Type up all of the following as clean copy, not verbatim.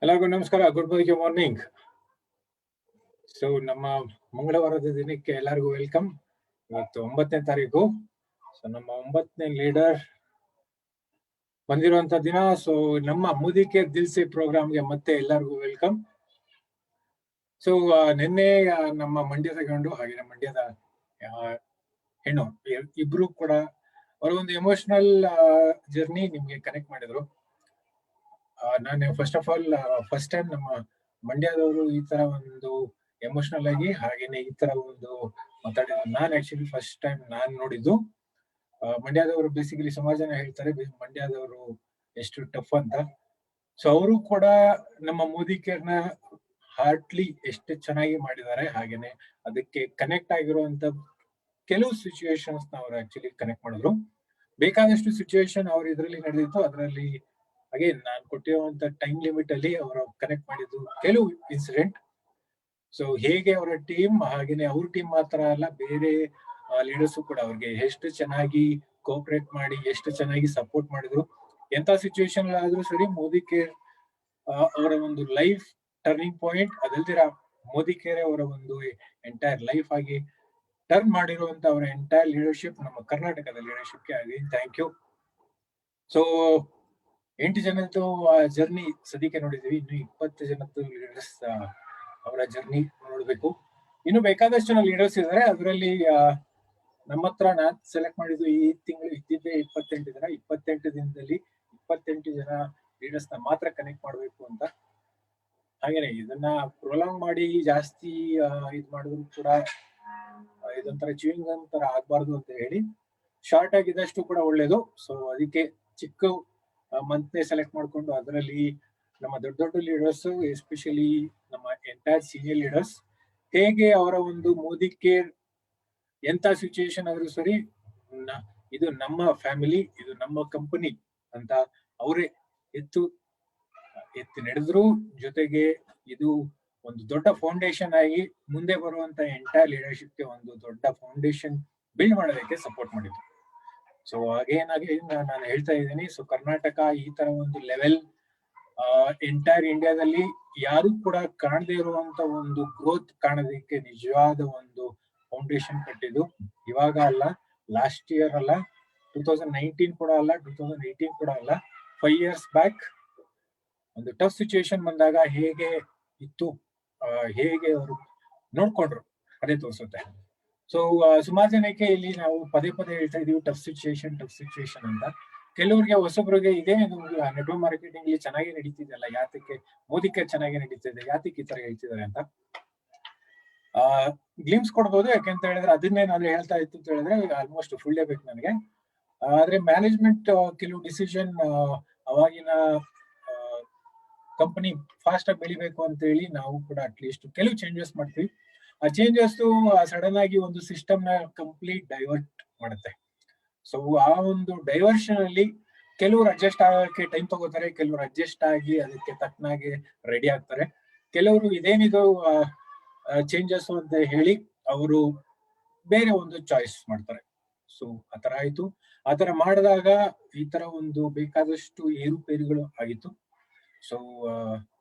ಎಲ್ಲರಿಗೂ ನಮಸ್ಕಾರ. Good morning. So ನಮ್ಮ ಮಂಗಳವಾರದ ದಿನಕ್ಕೆ ಎಲ್ಲರಿಗೂ ವೆಲ್ಕಮ್. ಇವತ್ತು 9ನೇ ತಾರೀಕು. ಸೊ ನಮ್ಮ 9ನೇ ಲೀಡರ್ ಬಂದಿರುವಂತ ದಿನ. ಸೊ ನಮ್ಮ ಮುದಿಕೆ ದಿಲ್ಸಿ ಪ್ರೋಗ್ರಾಮ್ಗೆ ಮತ್ತೆ ಎಲ್ಲರಿಗೂ ವೆಲ್ಕಮ್. ಸೊ ನಿನ್ನೆ ನಮ್ಮ ಮಂಡ್ಯದ ಗಂಡು ಹಾಗೆ ನಮ್ಮ ಮಂಡ್ಯದ ಹೆಣ್ಣು ಇಬ್ರು ಕೂಡ ಅವರ ಒಂದು ಎಮೋಷನಲ್ ಜರ್ನಿ ನಿಮ್ಗೆ ಕನೆಕ್ಟ್ ಮಾಡಿದ್ರು. ನಾನು first of all first time ನಮ್ಮ ಮಂಡ್ಯದವರು ಈ ತರ ಒಂದು ಎಮೋಷನಲ್ ಆಗಿ ಹಾಗೇನೆ ಈ ತರ ಒಂದು ಮಾತಾಡಿದ್ರು. ನಾನು ಆಕ್ಚುಲಿ ಫಸ್ಟ್ ಟೈಮ್ ನಾನ್ ನೋಡಿದ್ದು. ಮಂಡ್ಯದವರು ಬೇಸಿಕಲಿ ಸಮಾಜನ ಹೇಳ್ತಾರೆ ಮಂಡ್ಯದವರು ಎಷ್ಟು ಟಫ್ ಅಂತ. ಸೊ ಅವರು ಕೂಡ ನಮ್ಮ ಮೋದಿ ಕೇರ್ನ ಹಾರ್ಟ್ಲಿ ಎಷ್ಟು ಚೆನ್ನಾಗಿ ಮಾಡಿದ್ದಾರೆ. ಹಾಗೇನೆ ಅದಕ್ಕೆ ಕನೆಕ್ಟ್ ಆಗಿರುವಂತ ಕೆಲವು ಸಿಚುವೇಶನ್ಸ್ ಅವ್ರು ಆಕ್ಚುಲಿ ಕನೆಕ್ಟ್ ಮಾಡಿದ್ರು. ಬೇಕಾದಷ್ಟು ಸಿಚುವೇಶನ್ ಅವ್ರ ಇದ್ರಲ್ಲಿ ನಡೆದಿತ್ತು. ಅದರಲ್ಲಿ ಹಾಗೆ ನಾನು ಕೊಟ್ಟಿರುವಂತ ಟೈಮ್ ಲಿಮಿಟ್ ಅಲ್ಲಿ ಅವರು ಕನೆಕ್ಟ್ ಮಾಡಿದ್ದು ಕೆಲವು ಇನ್ಸಿಡೆಂಟ್. ಸೊ ಹೇಗೆ ಅವರ ಟೀಮ್ ಹಾಗೇನೆ ಅವ್ರ ಟೀಮ್ ಮಾತ್ರ ಅಲ್ಲ, ಬೇರೆ ಲೀಡರ್ಸ್ ಕೂಡ ಅವ್ರಿಗೆ ಎಷ್ಟು ಚೆನ್ನಾಗಿ ಕೋಆಪರೇಟ್ ಮಾಡಿ ಎಷ್ಟು ಚೆನ್ನಾಗಿ ಸಪೋರ್ಟ್ ಮಾಡಿದ್ರು. ಎಂತ ಸಿಚುವೇಶನ್ ಆದ್ರೂ ಸರಿ, ಮೋದಿ ಕೇರ್ ಅವರ ಒಂದು ಲೈಫ್ ಟರ್ನಿಂಗ್ ಪಾಯಿಂಟ್. ಅದಲ್ದಿರ ಮೋದಿ ಕೇರ್ ಅವರ ಒಂದು ಎಂಟೈರ್ ಲೈಫ್ ಆಗಿ ಟರ್ನ್ ಮಾಡಿರುವಂತ ಅವರ ಎಂಟೈರ್ ಲೀಡರ್ಶಿಪ್ ನಮ್ಮ ಕರ್ನಾಟಕದ ಲೀಡರ್ಶಿಪ್ಗೆ ಅಗೇನ್ ಥ್ಯಾಂಕ್ ಯು. ಸೊ 8 ಜನದ್ದು ಜರ್ನಿ ಸದ್ಯಕ್ಕೆ ನೋಡಿದೀವಿ. ಇನ್ನು 20 ಜನದ್ದು ಲೀಡರ್ಸ್ ಅವರ ಜರ್ನಿ ನೋಡ್ಬೇಕು. ಇನ್ನು ಬೇಕಾದಷ್ಟು ಜನ ಲೀಡರ್ಸ್ ಇದ್ದಾರೆ. ಅದರಲ್ಲಿ ನಮ್ಮ ಹತ್ರ ನಾನ್ ಸೆಲೆಕ್ಟ್ ಮಾಡಿದ್ದು ಈ ತಿಂಗಳು ಇದ್ದಿದ್ದೆ 28 ಜನ. 28 ದಿನದಲ್ಲಿ 28 ಜನ ಲೀಡರ್ಸ್ ನ ಮಾತ್ರ ಕನೆಕ್ಟ್ ಮಾಡ್ಬೇಕು ಅಂತ. ಹಾಗೇನೆ ಇದನ್ನ ಪ್ರೊಲಾಂಗ್ ಮಾಡಿ ಜಾಸ್ತಿ ಇದ್ ಮಾಡಿದ್ರು ಕೂಡ ಇದೊಂಥರ ಚೂಯಿಂಗ್ ತರ ಆಗ್ಬಾರ್ದು ಅಂತ ಹೇಳಿ ಶಾರ್ಟ್ ಆಗಿದ್ದಷ್ಟು ಕೂಡ ಒಳ್ಳೇದು. ಸೊ ಅದಕ್ಕೆ ಚಿಕ್ಕ ಮಂತ್ನೇ ಸೆಲೆಕ್ಟ್ ಮಾಡ್ಕೊಂಡು ಅದರಲ್ಲಿ ನಮ್ಮ ದೊಡ್ಡ ದೊಡ್ಡ ಲೀಡರ್ಸ್, ಎಸ್ಪೆಷಲಿ ನಮ್ಮ ಎಂಟೈರ್ ಸೀನಿಯರ್ ಲೀಡರ್ಸ್, ಹೇಗೆ ಅವರ ಒಂದು ಮೋದಿ ಕೇರ್ ಎಂತ ಸಿಚುಯೇಷನ್ ಆದ್ರೂ ಸರಿ, ಇದು ನಮ್ಮ ಫ್ಯಾಮಿಲಿ, ಇದು ನಮ್ಮ ಕಂಪನಿ ಅಂತ ಅವರೇ ಎತ್ತಿ ನಡೆದ್ರು. ಜೊತೆಗೆ ಇದು ಒಂದು ದೊಡ್ಡ ಫೌಂಡೇಶನ್ ಆಗಿ ಮುಂದೆ ಬರುವಂತ ಎಂಟೈರ್ ಲೀಡರ್ಶಿಪ್ಗೆ ಒಂದು ದೊಡ್ಡ ಫೌಂಡೇಶನ್ ಬಿಲ್ಡ್ ಮಾಡೋದಕ್ಕೆ ಸಪೋರ್ಟ್ ಮಾಡಿದ್ರು. ಸೊ ಹಾಗೇನಾಗಿ ನಾನು ಹೇಳ್ತಾ ಇದ್ದೀನಿ. ಸೊ ಕರ್ನಾಟಕ ಈ ತರ ಒಂದು ಲೆವೆಲ್ ಎಂಟೈರ್ ಇಂಡಿಯಾದಲ್ಲಿ ಯಾರು ಕೂಡ ಕಾಣದೇ ಇರುವಂತ ಒಂದು ಗ್ರೋತ್ ಕಾಣೋದಕ್ಕೆ ನಿಜವಾದ ಒಂದು ಫೌಂಡೇಶನ್ ಕಟ್ಟಿದ್ದು ಇವಾಗ ಅಲ್ಲ, ಲಾಸ್ಟ್ ಇಯರ್ ಅಲ್ಲ, 2019 ಕೂಡ ಅಲ್ಲ, 2018 ಕೂಡ ಅಲ್ಲ, 5 years ಬ್ಯಾಕ್ ಒಂದು ಟಫ್ ಸಿಚುಯೇಷನ್ ಬಂದಾಗ ಹೇಗೆ ಇತ್ತು, ಹೇಗೆ ಅವರು ನೋಡ್ಕೊಂಡ್ರು, ಅದೇ ತೋರಿಸುತ್ತೆ. ಸೊ ಸುಮಾರು ಜನಕ್ಕೆ ಇಲ್ಲಿ ನಾವು ಪದೇ ಪದೇ ಹೇಳ್ತಾ ಇದೀವಿ ಟಫ್ ಸಿಚುಯೇಷನ್ ಅಂತ. ಕೆಲವ್ರಿಗೆ ಹೊಸಬ್ರಿಗೆ ಇದೇ ನೆಟ್ವರ್ಕ್ ಮಾರ್ಕೆಟಿಂಗ್ ಇಲ್ಲಿ ಚೆನ್ನಾಗಿ ನಡೀತಿದೆಯಲ್ಲ, ಯಾತಕ್ಕೆ ಮೋದಿ ಕೇರ್ ಚೆನ್ನಾಗಿ ನಡೀತಿದೆ, ಯಾತಕ್ಕೆ ಈ ತರ ಹೇಳ್ತಿದ್ದಾರೆ ಅಂತ ಗ್ಲಿಮ್ಸ್ ಕೊಡ್ಬೋದು. ಯಾಕೆಂತ ಹೇಳಿದ್ರೆ ಅದನ್ನೇ ನಾನು ಹೇಳ್ತಾ ಇತ್ತು ಅಂತ ಹೇಳಿದ್ರೆ ಆಲ್ಮೋಸ್ಟ್ ಫುಲ್ ಡೇ ಬೇಕು ನನಗೆ. ಆದ್ರೆ ಮ್ಯಾನೇಜ್ಮೆಂಟ್ ಕೆಲವು ಡಿಸಿಷನ್, ಅವಾಗಿನ ಕಂಪನಿ ಫಾಸ್ಟ್ ಆಗಿ ಬೆಳಿಬೇಕು ಅಂತ ಹೇಳಿ ನಾವು ಕೂಡ ಅಟ್ಲೀಸ್ಟ್ ಕೆಲವು ಚೇಂಜಸ್ ಮಾಡ್ತೀವಿ. ಆ ಚೇಂಜಸ್ ಸಡನ್ ಆಗಿ ಒಂದು ಸಿಸ್ಟಮ್ ನ ಕಂಪ್ಲೀಟ್ ಡೈವರ್ಟ್ ಮಾಡುತ್ತೆ. ಸೊ ಆ ಒಂದು ಡೈವರ್ಷನ್ ಅಲ್ಲಿ ಕೆಲವರು ಅಡ್ಜಸ್ಟ್ ಆಗಕ್ಕೆ ಟೈಮ್ ತಗೋತಾರೆ, ಕೆಲವರು ಅಡ್ಜಸ್ಟ್ ಆಗಿ ಅದಕ್ಕೆ ತಕ್ಕನಾಗಿ ರೆಡಿ ಆಗ್ತಾರೆ, ಕೆಲವರು ಇದೇನಿದು ಚೇಂಜಸ್ ಅಂತ ಹೇಳಿ ಅವರು ಬೇರೆ ಒಂದು ಚಾಯ್ಸ್ ಮಾಡ್ತಾರೆ. ಸೊ ಆತರ ಆಯ್ತು. ಆತರ ಮಾಡಿದಾಗ ಈ ತರ ಒಂದು ಬೇಕಾದಷ್ಟು ಏರುಪೇರುಗಳು ಆಗಿತ್ತು. ಸೊ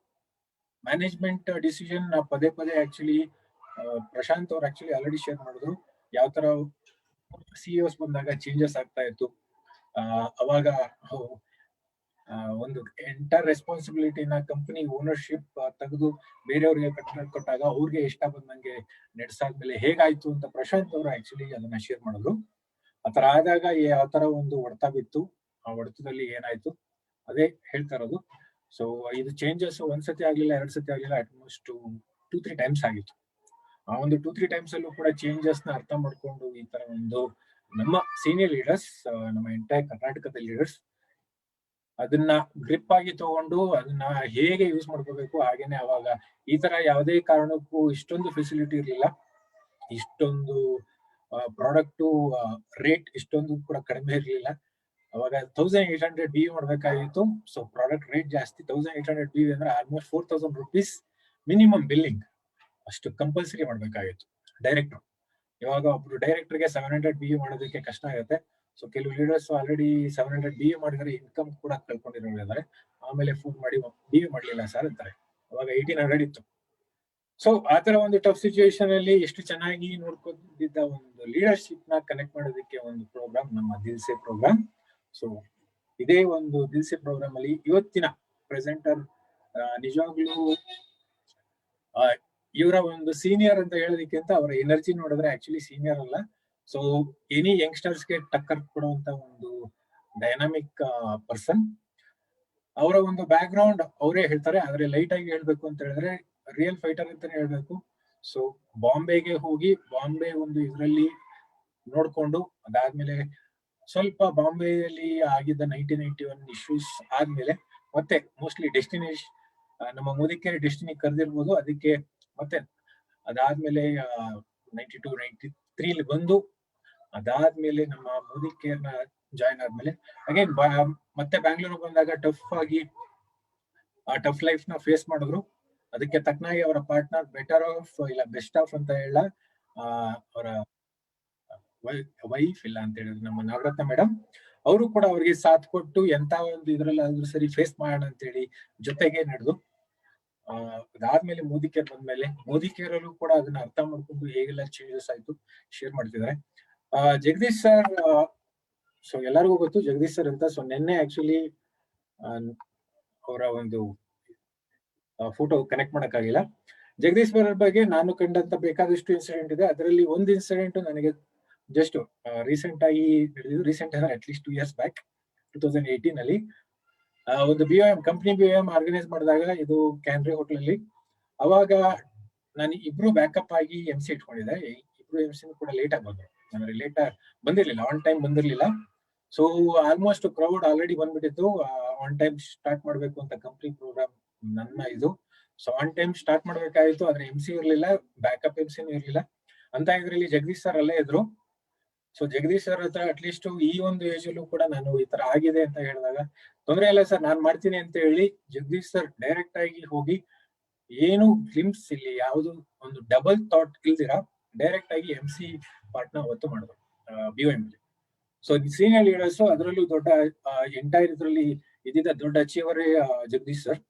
ಮ್ಯಾನೇಜ್ಮೆಂಟ್ ಡಿಸಿಷನ್ ಪದೇ ಪದೇ ಆಕ್ಚುಲಿ ಪ್ರಶಾಂತ್ ಅವ್ರು ಆಕ್ಚುಲಿ ಆಲ್ರೆಡಿ ಶೇರ್ ಮಾಡಿದ್ರು ಯಾವ ತರ ಸಿಇಒಸ್ ಬಂದಾಗ ಚೇಂಜಸ್ ಆಗ್ತಾ ಇತ್ತು. ಅವಾಗ ಒಂದು ಎಂಟರ್ ರೆಸ್ಪಾನ್ಸಿಬಿಲಿಟಿನ ಕಂಪನಿ ಓನರ್ಶಿಪ್ ತೆಗೆದು ಬೇರೆಯವ್ರಿಗೆ ಕೊಟ್ಟಾಗ ಅವ್ರಿಗೆ ಇಷ್ಟ ಬಂದಂಗೆ ನಡೆಸಾದ್ಮೇಲೆ ಹೇಗಾಯ್ತು ಅಂತ ಪ್ರಶಾಂತ್ ಅವರು ಆಕ್ಚುಲಿ ಅದನ್ನ ಶೇರ್ ಮಾಡಿದ್ರು. ಆತರ ಆದಾಗ ಯಾವ ತರ ಒಂದು ಹೊಡೆತ ಬಿತ್ತು, ಆ ಹೊಡೆತದಲ್ಲಿ ಏನಾಯ್ತು ಅದೇ ಹೇಳ್ತಾ ಇರೋದು. ಸೊ ಇದು ಚೇಂಜಸ್ ಒಂದ್ಸತಿ ಆಗ್ಲಿಲ್ಲ, 2 ಸತಿ ಆಗ್ಲಿಲ್ಲ, ಆಲ್ಮೋಸ್ಟ್ 2-3 ಟೈಮ್ಸ್ ಆಗಿತ್ತು. ಆ ಒಂದು 2-3 ಟೈಮ್ಸ್ ಅಲ್ಲೂ ಕೂಡ ಚೇಂಜಸ್ ನ ಅರ್ಥ ಮಾಡ್ಕೊಂಡು ಈ ತರ ಒಂದು ನಮ್ಮ ಸೀನಿಯರ್ ಲೀಡರ್ಸ್, ನಮ್ಮ ಎಂಟೈರ್ ಕರ್ನಾಟಕದ ಲೀಡರ್ಸ್ ಅದನ್ನ ಗ್ರಿಪ್ ಆಗಿ ತಗೊಂಡು ಅದನ್ನ ಹೇಗೆ ಯೂಸ್ ಮಾಡ್ಕೋಬೇಕು. ಹಾಗೇನೆ ಅವಾಗ ಈ ತರ ಯಾವುದೇ ಕಾರಣಕ್ಕೂ ಇಷ್ಟೊಂದು ಫೆಸಿಲಿಟಿ ಇರ್ಲಿಲ್ಲ, ಇಷ್ಟೊಂದು ಪ್ರಾಡಕ್ಟ್ ರೇಟ್ ಇಷ್ಟೊಂದು ಕೂಡ ಕಡಿಮೆ ಇರ್ಲಿಲ್ಲ. ಅವಾಗ 1800 BV ಮಾಡ್ಬೇಕಾಗಿತ್ತು. ಸೊ ಪ್ರಾಡಕ್ಟ್ ರೇಟ್ ಜಾಸ್ತಿ, 1800 BV ಅಂದ್ರೆ ಆಲ್ಮೋಸ್ಟ್ 4000 rupees ಮಿನಿಮಮ್ ಬಿಲ್ಲಿಂಗ್ ಅಷ್ಟು ಕಂಪಲ್ಸರಿ ಮಾಡ್ಬೇಕಾಗಿತ್ತು ಡೈರೆಕ್ಟರ್. ಇವಾಗ ಒಬ್ರು ಡೈರೆಕ್ಟರ್ಗೆ 700 BV ಮಾಡೋದಕ್ಕೆ ಕಷ್ಟ ಆಗುತ್ತೆ. ಸೊ ಕೆಲವು ಲೀಡರ್ಸ್ ಆಲ್ರೆಡಿ 700 BA ಮಾಡಿದರೆ ಇನ್ಕಮ್ ಕೂಡ ಕಳ್ಕೊಂಡಿರೋರು ಇದ್ದಾರೆ. ಆಮೇಲೆ ಫೋನ್ ಮಾಡಿ BA ಮಾಡ್ಲಿಲ್ಲ ಸರ್ ಅಂತಾರೆ. ಅವಾಗ 1800 ಇತ್ತು. ಸೊ ಆತರ ಒಂದು ಟಫ್ ಸಿಚುಯೇಷನ್ ಅಲ್ಲಿ ಎಷ್ಟು ಚೆನ್ನಾಗಿ ನೋಡ್ಕೊಂಡಿದ್ದ ಒಂದು ಲೀಡರ್ಶಿಪ್ ನ ಕನೆಕ್ಟ್ ಮಾಡೋದಕ್ಕೆ ಒಂದು ಪ್ರೋಗ್ರಾಮ್ ನಮ್ಮ ದಿಲ್ಸೆ ಪ್ರೋಗ್ರಾಮ್. ಸೊ ಇದೇ ಒಂದು ದಿಲ್ಸೆ ಪ್ರೋಗ್ರಾಮ್ ಅಲ್ಲಿ ಇವತ್ತಿನ ಪ್ರೆಸೆಂಟರ್ ನಿಜವಾಗ್ಲೂ ಇವರ ಒಂದು ಸೀನಿಯರ್ ಅಂತ ಹೇಳೋದಕ್ಕಿಂತ ಅವರ ಎನರ್ಜಿ ನೋಡಿದ್ರೆ ಆಕ್ಚುಲಿ ಸೀನಿಯರ್ ಅಲ್ಲ. ಸೊ ಎನಿ ಯಂಗ್ಸ್ಟರ್ಸ್ಗೆ ಟಕ್ಕರ್ ಕೊಡುವಂತ ಒಂದು ಡೈನಾಮಿಕ್ ಪರ್ಸನ್. ಅವರ ಒಂದು ಬ್ಯಾಕ್ ಗ್ರೌಂಡ್ ಅವರೇ ಹೇಳ್ತಾರೆ, ಆದ್ರೆ ಲೈಟ್ ಆಗಿ ಹೇಳ್ಬೇಕು ಅಂತ ಹೇಳಿದ್ರೆ ರಿಯಲ್ ಫೈಟರ್ ಅಂತಾನೆ ಹೇಳ್ಬೇಕು. ಸೊ ಬಾಂಬೆಗೆ ಹೋಗಿ ಬಾಂಬೆ ಒಂದು ಇದರಲ್ಲಿ ನೋಡ್ಕೊಂಡು ಅದಾದ್ಮೇಲೆ ಸ್ವಲ್ಪ ಬಾಂಬೆಯಲ್ಲಿ ಆಗಿದ್ದ 1991 ಇಶ್ಯೂಸ್ ಆದ್ಮೇಲೆ ಮತ್ತೆ ಮೋಸ್ಟ್ಲಿ ಡೆಸ್ಟಿನೇಷನ್ ನಮ್ಮ ಮೋದಿಕೇರಿ ಡೆಸ್ಟಿನಿ ಕರೆದಿರ್ಬೋದು. ಅದಕ್ಕೆ ಮತ್ತೆ ಅದಾದ್ಮೇಲೆ 92, 93 ಬಂದು ಅದಾದ್ಮೇಲೆ ನಮ್ಮ ಮೋದಿಕೇರ್ನ ಜಾಯ್ನ್ ಆದ್ಮೇಲೆ ಅಗೇನ್ ಮತ್ತೆ ಬ್ಯಾಂಗ್ಳೂರ್ ಬಂದಾಗ ಟಫ್ ಲೈಫ್ ನ ಫೇಸ್ ಮಾಡಿದ್ರು. ಅದಕ್ಕೆ ತಕ್ಕನಾಗಿ ಅವರ ಪಾರ್ಟ್ನರ್ ಬೆಟರ್ ಆಫ್ ಇಲ್ಲ ಬೆಸ್ಟ್ ಆಫ್ ಅಂತ ಹೇಳ ಅವರ ವೈಫ್ ಇಲ್ಲ ಅಂತ ಹೇಳಿದ್ರು ನಮ್ಮ ನಾಗರತ್ನ ಮೇಡಮ್, ಅವರು ಕೂಡ ಅವ್ರಿಗೆ ಸಾಥ್ ಕೊಟ್ಟು ಎಂತ ಒಂದು ಇದ್ರಲ್ಲಾದ್ರೂ ಸರಿ ಫೇಸ್ ಮಾಡೋಣ ಅಂತ ಹೇಳಿ ಜೊತೆಗೆ ನಡೆದು ಅದಾದ್ಮೇಲೆ ಮೋದಿಕೇರ್ ಬಂದ್ಮೇಲೆ ಮೋದಿಕೇರಲ್ಲೂ ಕೂಡ ಅದನ್ನ ಅರ್ಥ ಮಾಡ್ಕೊಂಡು ಹೇಗೆಲ್ಲ ಚೇಂಜಸ್ ಆಯ್ತು ಶೇರ್ ಮಾಡ್ತಿದ್ದಾರೆ. ಜಗದೀಶ್ ಸರ್, ಸೊ ಎಲ್ಲರಿಗೂ ಗೊತ್ತು ಜಗದೀಶ್ ಸರ್ ಅಂತ. ಸೊ ನಿನ್ನೆ ಆಕ್ಚುಲಿ ಅವರ ಒಂದು ಫೋಟೋ ಕನೆಕ್ಟ್ ಮಾಡಕ್ಕಾಗಿಲ್ಲ. ಜಗದೀಶ್ ಸರ್ ಬಗ್ಗೆ ನಾನು ಕಂಡಂತ ಬೇಕಾದಷ್ಟು ಇನ್ಸಿಡೆಂಟ್ ಇದೆ. ಅದರಲ್ಲಿ ಒಂದು ಇನ್ಸಿಡೆಂಟ್ ನನಗೆ ಜಸ್ಟ್ ರೀಸೆಂಟ್ ಆಗಿ ನಡೆದಿದ್ದು. ರೀಸೆಂಟ್ ಅಟ್ಲೀಸ್ಟ್ 2 years ಬ್ಯಾಕ್ 2018 ಅಲ್ಲಿ ಒಂದು BOM ಕಂಪನಿ BOM ಆರ್ಗನೈಸ್ ಮಾಡಿದಾಗ ಇದು ಕ್ಯಾನ್ರಿ ಹೋಟೆಲ್ ಅಲ್ಲಿ. ಅವಾಗ ನಾನು ಇಬ್ರು ಬ್ಯಾಕಪ್ ಆಗಿ MC ಇಟ್ಕೊಂಡಿದ್ದೆ. ಇಬ್ರು MC ಕೂಡ ಲೇಟ್ ಆಗಿ ಬಂದ್ರು, ಅಂದ್ರೆ ಲೇಟ್ ಬಂದಿರ್ಲಿಲ್ಲ, ಆನ್ ಟೈಮ್ ಬಂದಿರ್ಲಿಲ್ಲ. ಸೊ ಆಲ್ಮೋಸ್ಟ್ ಕ್ರೌಡ್ ಆಲ್ರೆಡಿ ಬಂದ್ಬಿಟ್ಟಿತ್ತು. ಆನ್ ಟೈಮ್ ಸ್ಟಾರ್ಟ್ ಮಾಡ್ಬೇಕು ಅಂತ ಕಂಪ್ನಿ ಪ್ರೋಗ್ರಾಮ್ ನನ್ನ ಇದು. ಸೊ ಆನ್ ಟೈಮ್ ಸ್ಟಾರ್ಟ್ ಮಾಡ್ಬೇಕಾಗಿತ್ತು, ಆದ್ರೆ MC ಇರ್ಲಿಲ್ಲ, ಬ್ಯಾಕಪ್ MC ಇರ್ಲಿಲ್ಲ ಅಂತ ಇದ್ರಲ್ಲಿ ಜಗದೀಶ್ ಸರ್ ಅಲ್ಲೇ ಇದ್ರು. ಸೊ ಜಗದೀಶ್ ಸರ್ ಹತ್ರ ಅಟ್ಲೀಸ್ಟ್ ಈ ಒಂದು ಏಜ್ ಅಲ್ಲೂ ಕೂಡ ನಾನು ಈ ತರ ಆಗಿದೆ ಅಂತ ಹೇಳಿದಾಗ ತೊಂದರೆ ಇಲ್ಲ ಸರ್ ನಾನ್ ಮಾಡ್ತೀನಿ ಅಂತ ಹೇಳಿ ಜಗದೀಶ್ ಸರ್ ಡೈರೆಕ್ಟ್ ಆಗಿ ಹೋಗಿ ಏನು ಗ್ಲಿಮ್ಸ್ ಇಲ್ಲಿ ಯಾವುದು ಒಂದು ಡಬಲ್ ಥಾಟ್ ಇಲ್ದಿರಾ ಡೈರೆಕ್ಟ್ ಆಗಿ MC ಪಾರ್ಟ್ನ ಒತ್ತು ಮಾಡಿದ್ರು BOM ಅಲ್ಲಿ. ಸೊ ಸೀನಿಯರ್ ಲೀಡರ್ಸ್ ಅದರಲ್ಲೂ ದೊಡ್ಡ ಎಂಟೈರ್ ಇದ್ರಲ್ಲಿ ಇದ್ದಿದ್ದ ದೊಡ್ಡ ಅಚೀವರೇ ಜಗದೀಶ್ ಸರ್.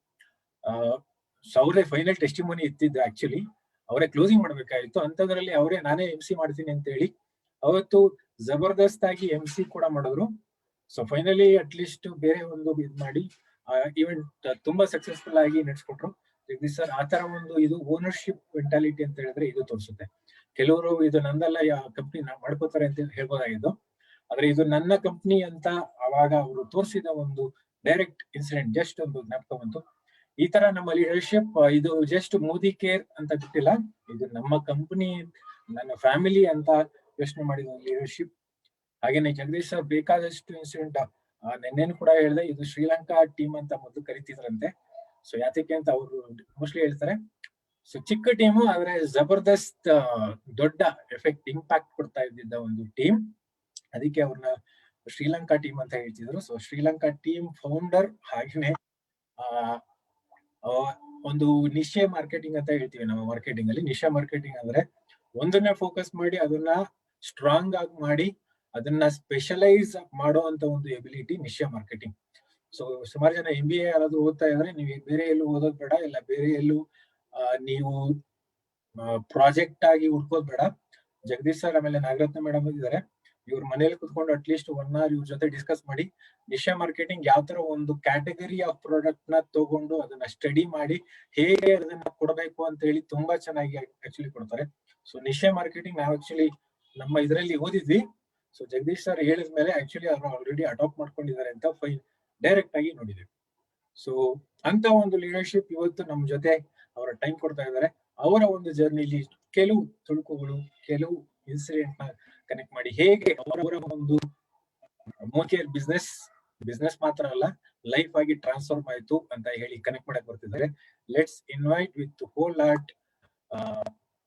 ಸೊ ಅವರೇ ಫೈನಲ್ ಟೆಸ್ಟಿಮೋನಿ ಇತ್ತಿದ್ದು, ಆಕ್ಚುಲಿ ಅವರೇ ಕ್ಲೋಸಿಂಗ್ ಮಾಡ್ಬೇಕಾಗಿತ್ತು. ಅಂತದ್ರಲ್ಲಿ ಅವರೇ ನಾನೇ MC ಮಾಡ್ತೀನಿ ಅಂತ ಹೇಳಿ ಅವತ್ತು ಜಬರ್ದಸ್ತ್ ಆಗಿ MC ಕೂಡ ಮಾಡಿದ್ರು. ಸೊ ಫೈನಲಿ ಅಟ್ಲೀಸ್ಟ್ ಬೇರೆ ಒಂದು ಇದ್ ಮಾಡಿ ಈವೆಂಟ್ ತುಂಬಾ ಸಕ್ಸಸ್ಫುಲ್ ಆಗಿ ನಡೆಸ್ಕೊಟ್ರು ಜಗದೀಶ್ ಸರ್. ಆತರ ಒಂದು ಇದು ಓನರ್ಶಿಪ್ ಮೆಂಟಾಲಿಟಿ ಅಂತ ಹೇಳಿದ್ರೆ ಇದು ತೋರಿಸುತ್ತೆ. ಕೆಲವರು ಇದು ನಂದಲ್ಲ ಕಂಪ್ನಿ ಮಾಡ್ಕೋತಾರೆ ಅಂತ ಹೇಳ್ಬೋದಾಗಿದ್ದು, ಆದ್ರೆ ಇದು ನನ್ನ ಕಂಪ್ನಿ ಅಂತ ಅವಾಗ ಅವರು ತೋರಿಸಿದ ಒಂದು ಡೈರೆಕ್ಟ್ ಇನ್ಸಿಡೆಂಟ್ ಜಸ್ಟ್ ಒಂದು ಜ್ಞಾಪಕ ಬಂತು. ಈ ತರ ನಮ್ಮ ಲೀಡರ್ಶಿಪ್ ಇದು ಜಸ್ಟ್ ಮೋದಿ ಕೇರ್ ಅಂತ ಬಿಟ್ಟಿಲ್ಲ, ಇದು ನಮ್ಮ ಕಂಪನಿ ನನ್ನ ಫ್ಯಾಮಿಲಿ ಅಂತ ಯೋಚನೆ ಮಾಡಿದ ಲೀಡರ್ಶಿಪ್. ಹಾಗೇನೆ ಜಗದೀಶ್ ಸರ್ ಬೇಕಾದಷ್ಟು ಇನ್ಸಿಡೆಂಟ್ ನಿನ್ನೇನು ಕೂಡ ಹೇಳಿದೆ, ಇದು ಶ್ರೀಲಂಕಾ ಟೀಮ್ ಅಂತ ಮೊದಲು ಕರಿತಿದ್ರಂತೆ. ಸೊ ಯಾತಕ್ಕೆ ಅಂತ ಅವರು ಮೋಸ್ಟ್ಲಿ ಹೇಳ್ತಾರೆ. ಸೊ ಚಿಕ್ಕ ಟೀಮು ಆದ್ರೆ ಜಬರ್ದಸ್ತ್ ದೊಡ್ಡ ಎಫೆಕ್ಟ್ ಇಂಪ್ಯಾಕ್ಟ್ ಕೊಡ್ತಾ ಇದ್ದಿದ್ದ ಒಂದು ಟೀಮ್, ಅದಕ್ಕೆ ಅವ್ರನ್ನ ಶ್ರೀಲಂಕಾ ಟೀಮ್ ಅಂತ ಹೇಳ್ತಿದ್ರು. ಸೊ ಶ್ರೀಲಂಕಾ ಟೀಮ್ ಫೌಂಡರ್ ಹಾಗೇನೆ ಒಂದು ನಿಶೆ ಮಾರ್ಕೆಟಿಂಗ್ ಅಂತ ಹೇಳ್ತೀವಿ ನಮ್ಮ ಮಾರ್ಕೆಟಿಂಗ್ ಅಲ್ಲಿ. ನಿಶೆ ಮಾರ್ಕೆಟಿಂಗ್ ಅಂದ್ರೆ ಒಂದನ್ನೇ ಫೋಕಸ್ ಮಾಡಿ ಅದನ್ನ ಸ್ಟ್ರಾಂಗ್ ಆಗಿ ಮಾಡಿ ಅದನ್ನ ಸ್ಪೆಷಲೈಸ್ ಮಾಡುವಂತ ಒಂದು ಎಬಿಲಿಟಿ ನಿಶೆ ಮಾರ್ಕೆಟಿಂಗ್. ಸೊ ಸುಮಾರು ಜನ MBA ಯಾರಾದ್ರೂ ಓದ್ತಾ ಇದ್ರೆ ನೀವು ಬೇರೆ ಎಲ್ಲೂ ಓದೋದ್ ಬೇಡ, ಇಲ್ಲ ಬೇರೆ ಎಲ್ಲೂ ನೀವು ಪ್ರಾಜೆಕ್ಟ್ ಆಗಿ ಹುಡ್ಕೋದ್ ಬೇಡ. ಜಗದೀಶ್ ಸರ್ ಆಮೇಲೆ ನಾಗರತ್ನ ಮೇಡಮ್ ಇದ್ದಾರೆ, ಇವ್ರ ಮನೇಲಿ ಕುತ್ಕೊಂಡು ಅಟ್ಲೀಸ್ಟ್ 1 hour ಇವ್ರ ಜೊತೆ ಡಿಸ್ಕಸ್ ಮಾಡಿ ನಿಶೆ ಮಾರ್ಕೆಟಿಂಗ್ ಯಾವ ತರ ಒಂದು ಕ್ಯಾಟಗರಿ ಆಫ್ ಪ್ರಾಡಕ್ಟ್ ನ ತಗೊಂಡು ಅದನ್ನ ಸ್ಟಡಿ ಮಾಡಿ ಹೇಗೆ ಅದನ್ನ ಕೊಡಬೇಕು ಅಂತ ಹೇಳಿ ತುಂಬಾ ಚೆನ್ನಾಗಿ ಆಕ್ಚುಲಿ ಕೊಡ್ತಾರೆ. ಸೊ ನಿಶೆ ಮಾರ್ಕೆಟಿಂಗ್ ನಾವು ಆಕ್ಚುಲಿ ನಮ್ಮ ಇದರಲ್ಲಿ ಓದಿದ್ವಿ. ಸೊ ಜಗದೀಶ್ ಸರ್ ಹೇಳಿದ್ಮೇಲೆ ಆಕ್ಚುಲಿ ಅವ್ರು ಆಲ್ರೆಡಿ ಅಡಾಪ್ಟ್ ಮಾಡ್ಕೊಂಡಿದ್ದಾರೆ ಅಂತ ಡೈರೆಕ್ಟ್ ಆಗಿ ನೋಡಿದ್ವಿ. ಸೊ ಅಂತ ಒಂದು ಲೀಡರ್ಶಿಪ್ ಇವತ್ತು ನಮ್ ಜೊತೆ ಅವರ ಟೈಮ್ ಕೊಡ್ತಾ ಇದ್ದಾರೆ. ಅವರ ಒಂದು ಜರ್ನಿಲಿ ಕೆಲವು ತುಣುಕುಗಳು, ಕೆಲವು ಇನ್ಸಿಡೆಂಟ್ ನ ಕನೆಕ್ಟ್ ಮಾಡಿ ಹೇಗೆ ಅವರವರ ಒಂದು ಮೋಕೇರ್ ಬಿಸ್ನೆಸ್ ಮಾತ್ರ ಅಲ್ಲ ಲೈಫ್ ಆಗಿ ಟ್ರಾನ್ಸ್ಫಾರ್ಮ್ ಆಯ್ತು ಅಂತ ಹೇಳಿ ಕನೆಕ್ಟ್ ಮಾಡಕ್ ಬರ್ತಿದ್ದಾರೆ. Let's invite with whole heart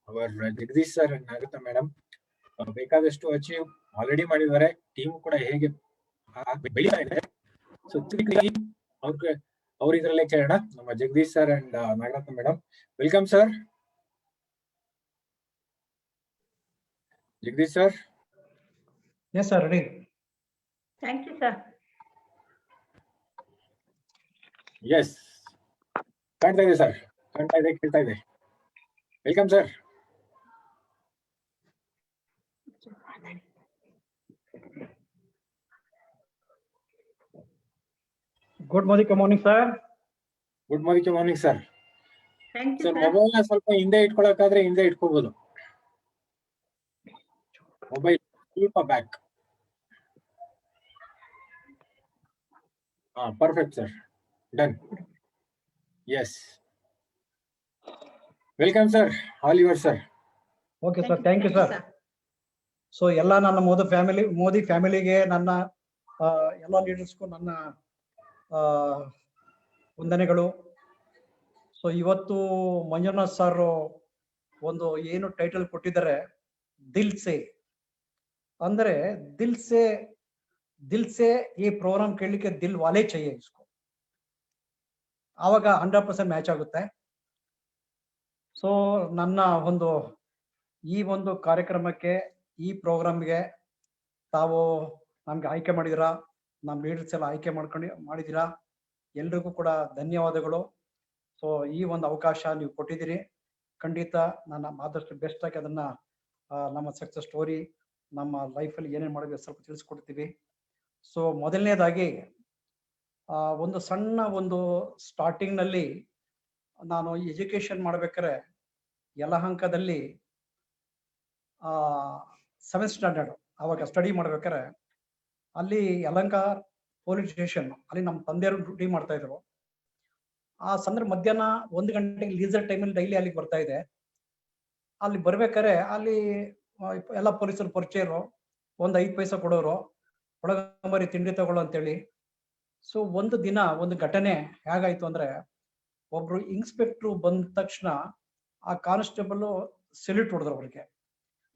our Jagadish sir and Nagaratna madam. ಬೇಕಾದಷ್ಟು ಅಚೀವ್ ಆಲ್ರೆಡಿ ಮಾಡಿದ್ದಾರೆ, ಟೀಮ್ ಕೂಡ ಹೇಗೆ ಬೆಳೀತಾ ಇದೆ. ಸೊ ಅವ್ರ ಇದ್ರಲ್ಲೇ ಕೇಳೋಣ ನಮ್ಮ Jagadish sir and Nagaratna madam. Welcome sir. Jagadish sir. Yes sir, ready. Thank you, sir. Yes, ಕಾಣ್ತಾ ಇದೆ ಸರ್, ಕಾಣ್ತಾ ಇದೆ, ಕೇಳ್ತಾ ಇದೆ. Welcome sir. Good morning sir. Good morning sir. Thank you, sir, sir. Mobile ನ ಸ್ವಲ್ಪ ಹಿಂದೆ ಇಟ್ಕೊಳಕಾದ್ರೆ ಹಿಂದೆ ಇಟ್ಕೋಬಹುದು. ಮೊಬೈಲ್ ಸ್ವಲ್ಪ back. Perfect sir, done. Yes, welcome sir, all your sir. Okay sir, thank you sir. So ಎಲ್ಲ ನನ್ನ ಮೋದಿ ಫ್ಯಾಮಿಲಿಗೆ, ನನ್ನ ಎಲ್ಲ ಲೀಡರ್ಸ್ಗೂ ನನ್ನ ವಂದನೆಗಳು. ಸೊ ಇವತ್ತು ಮಂಜುನಾಥ್ ಸರ್ ಒಂದು ಏನು ಟೈಟಲ್ ಕೊಟ್ಟಿದ್ದಾರೆ, ದಿಲ್ ಸೆ. ಅಂದ್ರೆ ದಿಲ್ ಸೆ ಈ ಪ್ರೋಗ್ರಾಮ್ ಕೇಳಲಿಕ್ಕೆ ದಿಲ್ ವಾಲೆ ಚಹಿಯೆ ಇಸ್ಕೋ, ಆವಾಗ 100% ಮ್ಯಾಚ್ ಆಗುತ್ತೆ. ಸೊ ನನ್ನ ಈ ಒಂದು ಕಾರ್ಯಕ್ರಮಕ್ಕೆ, ಈ ಪ್ರೋಗ್ರಾಮ್ಗೆ ತಾವು ನಮ್ಗೆ ಆಯ್ಕೆ ಮಾಡಿದಿರಾ, ನಮ್ಮ ಲೀಡರ್ಸ್ ಎಲ್ಲ ಆಯ್ಕೆ ಮಾಡಿದಿರಾ. ಎಲ್ರಿಗೂ ಕೂಡ ಧನ್ಯವಾದಗಳು. ಸೊ ಈ ಒಂದು ಅವಕಾಶ ನೀವು ಕೊಟ್ಟಿದ್ದೀರಿ. ಖಂಡಿತ ನಾನು ಆದಷ್ಟು ಬೆಸ್ಟ್ ಆಗಿ ಅದನ್ನ ನಮ್ಮ ಸಕ್ಸಸ್ ಸ್ಟೋರಿ, ನಮ್ಮ ಲೈಫಲ್ಲಿ ಏನೇನು ಮಾಡಿದ್ವಿ ಸ್ವಲ್ಪ ತಿಳಿಸ್ಕೊಡ್ತೀವಿ. ಸೊ ಮೊದಲನೇದಾಗಿ ಒಂದು ಸಣ್ಣ ಸ್ಟಾರ್ಟಿಂಗ್ ನಲ್ಲಿ ನಾನು ಎಜುಕೇಶನ್ ಮಾಡ್ಬೇಕಾದ್ರೆ ಯಲಹಂಕದಲ್ಲಿ 7th ಸ್ಟ್ಯಾಂಡರ್ಡ್ ಅವಾಗ ಸ್ಟಡಿ ಮಾಡ್ಬೇಕಾದ್ರೆ ಅಲ್ಲಿ ಯಲಹಂಕ ಪೊಲೀಸ್ ಸ್ಟೇಷನ್ ಅಲ್ಲಿ ನಮ್ಮ ತಂದೆಯವರು ಡ್ಯೂಟಿ ಮಾಡ್ತಾ ಇದ್ರು. ಆ ಸಂದರ್ಭ ಮಧ್ಯಾಹ್ನ 1 ಗಂಟೆಗೆ ಲೀಸರ್ ಟೈಮಲ್ಲಿ ಡೈಲಿ ಅಲ್ಲಿಗೆ ಬರ್ತಾ ಇದೆ. ಅಲ್ಲಿ ಬರ್ಬೇಕಾದ್ರೆ ಅಲ್ಲಿ ಎಲ್ಲ ಪೊಲೀಸರು ಪರಿಚಯರು, 5 ಪೈಸೆ ಕೊಡೋರು, ಒಳಗಂಬರಿ ತಿಂಡಿ ತಗೊಳ್ಳೋ ಅಂತೇಳಿ. ಸೊ ಒಂದು ದಿನ ಒಂದು ಘಟನೆ ಹೇಗಾಯ್ತು ಅಂದ್ರೆ, ಒಬ್ರು ಇನ್ಸ್ಪೆಕ್ಟ್ರು ಬಂದ ತಕ್ಷಣ ಆ ಕಾನ್ಸ್ಟೇಬಲ್ ಸೆಲ್ಯೂಟ್ ಹೊಡೆದ್ರು ಅವ್ರಿಗೆ.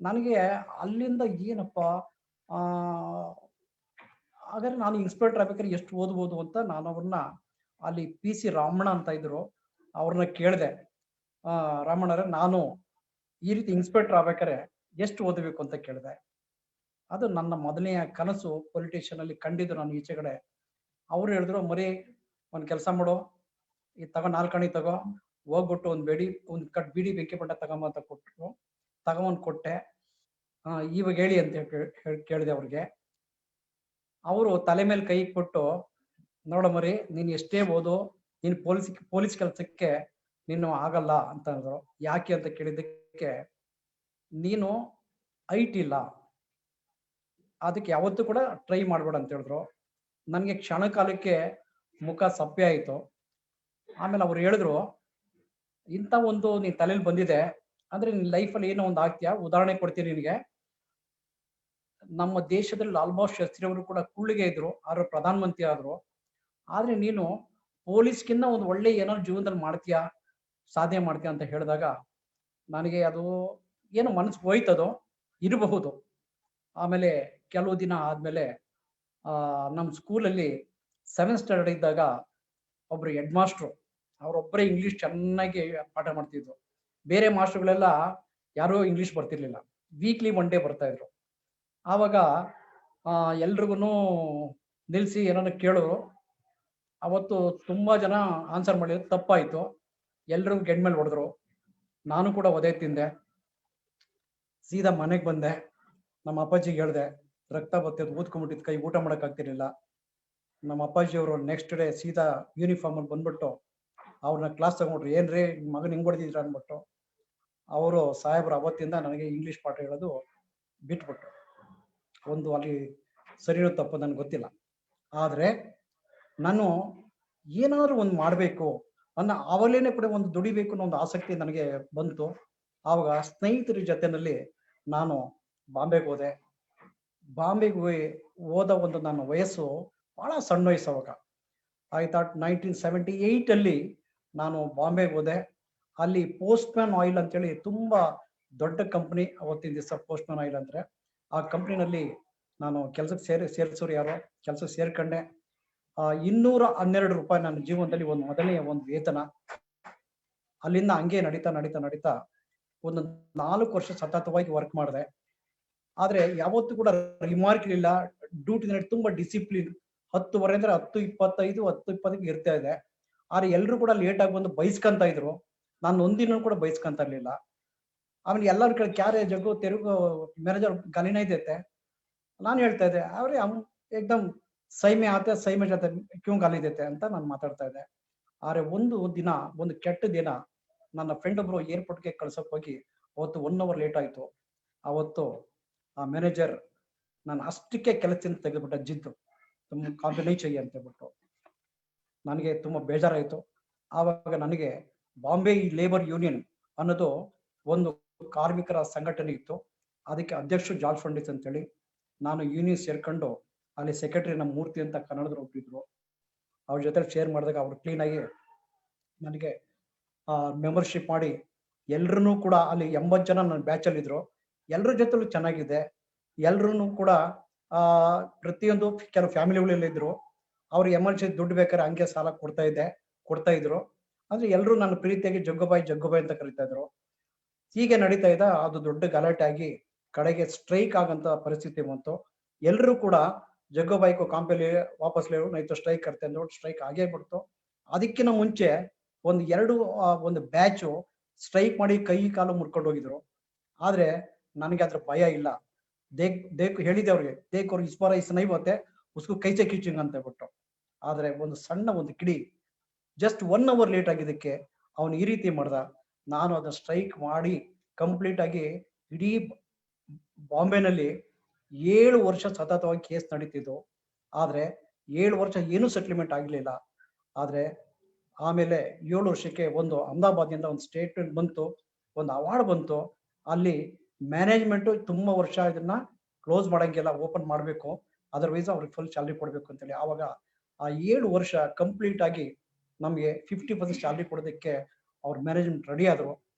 ನನಗೆ ಅಲ್ಲಿಂದ ಏನಪ್ಪ, ಹಾಗಾದ್ರೆ ನಾನು ಇನ್ಸ್ಪೆಕ್ಟರ್ ಆಗ್ಬೇಕಾದ್ರೆ ಎಷ್ಟು ಓದ್ಬೋದು ಅಂತ ನಾನು ಅವ್ರನ್ನ ಅಲ್ಲಿ PC ರಾಮಣ್ಣ ಅಂತ ಇದ್ರು, ಅವ್ರನ್ನ ಕೇಳಿದೆ, ರಾಮಣ್ಣರೇ ನಾನು ಈ ರೀತಿ ಇನ್ಸ್ಪೆಕ್ಟರ್ ಆಗ್ಬೇಕಾದ್ರೆ ಎಷ್ಟು ಓದಬೇಕು ಅಂತ ಕೇಳಿದೆ. ಅದು ನನ್ನ ಮೊದಲನೆಯ ಕನಸು ಪೊಲಿಟಿಷಿಯನ್ ಅಲ್ಲಿ ಕಂಡಿದ್ದು ನಾನು ಈಚೆಗಡೆ. ಅವ್ರು ಹೇಳಿದ್ರು, ಮರಿ ಒಂದ್ ಕೆಲಸ ಮಾಡು, ಈ ತಗೋ 4 ಆಣೆ ತಗೋ, ಹೋಗ್ಬಿಟ್ಟು ಒಂದು ಕಟ್ ಬೀಡಿ ಬೆಂಕಿ ಪಟ್ಟ ತಗೊಂಬ ಅಂತ ಕೊಟ್ಟರು. ತಗೊಂಬಂದು ಕೊಟ್ಟೆ. ಇವಾಗ ಹೇಳಿ ಅಂತ ಕೇಳಿದೆ ಅವ್ರಿಗೆ. ಅವರು ತಲೆ ಮೇಲೆ ಕೈ ಕೊಟ್ಟು, ನೋಡ ಮರಿ, ನೀನ್ ಎಷ್ಟೇ ಓದು, ನೀನ್ ಪೊಲೀಸ್ ಕೆಲಸಕ್ಕೆ ನೀನು ಆಗಲ್ಲ ಅಂತ ಅಂದ್ರು. ಯಾಕೆ ಅಂತ ಕೇಳಿದ್ದಕ್ಕೆ, ನೀನು ಹೈಟ್ ಇಲ್ಲ, ಅದಕ್ಕೆ ಯಾವತ್ತೂ ಕೂಡ ಟ್ರೈ ಮಾಡ್ಬೇಡ ಅಂತ ಹೇಳಿದ್ರು. ನನಗೆ ಕ್ಷಣ ಕಾಲಕ್ಕೆ ಮುಖ ಸಪ್ಪೆ ಆಯಿತು. ಆಮೇಲೆ ಅವ್ರು ಹೇಳಿದ್ರು, ಇಂಥ ನೀನ್ ತಲೆಯಲ್ಲಿ ಬಂದಿದೆ ಅಂದ್ರೆ ನಿನ್ ಲೈಫಲ್ಲಿ ಏನೋ ಒಂದು ಆಗ್ತೀಯಾ. ಉದಾಹರಣೆ ಕೊಡ್ತೀನಿ ನಿನಗೆ. ನಮ್ಮ ದೇಶದಲ್ಲಿ ಆಲ್ಮೋಸ್ಟ್ ಶಾಸ್ತ್ರಿ ಅವರು ಕೂಡ ಕುಳ್ಳಿಗೆ ಇದ್ರು, ಆದ್ರೆ ಪ್ರಧಾನ ಮಂತ್ರಿ ಆದ್ರು. ಆದ್ರೆ ನೀನು ಪೊಲೀಸ್ಗಿನ್ನ ಒಂದು ಒಳ್ಳೆ ಏನಾದ್ರು ಜೀವನದಲ್ಲಿ ಮಾಡ್ತೀಯಾ, ಸಾಧನೆ ಮಾಡ್ತೀಯಾ ಅಂತ ಹೇಳಿದಾಗ ನನಗೆ ಅದು ಏನು ಮನಸ್ಸಿಗೆ ಹೋಯ್ತದೋ ಇರಬಹುದು. ಆಮೇಲೆ ಕೆಲವು ದಿನ ಆದ್ಮೇಲೆ ನಮ್ಮ ಸ್ಕೂಲಲ್ಲಿ 7th ಸ್ಟ್ಯಾಂಡರ್ಡ್ ಇದ್ದಾಗ ಒಬ್ರು ಹೆಡ್ ಮಾಸ್ಟ್ರು, ಅವರೊಬ್ಬರೇ ಇಂಗ್ಲಿಷ್ ಚೆನ್ನಾಗಿ ಪಾಠ ಮಾಡ್ತಿದ್ರು. ಬೇರೆ ಮಾಸ್ಟರ್ಗಳೆಲ್ಲ ಯಾರೋ ಇಂಗ್ಲಿಷ್ ಬರ್ತಿರ್ಲಿಲ್ಲ, ವೀಕ್ಲಿ 1 ಡೇ ಬರ್ತಾ ಇದ್ರು. ಆವಾಗ ಎಲ್ರಿಗೂ ನಿಲ್ಸಿ ಏನನ್ನ ಕೇಳಿದ್ರು. ಅವತ್ತು ತುಂಬಾ ಜನ ಆನ್ಸರ್ ಮಾಡಿದ್ರು, ತಪ್ಪಾಯ್ತು. ಎಲ್ರಿಗೂ ಗೆಡ್ ಮೇಲೆ ಹೊಡೆದ್ರು. ನಾನು ಕೂಡ ಒದೆ ತಿಂದೆ. ಸೀದಾ ಮನೆಗೆ ಬಂದೆ. ನಮ್ಮ ಅಪ್ಪಾಜಿಗೆ ಹೇಳ್ದೆ, ರಕ್ತ ಬರ್ತದೆ, ಊದ್ಕೊಂಡ್ಬಿಟ್ಟಿದ್ ಕೈ, ಊಟ ಮಾಡಕ್ ಆಗ್ತಿರ್ಲಿಲ್ಲ. ನಮ್ಮ ಅಪ್ಪಾಜಿಯವರು ನೆಕ್ಸ್ಟ್ ಡೇ ಸೀದಾ ಯೂನಿಫಾರ್ಮ್ ಅಲ್ಲಿ ಬಂದ್ಬಿಟ್ಟು ಅವ್ರನ್ನ ಕ್ಲಾಸ್ ತಗೊಂಡ್ರು. ಏನ್ರಿ ಮಗನ್ ಹಿಂಗ್ ಹೊಡೆದಿದ್ರ ಅಂದ್ಬಿಟ್ಟು. ಅವರು ಸಾಹೇಬ್ರು ಅವತ್ತಿಂದ ನನಗೆ ಇಂಗ್ಲಿಷ್ ಪಾಠ ಹೇಳೋದು ಬಿಟ್ಬಿಟ್ರು. ಅಲ್ಲಿ ಸರಿನೋ ತಪ್ಪು ನನ್ಗೆ ಗೊತ್ತಿಲ್ಲ. ಆದ್ರೆ ನಾನು ಏನಾದ್ರು ಒಂದು ಮಾಡ್ಬೇಕು ಅವಲೇನೆ ಕೂಡ ಒಂದು ದುಡಿಬೇಕು ಅನ್ನೋ ಒಂದು ಆಸಕ್ತಿ ನನಗೆ ಬಂತು. ಆವಾಗ ಸ್ನೇಹಿತರ ಜೊತೆನಲ್ಲಿ ನಾನು ಬಾಂಬೆಗೆ ಹೋದೆ. ಬಾಂಬೆಗೆ ಹೋದ ನನ್ನ ವಯಸ್ಸು ಬಹಳ ಸಣ್ಣ ವಯಸ್ಸು. ಅವಾಗ ಐ ಥಾಟ್ 1978 ಅಲ್ಲಿ ನಾನು ಬಾಂಬೆಗೆ ಹೋದೆ. ಅಲ್ಲಿ ಪೋಸ್ಟ್ಮ್ಯಾನ್ ಆಯಿಲ್ ಅಂತೇಳಿ ತುಂಬಾ ದೊಡ್ಡ ಕಂಪನಿ ಅವತ್ತಿನ ದಿವಸ, ಪೋಸ್ಟ್ಮ್ಯಾನ್ ಆಯಿಲ್ ಅಂದ್ರೆ. ಆ ಕಂಪ್ನಿನಲ್ಲಿ ನಾನು ಕೆಲಸಕ್ಕೆ ಸೇರಿಸೋರು ಯಾರೋ, ಕೆಲಸ ಸೇರ್ಕೊಂಡೆ. 212 ರೂಪಾಯಿ ನನ್ನ ಜೀವನದಲ್ಲಿ ಮೊದಲನೇ ವೇತನ. ಅಲ್ಲಿಂದ ಹಂಗೆ ನಡೀತಾ ಒಂದು 4 ವರ್ಷ ಸತತವಾಗಿ ವರ್ಕ್ ಮಾಡಿದೆ. ಆದ್ರೆ ಯಾವತ್ತೂ ಕೂಡ ರಿಮಾರ್ಕ್ ಇರಲಿಲ್ಲ, ಡ್ಯೂಟಿ ತುಂಬಾ ಡಿಸಿಪ್ಲಿನ್. 10:15 ಅಂದ್ರೆ 10:25, 10:20 ಇರ್ತಾ ಇದೆ. ಆದ್ರೆ ಎಲ್ರು ಕೂಡ ಲೇಟ್ ಆಗಿ ಬಂದು ಬೈಸ್ಕೊಂತ ಇದ್ರು. ನಾನು ಒಂದಿನ ಕೂಡ ಬೈಸ್ಕೊಂತ ಇರ್ಲಿಲ್ಲ. ಆಮೇಲೆ ಎಲ್ಲರ ಕಡೆ ಕ್ಯಾರೆ ಜಗ್ಗು ತೆರುಗು ಮ್ಯಾನೇಜರ್ ಗಾಲಿನ ಇದ್ದೈತೆ. ನಾನು ಹೇಳ್ತಾ ಇದ್ದೆ ಅವ್ರೆ ಏಕ್ದಮ್ ಸೈಮೆ ಆತೆ ಸೈಮೆ ಜೊತೆ ಕ್ಯೂ ಗಾಲಿ ದೇತೆ ಅಂತ ನಾನು ಮಾತಾಡ್ತಾ ಇದ್ದೆ. ಆದ್ರೆ ಒಂದು ದಿನ, ಒಂದು ಕೆಟ್ಟ ದಿನ, ನನ್ನ ಫ್ರೆಂಡ್ ಒಬ್ರು ಏರ್ಪೋರ್ಟ್ಗೆ ಕಳ್ಸಕ್ ಹೋಗಿ ಅವತ್ತು 1 ಅವರ್ ಲೇಟ್ ಆಯ್ತು. ಅವತ್ತು ಆ ಮ್ಯಾನೇಜರ್ ನಾನು ಅಷ್ಟಕ್ಕೆ ಕೆಲಸದಿಂದ ತೆಗೆದುಬಿಟ್ಟ ಜಿದ್ದು ತುಂಬ ಕಾಂಬಿನೇ ಚೆಯ್ಯ ಅಂತ ಹೇಳ್ಬಿಟ್ಟು. ನನಗೆ ತುಂಬಾ ಬೇಜಾರಾಯ್ತು. ಆವಾಗ ನನಗೆ ಬಾಂಬೆ ಲೇಬರ್ ಯೂನಿಯನ್ ಅನ್ನೋದು ಒಂದು ಕಾರ್ಮಿಕರ ಸಂಘಟನೆ ಇತ್ತು. ಅದಕ್ಕೆ ಅಧ್ಯಕ್ಷರು ಜಾರ್ಜ್ ಫಂಡಿಸ್ ಅಂತೇಳಿ ನಾನು ಯೂನಿಯನ್ ಸೇರ್ಕೊಂಡು ಅಲ್ಲಿ ಸೆಕ್ರೆಟರಿ ನಮ್ಮ ಮೂರ್ತಿ ಅಂತ ಕನ್ನಡದ್ರು ಒಬ್ಬಿದ್ರು. ಅವ್ರ ಜೊತೆ ಶೇರ್ ಮಾಡಿದಾಗ ಅವ್ರು ಕ್ಲೀನ್ ಆಗಿ ನನಗೆ ಮೆಂಬರ್ಶಿಪ್ ಮಾಡಿ ಎಲ್ರೂ ಕೂಡ ಅಲ್ಲಿ 80 ಜನ ನನ್ನ ಬ್ಯಾಚ್ ಅಲ್ಲಿ ಇದ್ರು. ಎಲ್ಲರ ಜೊತೆಲೂ ಚೆನ್ನಾಗಿದೆ. ಎಲ್ರೂ ಕೂಡ ಪ್ರತಿಯೊಂದು ಕೆಲವು ಫ್ಯಾಮಿಲಿಗಳೆಲ್ಲ ಇದ್ರು. ಅವ್ರು ಎಮರ್ಜೆನ್ಸಿ ದುಡ್ಡು ಬೇಕಾದ್ರೆ ಹಂಗೆ ಸಾಲ ಕೊಡ್ತಾ ಇದ್ರು. ಅಂದ್ರೆ ಎಲ್ರು ನನ್ನ ಪ್ರೀತಿಯಾಗಿ ಜಗ್ಗುಬಾಯಿ ಅಂತ ಕರೀತಾ ಇದ್ರು. ಹೀಗೆ ನಡೀತಾ ಇದ್ದ ಅದು ದೊಡ್ಡ ಗಲಾಟೆ ಆಗಿ ಕಡೆಗೆ ಸ್ಟ್ರೈಕ್ ಆಗಂತ ಪರಿಸ್ಥಿತಿ ಬಂತು. ಎಲ್ರು ಕೂಡ ಜಗ್ಗುಬಾಯಿ ಕೋ ಕಾಂಪೆಲಿ ವಾಪಸ್ ಲೇವು ನೈತು ಸ್ಟ್ರೈಕ್ ಕರ್ತೆ ಅಂದ್ಬಿಟ್ಟು ಸ್ಟ್ರೈಕ್ ಆಗೇ ಬಿಡ್ತು. ಅದಕ್ಕಿಂತ ಮುಂಚೆ ಒಂದು ಬ್ಯಾಚು ಸ್ಟ್ರೈಕ್ ಮಾಡಿ ಕೈ ಕಾಲು ಮುರ್ಕೊಂಡು ಹೋಗಿದ್ರು. ಆದ್ರೆ ನನಗೆ ಅದ್ರ ಭಯ ಇಲ್ಲ. ದೇಕ್ ಹೇಳಿದೆ ಅವ್ರಿಗೆ ದೇಕ್ ಅವ್ರಿಗೆ ಇಸ್ ಬಾರ ಇಸ್ ನೈ ಹೋತೆ ಉಸ್ಕು ಕೈಚೆ ಕಿಚಿಂಗ್ ಅಂತ ಹೇಳ್ಬಿಟ್ಟು. ಆದ್ರೆ ಒಂದು ಕಿಡಿ ಜಸ್ಟ್ 1 ಅವರ್ ಲೇಟ್ ಆಗಿದ್ದಕ್ಕೆ ಅವನು ಈ ರೀತಿ ಮಾಡ್ದ. ನಾನು ಅದನ್ನ ಸ್ಟ್ರೈಕ್ ಮಾಡಿ ಕಂಪ್ಲೀಟ್ ಆಗಿ ಇಡೀ ಬಾಂಬೆನಲ್ಲಿ 7 ವರ್ಷ ಸತತವಾಗಿ ಕೇಸ್ ನಡೀತಿದ್ದು. ಆದ್ರೆ 7 ವರ್ಷ ಏನೂ ಸೆಟ್ಲ್ಮೆಂಟ್ ಆಗ್ಲಿಲ್ಲ. ಆದ್ರೆ ಆಮೇಲೆ 7 ವರ್ಷಕ್ಕೆ ಒಂದು ಅಹಮದಾಬಾದ್ನಿಂದ ಒಂದು ಸ್ಟೇಟ್ಮೆಂಟ್ ಬಂತು, ಒಂದು ಅವಾರ್ಡ್ ಬಂತು. ಅಲ್ಲಿ ಮ್ಯಾನೇಜ್ಮೆಂಟ್ ತುಂಬಾ ವರ್ಷ ಇದನ್ನ ಕ್ಲೋಸ್ ಮಾಡಂಗಿಲ್ಲ, ಓಪನ್ ಮಾಡ್ಬೇಕು, ಅದರ್ವೈಸ್ ಅವ್ರಿಗೆ ಫುಲ್ ಸ್ಯಾಲ್ರಿ ಕೊಡ್ಬೇಕು ಅಂತೇಳಿ. ಆವಾಗ ಆ 7 ವರ್ಷ ಕಂಪ್ಲೀಟ್ ಆಗಿ ನಮ್ಗೆ 50% ಸ್ಯಾಲ್ರಿ ಕೊಡೋದಕ್ಕೆ ಅವ್ರ ಮ್ಯಾನೇಜ್ಮೆಂಟ್ ರೆಡಿ ಆದ್ರು.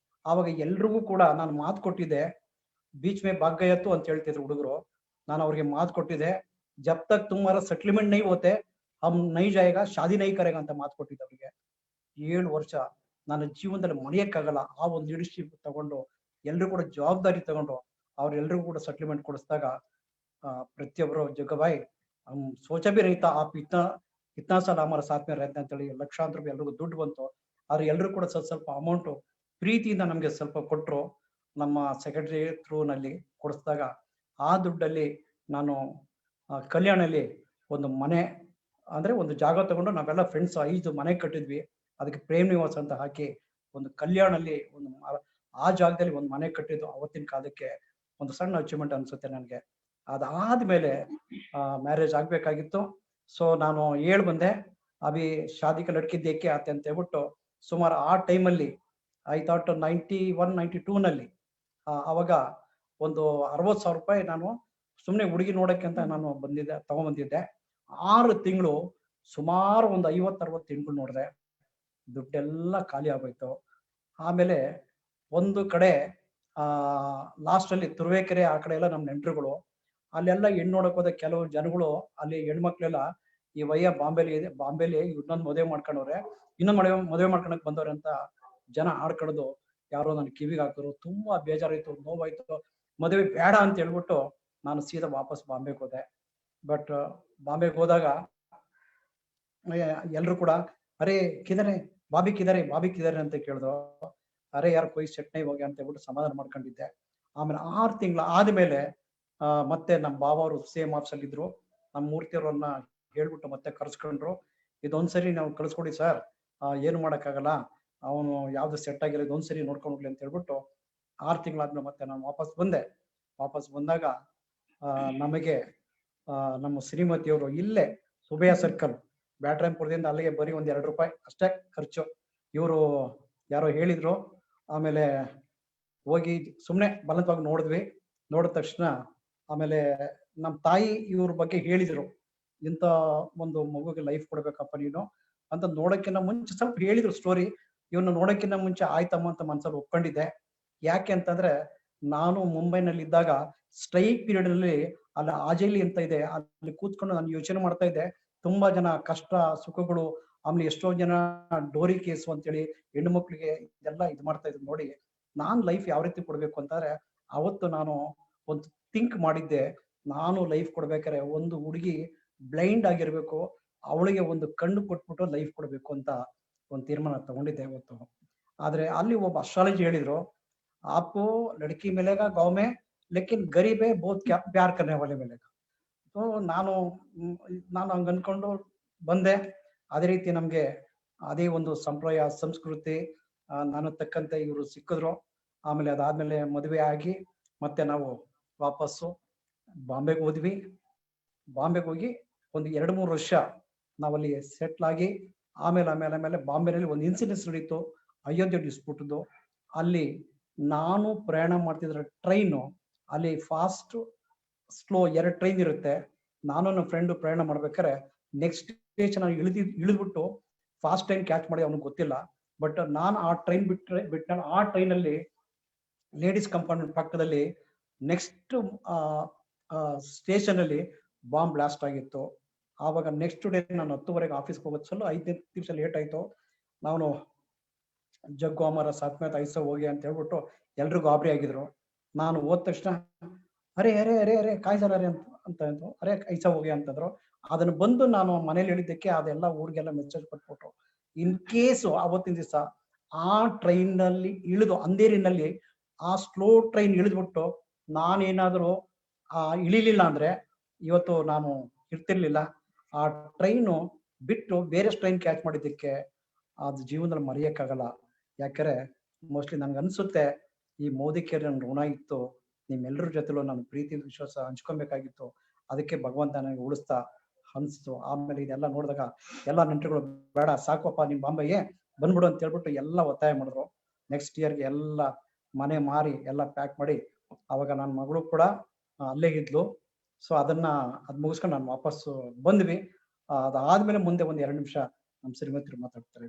ಆವಾಗ ಎಲ್ರಿಗೂ ಕೂಡ ನಾನು ಮಾತು ಕೊಟ್ಟಿದ್ದೆ, ಬೀಚ್ ಮೇ ಭಾಗ್ಯತ್ತು ಅಂತ ಹೇಳ್ತಿದ್ರು ಹುಡುಗರು. ನಾನು ಅವ್ರಿಗೆ ಮಾತು ಕೊಟ್ಟಿದ್ದೆ, ಜಬ್ ತಕ್ ತುಮಾರ ಸೆಟ್ಲ್ಮೆಂಟ್ ನೈ ಹೋತೆ ಹಮ್ ನೈ ಜಾಯೇಗಾ ಶಾದಿ ನೈ ಕರೆಗಾ ಅಂತ ಮಾತು ಕೊಟ್ಟಿದ್ದೆ ಅವ್ರಿಗೆ. 7 ವರ್ಷ ನನ್ನ ಜೀವನದಲ್ಲಿ ಮರೆಯಕ್ಕಾಗಲ್ಲ. ಆ ಒಂದು ಲೀಡರ್ಶಿಪ್ ತಗೊಂಡು ಎಲ್ರು ಕೂಡ ಜವಾಬ್ದಾರಿ ತಗೊಂಡು ಅವ್ರೆಲ್ರಿಗೂ ಕೂಡ ಸೆಟ್ಲ್ಮೆಂಟ್ ಕೊಡಿಸಿದಾಗ ಪ್ರತಿಯೊಬ್ಬರು ಜಗ್ಗಬಾಯಿ ಸೋಚ ಬಿ ರೈತ ಆಪ್ ಇತ್ನಾ ಸಾಲ ಹಮಾರ ಸಾಥ್ ಮೇ ರೈತ ಅಂತೇಳಿ ಲಕ್ಷಾಂತರ ರೂಪಾಯಿ ಎಲ್ರಿಗೂ ದುಡ್ಡು ಬಂತು. ಆದ್ರೆ ಎಲ್ರು ಕೂಡ ಸ್ವಲ್ಪ ಅಮೌಂಟ್ ಪ್ರೀತಿಯಿಂದ ನಮ್ಗೆ ಸ್ವಲ್ಪ ಕೊಟ್ರು. ನಮ್ಮ ಸೆಕ್ರೆಟರಿ ಥ್ರೂ ನಲ್ಲಿ ಕೊಡಿಸಿದಾಗ ಆ ದುಡ್ಡಲ್ಲಿ ನಾನು ಕಲ್ಯಾಣಲ್ಲಿ ಒಂದು ಮನೆ ಅಂದ್ರೆ ಒಂದು ಜಾಗ ತಗೊಂಡು ನಾವೆಲ್ಲ ಫ್ರೆಂಡ್ಸ್ 5 ಮನೆ ಕಟ್ಟಿದ್ವಿ. ಅದಕ್ಕೆ ಪ್ರೇಮ್ ನಿವಾಸ್ ಅಂತ ಹಾಕಿ ಒಂದು ಕಲ್ಯಾಣಲ್ಲಿ ಆ ಜಾಗದಲ್ಲಿ ಒಂದು ಮನೆ ಕಟ್ಟಿದ್ದು ಅವತ್ತಿನ ಕಾಲಕ್ಕೆ ಒಂದು ಸಣ್ಣ ಅಚೀವ್ಮೆಂಟ್ ಅನ್ಸುತ್ತೆ ನನಗೆ. ಅದಾದ್ಮೇಲೆ ಮ್ಯಾರೇಜ್ ಆಗ್ಬೇಕಾಗಿತ್ತು. ಸೊ ನಾನು ಬಂದೆ ಅಭಿ ಶಾದಿ ಲಡ್ಕಿ ದೇಕೆ ಆತೆ ಅಂತ ಹೇಳ್ಬಿಟ್ಟು ಸುಮಾರು ಆ ಟೈಮಲ್ಲಿ ಐ ಥಾಟ್ 91, 92 ನಲ್ಲಿ ಅವಾಗ ಒಂದು 60,000 ರೂಪಾಯಿ ನಾನು ಸುಮ್ಮನೆ ಹುಡುಗಿ ನೋಡಕ್ಕೆ ಅಂತ ನಾನು ತಗೊಂಡ್ಬಂದಿದ್ದೆ. 6 ತಿಂಗಳು ಸುಮಾರು ಒಂದು 50-60 ಹೆಣ್ಗಳು ನೋಡಿದೆ. ದುಡ್ಡೆಲ್ಲ ಖಾಲಿ ಆಗೋಯ್ತು. ಆಮೇಲೆ ಒಂದು ಕಡೆ ಲಾಸ್ಟ್ ಅಲ್ಲಿ ತುರುವೇಕೆರೆ ಆ ಕಡೆ ಎಲ್ಲ ನಮ್ಮ ನೆಂಟರುಗಳು ಅಲ್ಲೆಲ್ಲ ಹೆಣ್ಣು ನೋಡಕ್ ಹೋದ ಕೆಲವು ಜನಗಳು ಅಲ್ಲಿ ಹೆಣ್ಮಕ್ಳೆಲ್ಲ ಈ ವಯ್ಯ ಬಾಂಬೆಲಿ ಇನ್ನೊಂದು ಮದುವೆ ಮಾಡ್ಕೊಂಡವ್ರೆ, ಮದುವೆ ಮಾಡ್ಕೊಳಕ್ ಬಂದವ್ರೆ ಅಂತ ಜನ ಆಡ್ಕೊಳ್ಳೋದು ಯಾರೋ ನನ್ನ ಕಿವಿಗೆ ಹಾಕಿದ್ರು. ತುಂಬಾ ಬೇಜಾರಾಯ್ತು, ನೋವಾಯ್ತು. ಮದುವೆ ಬೇಡ ಅಂತ ಹೇಳ್ಬಿಟ್ಟು ನಾನು ಸೀದಾ ವಾಪಸ್ ಬಾಂಬೆಗೆ ಹೋದೆ. ಬಟ್ ಬಾಂಬೆಗೆ ಹೋದಾಗ ಎಲ್ರು ಕೂಡ ಅರೆ ಕಿದರೆ ಬಾಬಿ ಕಿದರೆ ಅಂತ ಕೇಳಿದ್ರು. ಅರೆ ಯಾರು ಕೊಯ್ ಸೆಟ್ನೈ ಹೋಗಿ ಅಂತ ಹೇಳ್ಬಿಟ್ಟು ಸಮಾಧಾನ ಮಾಡ್ಕೊಂಡಿದ್ದೆ. ಆಮೇಲೆ 6 ತಿಂಗಳು ಆದ್ಮೇಲೆ ಮತ್ತೆ ನಮ್ಮ ಬಾವ ಅವರು ಸೇಮ್ ಆಫೀಸ್ ಅಲ್ಲಿ ಇದ್ರು. ನಮ್ಮ ಮೂರ್ತಿಯವರನ್ನ ಹೇಳ್ಬಿಟ್ಟು ಮತ್ತೆ ಕರ್ಸ್ಕೊಂಡ್ರು. ಇದೊಂದ್ಸರಿ ನಾವು ಕಳ್ಸ್ಕೊಡಿ ಸರ್, ಏನು ಮಾಡಕ್ಕಾಗಲ್ಲ, ಅವನು ಯಾವ್ದು ಸೆಟ್ ಆಗಿಲ್ಲ, ಇದೊಂದ್ಸರಿ ನೋಡ್ಕೊಂಡ್ಲಿ ಅಂತ ಹೇಳ್ಬಿಟ್ಟು 6 ತಿಂಗಳಾದ್ಮೇಲೆ ಮತ್ತೆ ನಾನು ವಾಪಸ್ ಬಂದೆ. ವಾಪಸ್ ಬಂದಾಗ ನಮಗೆ ನಮ್ಮ ಶ್ರೀಮತಿಯವರು ಇಲ್ಲೇ ಸುಬಯ್ಯ ಸರ್ಕಲ್ ಬ್ಯಾಟ್ರಾಯಂಪುರದಿಂದ ಅಲ್ಲಿಗೆ ಬರೀ ಒಂದ್ 2 ರೂಪಾಯಿ ಅಷ್ಟೇ ಖರ್ಚು. ಇವರು ಯಾರೋ ಹೇಳಿದ್ರು. ಆಮೇಲೆ ಹೋಗಿ ಸುಮ್ನೆ ಬಲವಂತವಾಗಿ ನೋಡಿದ ತಕ್ಷಣ ಆಮೇಲೆ ನಮ್ಮ ತಾಯಿ ಇವ್ರ ಬಗ್ಗೆ ಹೇಳಿದ್ರು, ಇಂಥ ಒಂದು ಮಗುಗೆ ಲೈಫ್ ಕೊಡ್ಬೇಕಪ್ಪ ನೀನು ಅಂತ. ನೋಡಕ್ಕಿಂತ ಮುಂಚೆ ಸ್ವಲ್ಪ ಹೇಳಿದ್ರು ಸ್ಟೋರಿ. ಇವನ್ನ ನೋಡಕ್ಕಿಂತ ಮುಂಚೆ ಆಯ್ತಮ್ಮ ಅಂತ ಮನ್ಸಲ್ಲಿ ಒಪ್ಕೊಂಡಿದ್ದೆ. ಯಾಕೆ ಅಂತಂದ್ರೆ ನಾನು ಮುಂಬೈನಲ್ಲಿ ಇದ್ದಾಗ ಸ್ಟ್ರೈಕ್ ಪೀರಿಯಡ್ ಅಲ್ಲಿ ಅಲ್ಲಿ ಆಜೇಲಿ ಅಂತ ಇದೆ, ಅಲ್ಲಿ ಕೂತ್ಕೊಂಡು ನಾನು ಯೋಚನೆ ಮಾಡ್ತಾ ಇದ್ದೆ. ತುಂಬಾ ಜನ ಕಷ್ಟ ಸುಖಗಳು, ಆಮೇಲೆ ಎಷ್ಟೋ ಜನ ಡೋರಿ ಕೇಸು ಅಂತೇಳಿ ಹೆಣ್ಣು ಮಕ್ಳಿಗೆ ಇದೆಲ್ಲ ಇದು ಮಾಡ್ತಾ ಇದ್ರು ನೋಡಿ. ನಾನ್ ಲೈಫ್ ಯಾವ ರೀತಿ ಕೊಡ್ಬೇಕು ಅಂತಂದ್ರೆ ಅವತ್ತು ನಾನು ಒಂದು ಥಿಂಕ್ ಮಾಡಿದ್ದೆ, ನಾನು ಲೈಫ್ ಕೊಡ್ಬೇಕಾರೆ ಒಂದು ಹುಡುಗಿ ಬ್ಲೈಂಡ್ ಆಗಿರ್ಬೇಕು, ಅವಳಿಗೆ ಒಂದು ಕಣ್ಣು ಕೊಟ್ಬಿಟ್ಟು ಲೈಫ್ ಕೊಡ್ಬೇಕು ಅಂತ ಒಂದು ತೀರ್ಮಾನ ತಗೊಂಡಿದ್ದೆ ಇವತ್ತು. ಆದ್ರೆ ಅಲ್ಲಿ ಒಬ್ಬ ಅಸ್ಟ್ರಾಲಜಿ ಹೇಳಿದ್ರು, आपको लड़की मिलेगा गांव में लेकिन गरीब है बहुत क्या प्यार करने वाले मिलेगा. ಸೊ ನಾನು ಹಂಗ ಅನ್ಕೊಂಡು ಬಂದೆ. ಅದೇ ರೀತಿ ನಮ್ಗೆ ಅದೇ ಒಂದು ಸಂಪ್ರದಾಯ ಸಂಸ್ಕೃತಿ ನಾನು ತಕ್ಕಂತೆ ಇವರು ಸಿಕ್ಕಿದ್ರು. ಆಮೇಲೆ ಅದಾದ್ಮೇಲೆ ಮದುವೆ ಆಗಿ ಮತ್ತೆ ನಾವು ವಾಪಸ್ಸು ಬಾಂಬೆಗೆ ಹೋದ್ವಿ. ಬಾಂಬೆಗೆ ಹೋಗಿ ಒಂದು 2-3 ವರ್ಷ ನಾವಲ್ಲಿ ಸೆಟ್ಲ್ ಆಗಿ ಆಮೇಲೆ ಬಾಂಬೆನಲ್ಲಿ ಒಂದು ಇನ್ಸಿಡೆನ್ಸ್ ನಡೀತು, ಅಯೋಧ್ಯೆ ಡಿಸ್ಪ್ಯೂಟ್ದು. ಅಲ್ಲಿ ನಾನು ಪ್ರಯಾಣ ಮಾಡ್ತಿದ್ರ ಟ್ರೈನು ಅಲ್ಲಿ ಫಾಸ್ಟ್ ಸ್ಲೋ 2 ಟ್ರೈನ್ ಇರುತ್ತೆ. ನಾನು ನನ್ನ ಫ್ರೆಂಡ್ ಪ್ರಯಾಣ ಮಾಡ್ಬೇಕಾದ್ರೆ ನೆಕ್ಸ್ಟ್ ಸ್ಟೇಷನ್ ಇಳಿದ್ಬಿಟ್ಟು ಫಾಸ್ಟ್ ಟ್ರೈನ್ ಕ್ಯಾಚ್ ಮಾಡಿ ಅವ್ನಿಗೆ ಗೊತ್ತಿಲ್ಲ. ಬಟ್ ನಾನು ಆ ಟ್ರೈನ್ ಬಿಟ್ಟ ಆ ಟ್ರೈನ್ ಅಲ್ಲಿ ಲೇಡೀಸ್ ಕಂಪಾರ್ಟ್ಮೆಂಟ್ ಪಕ್ಕದಲ್ಲಿ ನೆಕ್ಸ್ಟ್ ಸ್ಟೇಷನ್ ಅಲ್ಲಿ ಬಾಂಬ್ ಬ್ಲಾಸ್ಟ್ ಆಗಿತ್ತು. ಆವಾಗ ನೆಕ್ಸ್ಟ್ ಡೇ ನಾನು 10:30 ಆಫೀಸ್ಗೆ ಹೋಗೋದು ಸಲ 5 ನಿಮಿಷ ಲೇಟ್ ಆಯ್ತು. ನಾನು ಜಗ್ಗು ಅಮರ ಸಾತ್ಮೇತ್ ಐಸ ಹೋಗಿ ಅಂತ ಹೇಳ್ಬಿಟ್ಟು ಎಲ್ರಿಗೂ ಗಾಬರಿ ಆಗಿದ್ರು. ನಾನು ಹೋದ ತಕ್ಷಣ ಅರೆ ಅರೆ ಅರೆ ಅರೆ ಕಾಯ್ಸರ ಅರೆ ಅಂತ ಅರೆ ಐಸ ಹೋಗಿ ಅಂತಂದ್ರು. ಅದನ್ನ ಬಂದು ನಾನು ಮನೇಲಿ ಹೇಳಿದ್ದಕ್ಕೆ ಅದೆಲ್ಲ ಊರಿಗೆಲ್ಲ ಮೆಸೇಜ್ ಕೊಟ್ಬಿಟ್ರು. ಇನ್ ಕೇಸು ಅವತ್ತಿನ ದಿವಸ ಆ ಟ್ರೈನ್ ನಲ್ಲಿ ಇಳಿದು ಅಂಧೇರಿನಲ್ಲಿ ಆ ಸ್ಲೋ ಟ್ರೈನ್ ಇಳಿದ್ಬಿಟ್ಟು ನಾನೇನಾದ್ರು ಇಳಿಲಿಲ್ಲ ಅಂದ್ರೆ ಇವತ್ತು ನಾನು ಇರ್ತಿರ್ಲಿಲ್ಲ. ಆ ಟ್ರೈನು ಬಿಟ್ಟು ಬೇರೆ ಟ್ರೈನ್ ಕ್ಯಾಚ್ ಮಾಡಿದ್ದಕ್ಕೆ ಅದು ಜೀವನದಲ್ಲಿ ಮರೆಯಕ್ಕಾಗಲ್ಲ. ಯಾಕಂದ್ರೆ ಮೋಸ್ಟ್ಲಿ ನನ್ಗೆ ಅನ್ಸುತ್ತೆ ಈ ಮೋದಿ ಕೇರ್ ನನ್ ಋಣ ಇತ್ತು, ನಿಮ್ಮೆಲ್ಲರ ಜೊತೆಲೂ ನಾನು ಪ್ರೀತಿ ವಿಶ್ವಾಸ ಹಂಚ್ಕೊಬೇಕಾಗಿತ್ತು. ಅದಕ್ಕೆ ಭಗವಂತ ನನಗೆ ಉಳಿಸ್ತಾ ಅನ್ಸ್ತು. ಆಮೇಲೆ ಇದೆಲ್ಲ ನೋಡಿದಾಗ ಎಲ್ಲ ನೆಂಟರುಗಳು ಬೇಡ ಸಾಕಪ್ಪ ನಿಮ್ ಬಾಂಬೆಗೆ ಬಂದ್ಬಿಡು ಅಂತ ಹೇಳ್ಬಿಟ್ಟು ಎಲ್ಲ ಒತ್ತಾಯ ಮಾಡಿದ್ರು. ನೆಕ್ಸ್ಟ್ ಇಯರ್ಗೆ ಎಲ್ಲ ಮನೆ ಮಾರಿ ಎಲ್ಲ ಪ್ಯಾಕ್ ಮಾಡಿ ಅವಾಗ ನನ್ನ ಮಗಳು ಕೂಡ ಅಲ್ಲೇ ಇದ್ಲು. ಸೊ ಅದ್ ಮುಗಿಸ್ಕೊಂಡು ನಾನು ವಾಪಸ್ಸು ಬಂದ್ವಿ. ಅದಾದ್ಮೇಲೆ ಮುಂದೆ ಒಂದ್ 2 ನಿಮಿಷ ನಮ್ ಶ್ರೀಮತಿ ಮಾತಾಡ್ತಾರೆ.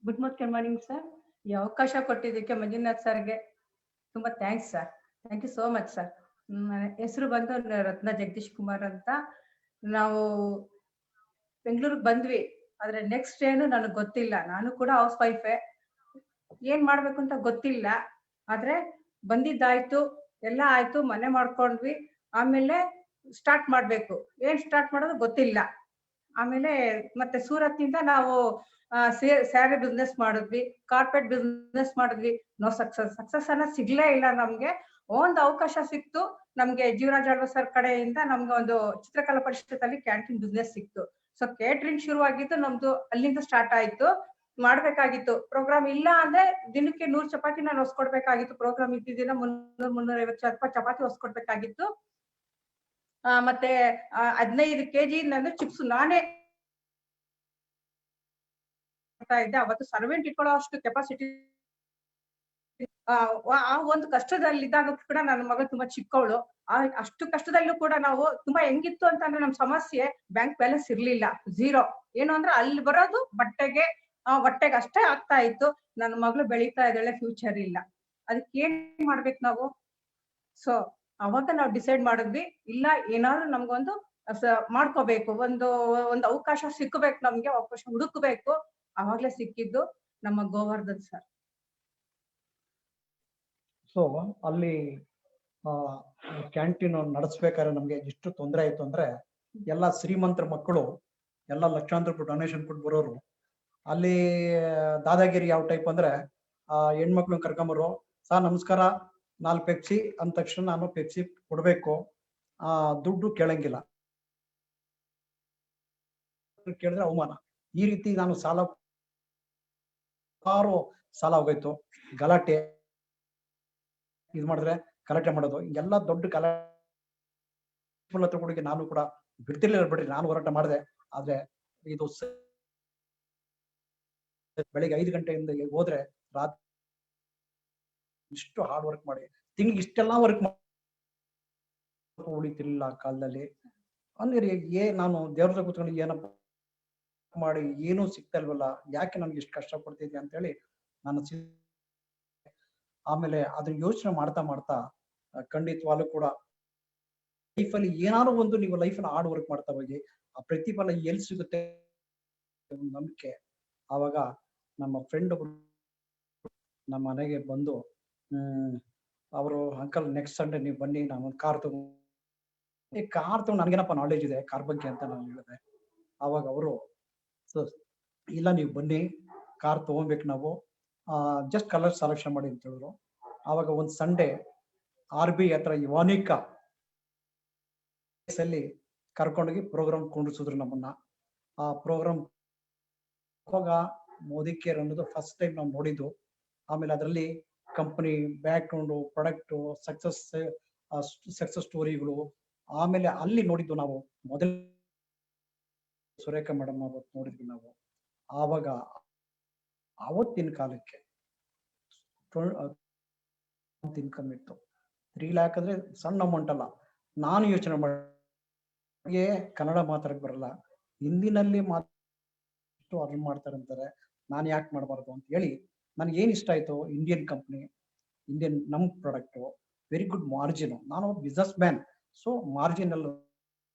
Good morning sir. ಈ ಅವಕಾಶ ಕೊಟ್ಟಿದ್ದಕ್ಕೆ ಮಂಜುನಾಥ್ ಸರ್ಗೆ ತುಂಬಾ thanks sir. Thank you so much sir. ನನ್ನ ಹೆಸರು ಬಂದು ರತ್ನ ಜಗದೀಶ್ ಕುಮಾರ್ ಅಂತ. ನಾವು ಬೆಂಗಳೂರಿಗೆ ಬಂದ್ವಿ, ಆದ್ರೆ ನೆಕ್ಸ್ಟ್ ಏನು ನನಗೆ ಗೊತ್ತಿಲ್ಲ. ನಾನು ಕೂಡ ಹೌಸ್ ವೈಫೇ, ಏನ್ ಮಾಡ್ಬೇಕು ಅಂತ ಗೊತ್ತಿಲ್ಲ. ಆದ್ರೆ ಬಂದಿದ್ದಾಯ್ತು, ಎಲ್ಲ ಆಯ್ತು, ಮನೆ ಮಾಡ್ಕೊಂಡ್ವಿ. ಆಮೇಲೆ ಸ್ಟಾರ್ಟ್ ಮಾಡ್ಬೇಕು, ಏನ್ ಸ್ಟಾರ್ಟ್ ಮಾಡೋದು ಗೊತ್ತಿಲ್ಲ. ಆಮೇಲೆ ಮತ್ತೆ ಸೂರತ್ ನಿಂದ ನಾವು ಸ್ಯಾರಿ ಬಿಸ್ನೆಸ್ ಮಾಡಿದ್ವಿ, ಕಾರ್ಪೆಟ್ ಬಿಸ್ನೆಸ್ ಮಾಡಿದ್ವಿ. ನೋ ಸಕ್ಸಸ್ ಅನ್ನ ಸಿಗ್ಲೇ ಇಲ್ಲ ನಮ್ಗೆ. ಒಂದು ಅವಕಾಶ ಸಿಕ್ತು ನಮ್ಗೆ, ಜೀವರಾಜ್ ಆಳ್ವ ಸರ್ ಕಡೆಯಿಂದ ನಮ್ಗೆ ಒಂದು ಚಿತ್ರಕಲಾ ಪರಿಷತ್ ಅಲ್ಲಿ ಕ್ಯಾಂಟೀನ್ ಬಿಸ್ನೆಸ್ ಸಿಕ್ತು. ಸೊ ಕೇಟರಿಂಗ್ ಶುರುವಾಗಿದ್ದು ನಮ್ದು ಅಲ್ಲಿಂದ ಸ್ಟಾರ್ಟ್ ಆಯ್ತು. ಮಾಡ್ಬೇಕಾಗಿತ್ತು ಪ್ರೋಗ್ರಾಮ್, ಇಲ್ಲ ಅಂದ್ರೆ ದಿನಕ್ಕೆ 100 ಚಪಾತಿ ನಾನು ಹೊಸ್ಕೊಡ್ಬೇಕಾಗಿತ್ತು. ಪ್ರೋಗ್ರಾಮ್ ಇದ್ದಿದ್ದಿನ 300-350 ಚಪಾತಿ ಹೊಸ್ಕೊಡ್ಬೇಕಾಗಿತ್ತು. ಮತ್ತೆ 15 kg ನಾನು ಚಿಪ್ಸ್ ನಾನೇ ಇದ್ದೆ. ಅವತ್ತು ಸರ್ವೆಂಟ್ ಇಟ್ಕೊಳ್ಳೋ ಅಷ್ಟು ಕೆಪಾಸಿಟಿ. ಆ ಒಂದು ಕಷ್ಟದಲ್ಲಿದ್ದಾಗ ಕೂಡ ನನ್ನ ಮಗಳು ತುಂಬಾ ಚಿಕ್ಕವಳು. ಅಷ್ಟು ಕಷ್ಟದಲ್ಲೂ ಕೂಡ ನಾವು ತುಂಬಾ ಹೆಂಗಿತ್ತು ಅಂತಂದ್ರೆ ನಮ್ ಸಮಸ್ಯೆ ಬ್ಯಾಂಕ್ ಬ್ಯಾಲೆನ್ಸ್ ಇರ್ಲಿಲ್ಲ, 0. ಏನು ಅಂದ್ರೆ ಅಲ್ಲಿ ಬರೋದು ಹೊಟ್ಟೆಗೆ ಅಷ್ಟೇ ಆಗ್ತಾ ಇತ್ತು. ನನ್ನ ಮಗಳು ಬೆಳೀತಾ ಇದ್ದಾಳೆ, ಫ್ಯೂಚರ್ ಇಲ್ಲ. ಅದಕ್ಕೆ ಏನ್ ಮಾಡ್ಬೇಕು ನಾವು? ಸೊ ಅವಾಗ ನಾವು ಡಿಸೈಡ್ ಮಾಡಿದ್ವಿ, ಇಲ್ಲ ಏನಾದ್ರು ನಮ್ಗೊಂದು ಮಾಡ್ಕೋಬೇಕು, ಒಂದು ಅವಕಾಶ ಸಿಕ್ಕಬೇಕು, ನಮ್ಗೆ ಅವಕಾಶ ಹುಡುಕ್ಬೇಕು. ಅವಾಗ್ಲೇ ಸಿಕ್ಕಿದ್ದು ನಮ್ಮ ಗೋವರ್ಧನ್ ಸರ್. ಸೊ ಅಲ್ಲಿ ಕ್ಯಾಂಟೀನ್ ನಡೆಸ್ಬೇಕಾದ್ರೆ ನಮ್ಗೆ ಎಷ್ಟು ತೊಂದರೆ ಆಯ್ತು ಅಂದ್ರೆ, ಎಲ್ಲ ಶ್ರೀಮಂತರ ಮಕ್ಕಳು ಎಲ್ಲ ಲಕ್ಷಾಂತರ ರೂಪಾಯಿ ಡೊನೇಷನ್ ಕೊಟ್ಟು ಬರೋರು. ಅಲ್ಲಿ ದಾದಾಗಿರಿ ಯಾವ ಟೈಪ್ ಅಂದ್ರೆ, ಹೆಣ್ಮಕ್ಳು ಕರ್ಕೊಂಬರು, ಸರ್ ನಮಸ್ಕಾರ 4 ಪೆಪ್ಸಿ ಅಂದ ತಕ್ಷಣ ನಾನು ಪೆಪ್ಸಿ ಕೊಡ್ಬೇಕು, ದುಡ್ಡು ಕೇಳಂಗಿಲ್ಲ. ಕೇಳಿದ್ರೆ ಅವಮಾನ. ಈ ರೀತಿ ನಾನು ಸಾಲ ಹೋಗೋಯ್ತು. ಗಲಾಟೆ ಇದ್ ಮಾಡಿದ್ರೆ ಗಲಾಟೆ ಮಾಡೋದು, ಹಿಂಗೆಲ್ಲ ದೊಡ್ಡ ಗಲಾಟೆ ನಾನು ಕೂಡ ಬಿಡ್ತಿರ್ಲಿಲ್ಲ. ಬಿಡ್ರಿ, ನಾನು ಹೋರಾಟ ಮಾಡಿದೆ. ಆದ್ರೆ ಇದು ಬೆಳಿಗ್ಗೆ 5 ಗಂಟೆಯಿಂದ ಹೋದ್ರೆ ರಾತ್ರಿ ಇಷ್ಟು ಹಾರ್ಡ್ ವರ್ಕ್ ಮಾಡಿ ತಿಂಗಳಿಗೆ ಇಷ್ಟೆಲ್ಲಾ ವರ್ಕ್ ಉಳಿತಿರ್ಲಿಲ್ಲ ಆ ಕಾಲದಲ್ಲಿ. ಅಂದ್ರೆ ನಾನು ದೇವ್ರ ಕೂತ್ಕೊಂಡು ಏನಪ್ಪ ಮಾಡಿ ಏನೂ ಸಿಗ್ತಾ ಇಲ್ವಲ್ಲ, ಯಾಕೆ ನನ್ಗೆ ಇಷ್ಟು ಕಷ್ಟ ಪಡ್ತಿದ್ದೆ ಅಂತ ಹೇಳಿ ನಾನು ಆಮೇಲೆ ಅದನ್ನ ಯೋಚನೆ ಮಾಡ್ತಾ ಖಂಡಿತವಾಗ್ಲೂ ಕೂಡ ಲೈಫಲ್ಲಿ ಏನಾದ್ರು ಒಂದು ನೀವು ಲೈಫಲ್ಲಿ ಹಾರ್ಡ್ ವರ್ಕ್ ಮಾಡ್ತಾ ಹೋಗಿ ಆ ಪ್ರತಿಫಲ ಎಲ್ಲಿ ಸಿಗುತ್ತೆ ನಂಬಿಕೆ. ಆವಾಗ ನಮ್ಮ ಫ್ರೆಂಡ್ ಒಬ್ರು ನಮ್ಮ ಮನೆಗೆ ಬಂದು ಅವರು ಅಂಕಲ್ ನೆಕ್ಸ್ಟ್ ಸಂಡೇ ನೀವು ಬನ್ನಿ, ನಾನು ಒಂದು ಕಾರ್ ತಗೊಂಡು ಈ ಕಾರ್ ತಗೊಂಡು ನನಗೇನಪ್ಪ ನಾಲೆಜ್ ಇದೆ ಕಾರ್ ಬಗ್ಗೆ ಅಂತ ನಾನು ಹೇಳಿದೆ. ಆವಾಗ ಅವರು ಇಲ್ಲ ನೀವು ಬನ್ನಿ, ಕಾರ್ ತಗೊಬೇಕು ನಾವು, ಜಸ್ಟ್ ಕಲರ್ ಸೆಲೆಕ್ಷನ್ ಮಾಡಿ ಅಂತ ಹೇಳಿದ್ರು. ಆವಾಗ ಒಂದು ಸಂಡೇ RB ಹತ್ರ ಇವಾನಿಕಾ ಅಲ್ಲಿ ಕರ್ಕೊಂಡೋಗಿ ಪ್ರೋಗ್ರಾಮ್ ಕೊಂಡಿಸಿದ್ರು ನಮ್ಮನ್ನ. ಆ ಪ್ರೋಗ್ರಾಮ್ ಅವಾಗ ಮೋದಿ ಕೇರ್ ಅನ್ನೋದು ಫಸ್ಟ್ ಟೈಮ್ ನಾವು ನೋಡಿದ್ದು. ಆಮೇಲೆ ಅದರಲ್ಲಿ company background, product, success ಸ್ಟೋರಿಗಳು, ಆಮೇಲೆ ಅಲ್ಲಿ ನೋಡಿದ್ದು ನಾವು ಮೊದಲ ಸುರೇಖಾ ಮೇಡಮ್ ಅವತ್ತು ನೋಡಿದ್ವಿ ನಾವು. ಆವಾಗ ಅವತ್ತಿನ ಕಾಲಕ್ಕೆ ಇನ್ಕಮ್ ಇತ್ತು. 3 lakh ಅಂದ್ರೆ ಸಣ್ಣ ಅಮೌಂಟ್ ಅಲ್ಲ. ನಾನು ಯೋಚನೆ ಮಾಡಿ ಕನ್ನಡ ಮಾತಾಡಕ್ ಬರಲ್ಲ, ಹಿಂದಿನಲ್ಲಿ ಅರ್ನ್ ಮಾಡ್ತಾರೆ ಅಂತಾರೆ, ನಾನು ಯಾಕೆ ಮಾಡಬಾರ್ದು ಅಂತ ಹೇಳಿ ನನಗೆ ಏನ್ ಇಷ್ಟ ಆಯ್ತು, ಇಂಡಿಯನ್ ಕಂಪ್ನಿ, ಇಂಡಿಯನ್ ನಮ್ ಪ್ರಾಡಕ್ಟ್, ವೆರಿ ಗುಡ್ ಮಾರ್ಜಿನ್, ನಾನು ಬಿಸ್ನೆಸ್ ಮ್ಯಾನ್, ಸೊ ಮಾರ್ಜಿನ್ ಎಲ್ಲ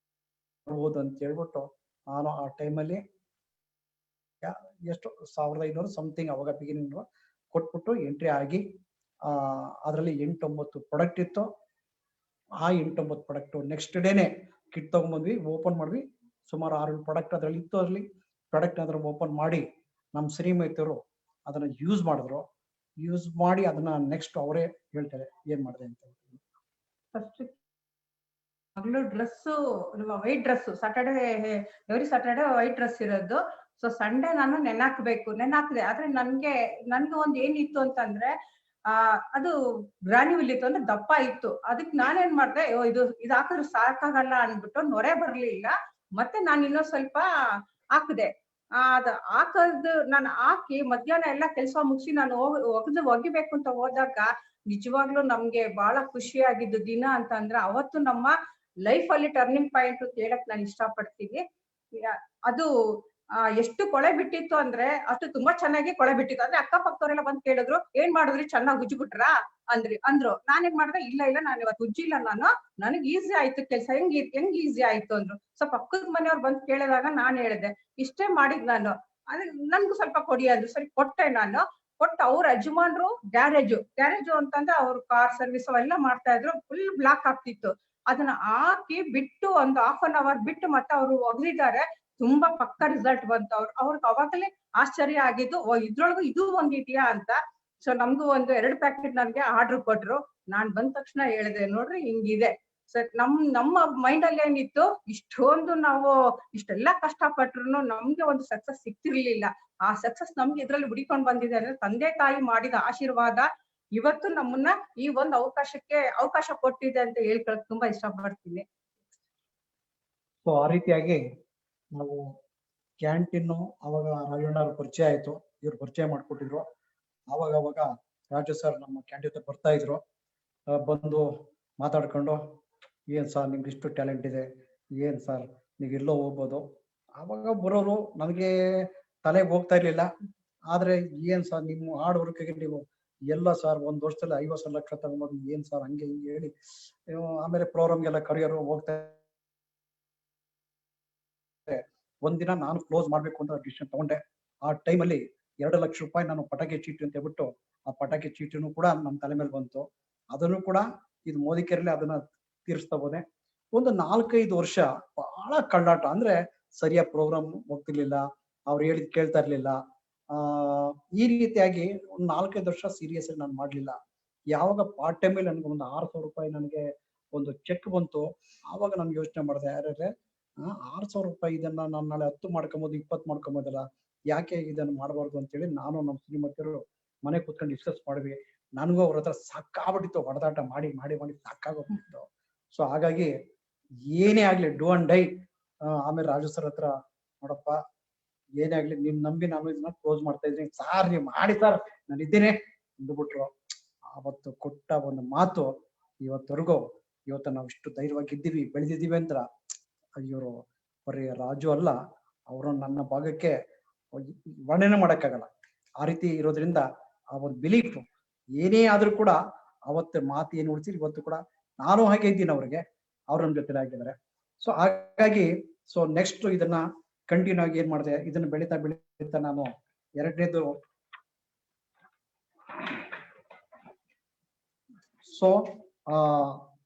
ಬರ್ಬೋದು ಅಂತ ಹೇಳ್ಬಿಟ್ಟು ನಾನು ಆ ಟೈಮಲ್ಲಿ ಎಷ್ಟು 1500 ಸಮಥಿಂಗ್ ಅವಾಗ ಬಿಗಿನಿಂಗ್ ಕೊಟ್ಬಿಟ್ಟು ಎಂಟ್ರಿ ಆಗಿ, ಅದರಲ್ಲಿ 8-9 ಪ್ರಾಡಕ್ಟ್ ಇತ್ತು. ಆ 8-9 ಪ್ರಾಡಕ್ಟ್ ನೆಕ್ಸ್ಟ್ ಡೇನೆ ಕಿಟ್ ತಗೊಂಡ್ಬಂದ್ವಿ, ಓಪನ್ ಮಾಡ್ವಿ. ಸುಮಾರು 6 ಪ್ರಾಡಕ್ಟ್ ಅದರಲ್ಲಿ ಇತ್ತು. ಅದರಲ್ಲಿ ಪ್ರಾಡಕ್ಟ್ ಅದ್ರ ಓಪನ್ ಮಾಡಿ ನಮ್ಮ ಶ್ರೀಮತಿಯವರು ಅದನ್ನ ಯೂಸ್ ಮಾಡಿದ್ರು. ಯೂಸ್ ಮಾಡಿ ಅದನ್ನ ನೆಕ್ಸ್ಟ್ ಅವರೇ ಹೇಳ್ತಾರೆ ಏನ್ ಮಾಡಿದೆ ಅಂತ. ಫಸ್ಟ್ ಮಗಳು dress, white dress, every Saturday white dress ಇರೋದು. ಸೊ ಸಂಡೇ ನಾನು ನೆನಾಕ್ದೆ. ಆದ್ರೆ ನನ್ಗೆ ಒಂದ್ ಏನಿತ್ತು ಅಂತಂದ್ರೆ, ಅದು ಗ್ರಾನ್ಯುವಲ್ ಇತ್ತು, ಅಂದ್ರೆ ದಪ್ಪ ಇತ್ತು. ಅದಕ್ಕೆ ನಾನೇನ್ ಮಾಡ್ದೆ, ಇದು ಹಾಕಿದ್ರೆ ಸಾಕಾಗಲ್ಲ ಅನ್ಬಿಟ್ಟು ನೊರೆ ಬರ್ಲಿಲ್ಲ. ಮತ್ತೆ ನಾನು ಇನ್ನೊಂದ್ ಸ್ವಲ್ಪ ಹಾಕ್ದೆ. ಅದ್ ಹಾಕದು ನಾನು ಹಾಕಿ ಮಧ್ಯಾಹ್ನ ಎಲ್ಲ ಕೆಲಸ ಮುಗಿಸಿ ನಾನು ಒಗಿಬೇಕು ಅಂತ ಹೋದಾಗ ನಿಜವಾಗ್ಲೂ ನಮ್ಗೆ ಬಹಳ ಖುಷಿ ಆಗಿದ್ದು ದಿನ ಅಂತ ಅಂದ್ರೆ ಅವತ್ತು ನಮ್ಮ ಲೈಫ್ ಅಲ್ಲಿ ಟರ್ನಿಂಗ್ ಪಾಯಿಂಟ್ ಅಂತ ಹೇಳಕ್ ನಾನು ಇಷ್ಟಪಡ್ತೀನಿ. ಅದು ಎಷ್ಟು ಕೊಳೆ ಬಿಟ್ಟಿತ್ತು ಅಂದ್ರೆ ಅಷ್ಟು ತುಂಬಾ ಚೆನ್ನಾಗಿ ಕೊಳೆ ಬಿಟ್ಟಿತ್ತು. ಅಂದ್ರೆ ಅಕ್ಕಪಕ್ಕದವರೆಲ್ಲ ಬಂದ್ ಕೇಳಿದ್ರು, ಏನ್ ಮಾಡಿದ್ರಿ, ಚೆನ್ನಾಗಿ ಉಜ್ಜಿಬಿಟ್ರಾ ಅಂದ್ರು. ನಾನೇನ್ ಮಾಡ್ದೆ, ಇಲ್ಲ ನಾನು ಇವತ್ತು ಉಜ್ಜಿಲ್ಲ, ನನಗ್ ಈಸಿ ಆಯ್ತು ಕೆಲ್ಸ. ಹೆಂಗ್ ಈಸಿ ಆಯ್ತು ಅಂದ್ರು. ಸೊ ಪಕ್ಕದ ಮನೆಯವ್ರು ಬಂದ್ ಕೇಳಿದಾಗ ನಾನ್ ಹೇಳಿದೆ, ಇಷ್ಟೇ ಮಾಡಿದ್ ನಾನು, ಅದೇ ನನ್ಗೂ ಸ್ವಲ್ಪ ಕೊಡಿ ಅಂದ್ರು. ಸರಿ ಕೊಟ್ಟೆ. ನಾನು ಕೊಟ್ಟು ಅವ್ರ ಯಜಮಾನ್ರು ಗ್ಯಾರೇಜು ಅಂತಂದ್ರೆ ಅವ್ರು ಕಾರ್ ಸರ್ವಿಸ್ ಅವೆಲ್ಲ ಮಾಡ್ತಾ ಇದ್ರು. ಫುಲ್ ಬ್ಲಾಕ್ ಆಗ್ತಿತ್ತು. ಅದನ್ನ ಹಾಕಿ ಬಿಟ್ಟು ಒಂದು 1/2 hour ಬಿಟ್ಟು ಮತ್ತೆ ಅವರು ಒಗ್ದಿದ್ದಾರೆ. ತುಂಬಾ ಪಕ್ಕ ರಿಸಲ್ಟ್ ಬಂತು. ಅವ್ರಿಗೆ ಅವಾಗಲೇ ಆಶ್ಚರ್ಯ ಆಗಿದ್ದು, ಇದ್ರೊಳಗೂ ಇದು ಒಂದಿದ್ಯಾ ಅಂತ. ಸೊ ನಮ್ಗೂ ಒಂದು 2 ಪ್ಯಾಕೆಟ್ ನನ್ಗೆ ಆರ್ಡರ್ ಕೊಟ್ರು. ನಾನ್ ಬಂದ ತಕ್ಷಣ ಹೇಳಿದೆ, ನೋಡ್ರಿ ಹಿಂಗಿದೆ. ಸೊ ನಮ್ಮ ಮೈಂಡ್ ಅಲ್ಲಿ ಏನಿತ್ತು, ಇಷ್ಟೊಂದು ನಾವು ಇಷ್ಟೆಲ್ಲಾ ಕಷ್ಟಪಟ್ರು ನಮ್ಗೆ ಒಂದು ಸಕ್ಸಸ್ ಸಿಕ್ತಿರ್ಲಿಲ್ಲ. ಆ ಸಕ್ಸಸ್ ನಮ್ಗೆ ಇದ್ರಲ್ಲಿ ಹುಡಿಕೊಂಡ್ ಬಂದಿದೆ ಅಂದ್ರೆ ತಂದೆ ತಾಯಿ ಮಾಡಿದ ಆಶೀರ್ವಾದ ಇವತ್ತು ನಮ್ಮನ್ನ ಈ ಒಂದು ಅವಕಾಶ ಕೊಟ್ಟಿದೆ ಅಂತ ಹೇಳ್ಕೊಳಕ್ ತುಂಬಾ ಇಷ್ಟಪಡ್ತೀನಿ. ಸೊ ಆ ರೀತಿಯಾಗಿ ನಾವು ಕ್ಯಾಂಟೀನ್ ಅವಾಗ ರಾಜಣ್ಣ ಅವ್ರ ಪರಿಚಯ ಆಯ್ತು, ಇವ್ರು ಪರಿಚಯ ಮಾಡ್ಕೊಟ್ಟಿದ್ರು. ಅವಾಗ ರಾಜು ಸರ್ ನಮ್ಮ ಕ್ಯಾಂಟೀನ್ ಬರ್ತಾ ಇದ್ರು. ಬಂದು ಮಾತಾಡ್ಕೊಂಡು, ಏನ್ ಸರ್ ನಿಮ್ಗೆ ಇಷ್ಟು ಟ್ಯಾಲೆಂಟ್ ಇದೆ, ಏನ್ ಸರ್ ನೀವು ಎಲ್ಲೋ ಹೋಗ್ಬೋದು. ಅವಾಗ ಬರೋರು ನನಗೆ ತಲೆಗೆ ಹೋಗ್ತಾ ಇರ್ಲಿಲ್ಲ. ಆದ್ರೆ ಏನ್ ಸರ್ ನಿಮ್ಮ ಹಾರ್ಡ್ ವರ್ಕ್ಗೆ ನೀವು ಎಲ್ಲ ಸರ್ 1 ವರ್ಷದಲ್ಲಿ 50 ಲಕ್ಷ ತಗೊಂಡು ಏನ್ ಸರ್ ಹಂಗೆ ಹಿಂಗೆ ಹೇಳಿ, ಆಮೇಲೆ ಪ್ರೋಗ್ರಾಮ್ಗೆಲ್ಲ ಕರಿಯರು ಹೋಗ್ತಾ. ಒಂದಿನ ನಾನು ಕ್ಲೋಸ್ ಮಾಡ್ಬೇಕು ಅಂತ ಡಿಸಿಷನ್ ತಗೊಂಡೆ. ಆ ಟೈಮಲ್ಲಿ 2 ಲಕ್ಷ ರೂಪಾಯಿ ನಾನು ಪಟಾಕಿ ಚೀಟಿ ಅಂತ ಹೇಳ್ಬಿಟ್ಟು, ಆ ಪಟಾಕಿ ಚೀಟಿನೂ ಕೂಡ ನಮ್ಮ ತಲೆ ಮೇಲೆ ಬಂತು. ಅದನ್ನು ಕೂಡ ಇದು ಮೋದಿ ಕೇರಳಿ ಅದನ್ನ ತೀರಿಸ್ತಾ ಹೋದೆ. ಒಂದು 4-5 ವರ್ಷ ಬಹಳ ಕಳ್ಳಾಟ, ಅಂದ್ರೆ ಸರಿಯಾಗಿ ಪ್ರೋಗ್ರಾಮ್ ಹೋಗ್ತಿರ್ಲಿಲ್ಲ, ಅವ್ರು ಹೇಳಿದ್ ಕೇಳ್ತಾ ಇರ್ಲಿಲ್ಲ. ಈ ರೀತಿಯಾಗಿ ಒಂದು 4-5 ವರ್ಷ ಸೀರಿಯಸ್ ಆಗಿ ನಾನು ಮಾಡ್ಲಿಲ್ಲ. ಯಾವಾಗ ಪಾರ್ಟ್ ಟೈಮ್ ಅಲ್ಲಿ ನನಗೆ ಒಂದು 6,000 ರೂಪಾಯಿ ನನಗೆ ಒಂದು ಚೆಕ್ ಬಂತು, ಆವಾಗ ನಾನು ಯೋಚನೆ ಮಾಡಿದೆ, ಯಾರ್ಯಾರೆ 6,000 ರೂಪಾಯಿ ಇದನ್ನ ನಾನು ನಾಳೆ 10 ಮಾಡ್ಕೊಬೋದು, 20 ಮಾಡ್ಕೊಬೋದಲ್ಲ, ಯಾಕೆ ಇದನ್ನು ಮಾಡಬಾರ್ದು ಅಂತೇಳಿ ನಾನು ನಮ್ಮ ಶ್ರೀಮತಿಯವರು ಮನೆ ಕೂತ್ಕೊಂಡು ಡಿಸ್ಕಸ್ ಮಾಡಿದ್ವಿ. ನನಗೂ ಅವ್ರ ಹತ್ರ ಸಾಕಾಗ್ಬಿಟ್ಟಿತ್ತು, ಹೊಡೆದಾಟ ಮಾಡಿ ಮಾಡಿ ಮಾಡಿ ಸಾಕಾಗೋಗ್ಬಿಟ್ಟಿತ್ತು. ಸೊ ಹಾಗಾಗಿ ಏನೇ ಆಗ್ಲಿ ಡೂ ಅಂಡ್ ಡೈ. ಆಮೇಲೆ ರಾಜು ಸರ್ ಹತ್ರ, ನೋಡಪ್ಪ ಏನೇ ಆಗ್ಲಿ ನಿಮ್ ನಂಬಿ ನಾನು ಇದನ್ನ ಕ್ಲೋಸ್ ಮಾಡ್ತಾ ಇದ್ದೀನಿ, ಸಾರ್ ನೀವು ಮಾಡಿ ಸರ್ ನಾನು ಇದ್ದೇನೆ ಅಂದ್ಬಿಟ್ರು. ಅವತ್ತು ಕೊಟ್ಟ ಒಂದು ಮಾತು ಇವತ್ತು ನಾವು ಇಷ್ಟು ಧೈರ್ಯವಾಗಿ ಇದ್ದೀವಿ, ಬೆಳೆದಿದ್ದೀವಿ ಅಂತ ಇವರು ಬರೀ ರಾಜು ಅಲ್ಲ, ಅವರು ನನ್ನ ಭಾಗಕ್ಕೆ ವರ್ಣನೆ ಮಾಡಕ್ಕಾಗಲ್ಲ. ಆ ರೀತಿ ಇರೋದ್ರಿಂದ ಆ ಒಂದು ಬಿಲೀಫ್ ಏನೇ ಆದ್ರೂ ಕೂಡ ಅವತ್ತು ಮಾತು ಏನು ಉಳಿಸಿದ್ರು ಇವತ್ತು ಕೂಡ ನಾನು ಹಾಗೆ ಇದ್ದೀನಿ, ಅವ್ರಿಗೆ ಅವ್ರು ನಮ್ಮ ಜೊತೆ ಆಗಿದ್ದಾರೆ. ಸೊ ಹಾಗಾಗಿ ನೆಕ್ಸ್ಟ್ ಇದನ್ನ ಕಂಟಿನ್ಯೂ ಆಗಿ ಏನ್ ಮಾಡಿದೆ, ಇದನ್ನ ಬೆಳೀತಾ ನಾನು 2ನೇದು ಸೊ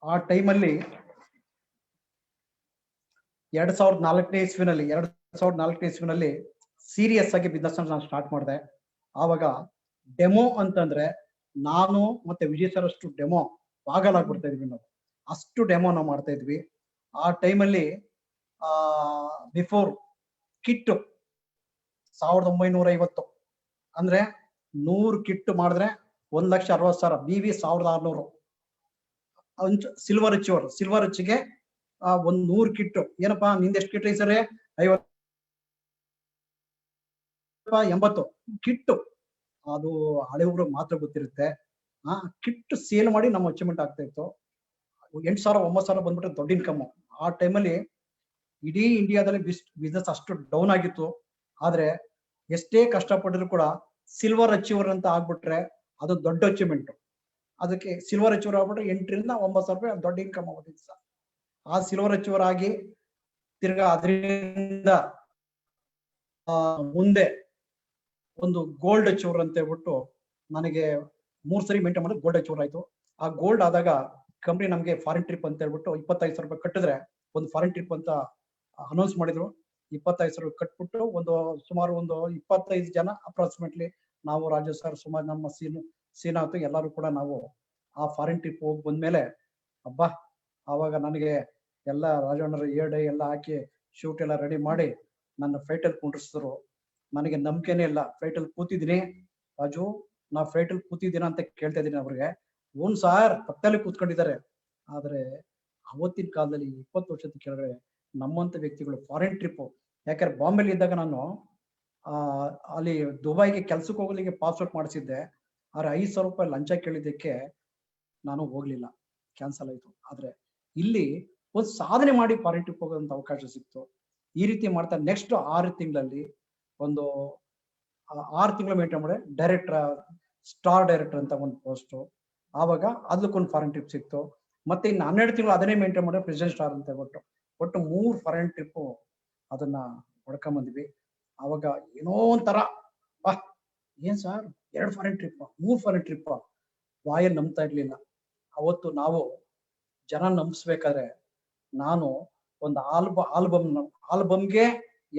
ಆ ಟೈಮಲ್ಲಿ 2004ನೇ ಇಸ್ವಿನಲ್ಲಿ ಸೀರಿಯಸ್ ಆಗಿ ಬಿಸ್ನೆಸ್ ನಾನು ಸ್ಟಾರ್ಟ್ ಮಾಡಿದೆ. ಆವಾಗ ಡೆಮೋ ಅಂತಂದ್ರೆ ನಾನು ಮತ್ತೆ ವಿಜಯ್ ಸರ್ ಅಷ್ಟು ಡೆಮೋ ಪಾಗಲಾಗ್ಬಿಡ್ತಾ ಇದ್ವಿ ನಾವು, ಅಷ್ಟು ಡೆಮೋ ನಾವು ಮಾಡ್ತಾ ಇದ್ವಿ. ಆ ಟೈಮಲ್ಲಿ ಬಿಫೋರ್ ಕಿಟ್ 1950 ಅಂದ್ರೆ 100 ಕಿಟ್ ಮಾಡಿದ್ರೆ 1,60,000 BV 1600 ಸಿಲ್ವರ್ ಅಚ್ಚಿಗೆ ಒಂದ್ 100 ಕಿಟ್. ಏನಪ್ಪಾ ನಿಂದ ಎಷ್ಟು ಕಿಟ್ ಸರ್? 80 ಕಿಟ್. ಅದು ಹಳೆಯವರು ಮಾತ್ರ ಗೊತ್ತಿರುತ್ತೆ. ಕಿಟ್ ಸೇಲ್ ಮಾಡಿ ನಮ್ಮ ಅಚೀವ್ಮೆಂಟ್ ಆಗ್ತಾ ಇತ್ತು. 8,000 9,000 ಬಂದ್ಬಿಟ್ರೆ ದೊಡ್ಡ ಇನ್ಕಮ್. ಆ ಟೈಮಲ್ಲಿ ಇಡೀ ಇಂಡಿಯಾದಲ್ಲಿ ಬಿಸ್ನೆಸ್ ಅಷ್ಟು ಡೌನ್ ಆಗಿತ್ತು. ಆದ್ರೆ ಎಷ್ಟೇ ಕಷ್ಟಪಟ್ಟರು ಕೂಡ ಸಿಲ್ವರ್ ಅಚೀವರ್ ಅಂತ ಆಗ್ಬಿಟ್ರೆ ಅದು ದೊಡ್ಡ ಅಚೀವ್ಮೆಂಟ್. ಅದಕ್ಕೆ ಸಿಲ್ವರ್ ಅಚೀವರ್ ಆಗ್ಬಿಟ್ರೆ 8,000 ರಿಂದ 9,000 ರೂಪಾಯಿ ದೊಡ್ಡ ಇನ್ಕಮ್ ಆಗೋದಿತ್ತು ಸರ್. ಆ ಸಿಲ್ವರ್ ಅಚೀವರ್ ಆಗಿ ತಿರ್ಗಾ ಅದರಿಂದ ಮುಂದೆ ಒಂದು ಗೋಲ್ಡ್ ಅಚೀವರ್ ಅಂತ ಹೇಳ್ಬಿಟ್ಟು ನನಗೆ 3 ಸರಿ ಮೇಂಟೈನ್ ಮಾಡೋದು ಗೋಲ್ಡ್ ಅಚೀವರ್ ಆಯ್ತು. ಆ ಗೋಲ್ಡ್ ಆದಾಗ ಕಂಪ್ನಿ ನಮ್ಗೆ ಫಾರಿನ್ ಟ್ರಿಪ್ ಅಂತ ಹೇಳ್ಬಿಟ್ಟು 25,000 ರೂಪಾಯಿ ಕಟ್ಟಿದ್ರೆ ಒಂದು ಫಾರಿನ್ ಟ್ರಿಪ್ ಅಂತ ಅನೌನ್ಸ್ ಮಾಡಿದ್ರು. 25,000 ರೂಪಾಯಿ ಕಟ್ಬಿಟ್ಟು ಸುಮಾರು ಒಂದು 25 ಜನ ಅಪ್ರಾಕ್ಸಿಮೇಟ್ಲಿ ನಾವು, ರಾಜು ಸರ್, ಸುಮಾರು ನಮ್ಮ ಸೀನಾತು ಎಲ್ಲರೂ ಕೂಡ ನಾವು ಆ ಫಾರಿನ್ ಟ್ರಿಪ್ ಹೋಗಿ ಬಂದ್ಮೇಲೆ ಹಬ್ಬ, ಆವಾಗ ನನಗೆ ಎಲ್ಲ ರಾಜಣ್ಣರು ಏರ್ಡೆ ಎಲ್ಲ ಹಾಕಿ ಶೂಟ್ ಎಲ್ಲ ರೆಡಿ ಮಾಡಿ ನನ್ನ ಫ್ಲೈಟ್ ಅಲ್ಲಿ ಕುಂಡ್ರಿಸಿದ್ರು. ನನಗೆ ನಂಬಿಕೆನೇ ಇಲ್ಲ. ಫ್ಲೈಟ್ ಅಲ್ಲಿ ಕೂತಿದ್ದೀನಿ, ರಾಜು ನಾ ಫ್ಲೈಟ್ ಅಲ್ಲಿ ಕೂತಿದ್ದೀನ ಅಂತ ಕೇಳ್ತಾ ಇದ್ದೀನಿ ಅವ್ರಿಗೆ. ಓನ್ ಸಾರ್ ಪಕ್ಕದಲ್ಲಿ ಕೂತ್ಕೊಂಡಿದ್ದಾರೆ. ಆದ್ರೆ ಅವತ್ತಿನ ಕಾಲದಲ್ಲಿ 20 ವರ್ಷದ ಕೆಳಗಡೆ ನಮ್ಮಂತ ವ್ಯಕ್ತಿಗಳು ಫಾರಿನ್ ಟ್ರಿಪ್, ಯಾಕಂದ್ರೆ ಬಾಂಬೆಲಿ ಇದ್ದಾಗ ನಾನು ಅಲ್ಲಿ ದುಬೈಗೆ ಕೆಲ್ಸಕ್ಕೆ ಹೋಗ್ಲಿಕ್ಕೆ ಪಾಸ್ಪೋರ್ಟ್ ಮಾಡಿಸಿದ್ದೆ. ಆದ್ರೆ 5,000 ರೂಪಾಯಿ ಲಂಚ ಕೇಳಿದ್ದಕ್ಕೆ ನಾನು ಹೋಗ್ಲಿಲ್ಲ, ಕ್ಯಾನ್ಸಲ್ ಆಯ್ತು. ಆದ್ರೆ ಇಲ್ಲಿ ಒಂದು ಸಾಧನೆ ಮಾಡಿ ಫಾರಿನ್ ಟ್ರಿಪ್ ಹೋಗೋದಂತ ಅವಕಾಶ ಸಿಕ್ತು. ಈ ರೀತಿ ಮಾಡ್ತಾ ನೆಕ್ಸ್ಟ್ 6 ತಿಂಗಳಲ್ಲಿ ಒಂದು 6 ತಿಂಗಳು ಮೇಂಟೈನ್ ಮಾಡಿ ಸ್ಟಾರ್ ಡೈರೆಕ್ಟರ್ ಅಂತ ಒಂದು ಪೋಸ್ಟ್. ಆವಾಗ ಅದಕ್ಕೊಂದು ಫಾರಿನ್ ಟ್ರಿಪ್ ಸಿಕ್ತು. ಮತ್ತೆ ಇನ್ನು 12 ತಿಂಗಳು ಅದನ್ನೇ ಮೇಂಟೈನ್ ಮಾಡಿ ಪ್ರೆಸಿಡೆಂಟ್ ಸ್ಟಾರ್ ಅಂತ ಹೇಳ್ಬಿಟ್ಟು ಒಟ್ಟು 3 ಫಾರಿನ್ ಟ್ರಿಪ್ ಅದನ್ನ ಹೊಡ್ಕೊಂಬಂದ್ವಿ. ಅವಾಗ ಏನೋ ಒಂಥರ ಬಾ, ಏನ್ sir 2 foreign trip 3 foreign trip, ವಾಯಲ್ಲಿ ನಂಬ್ತಾ ಇರ್ಲಿಲ್ಲ. ಅವತ್ತು ನಾವು ಜನ ನಂಬಿಸ್ಬೇಕಾದ್ರೆ ನಾನು ಒಂದು ಆಲ್ಬಮ್ಗೆ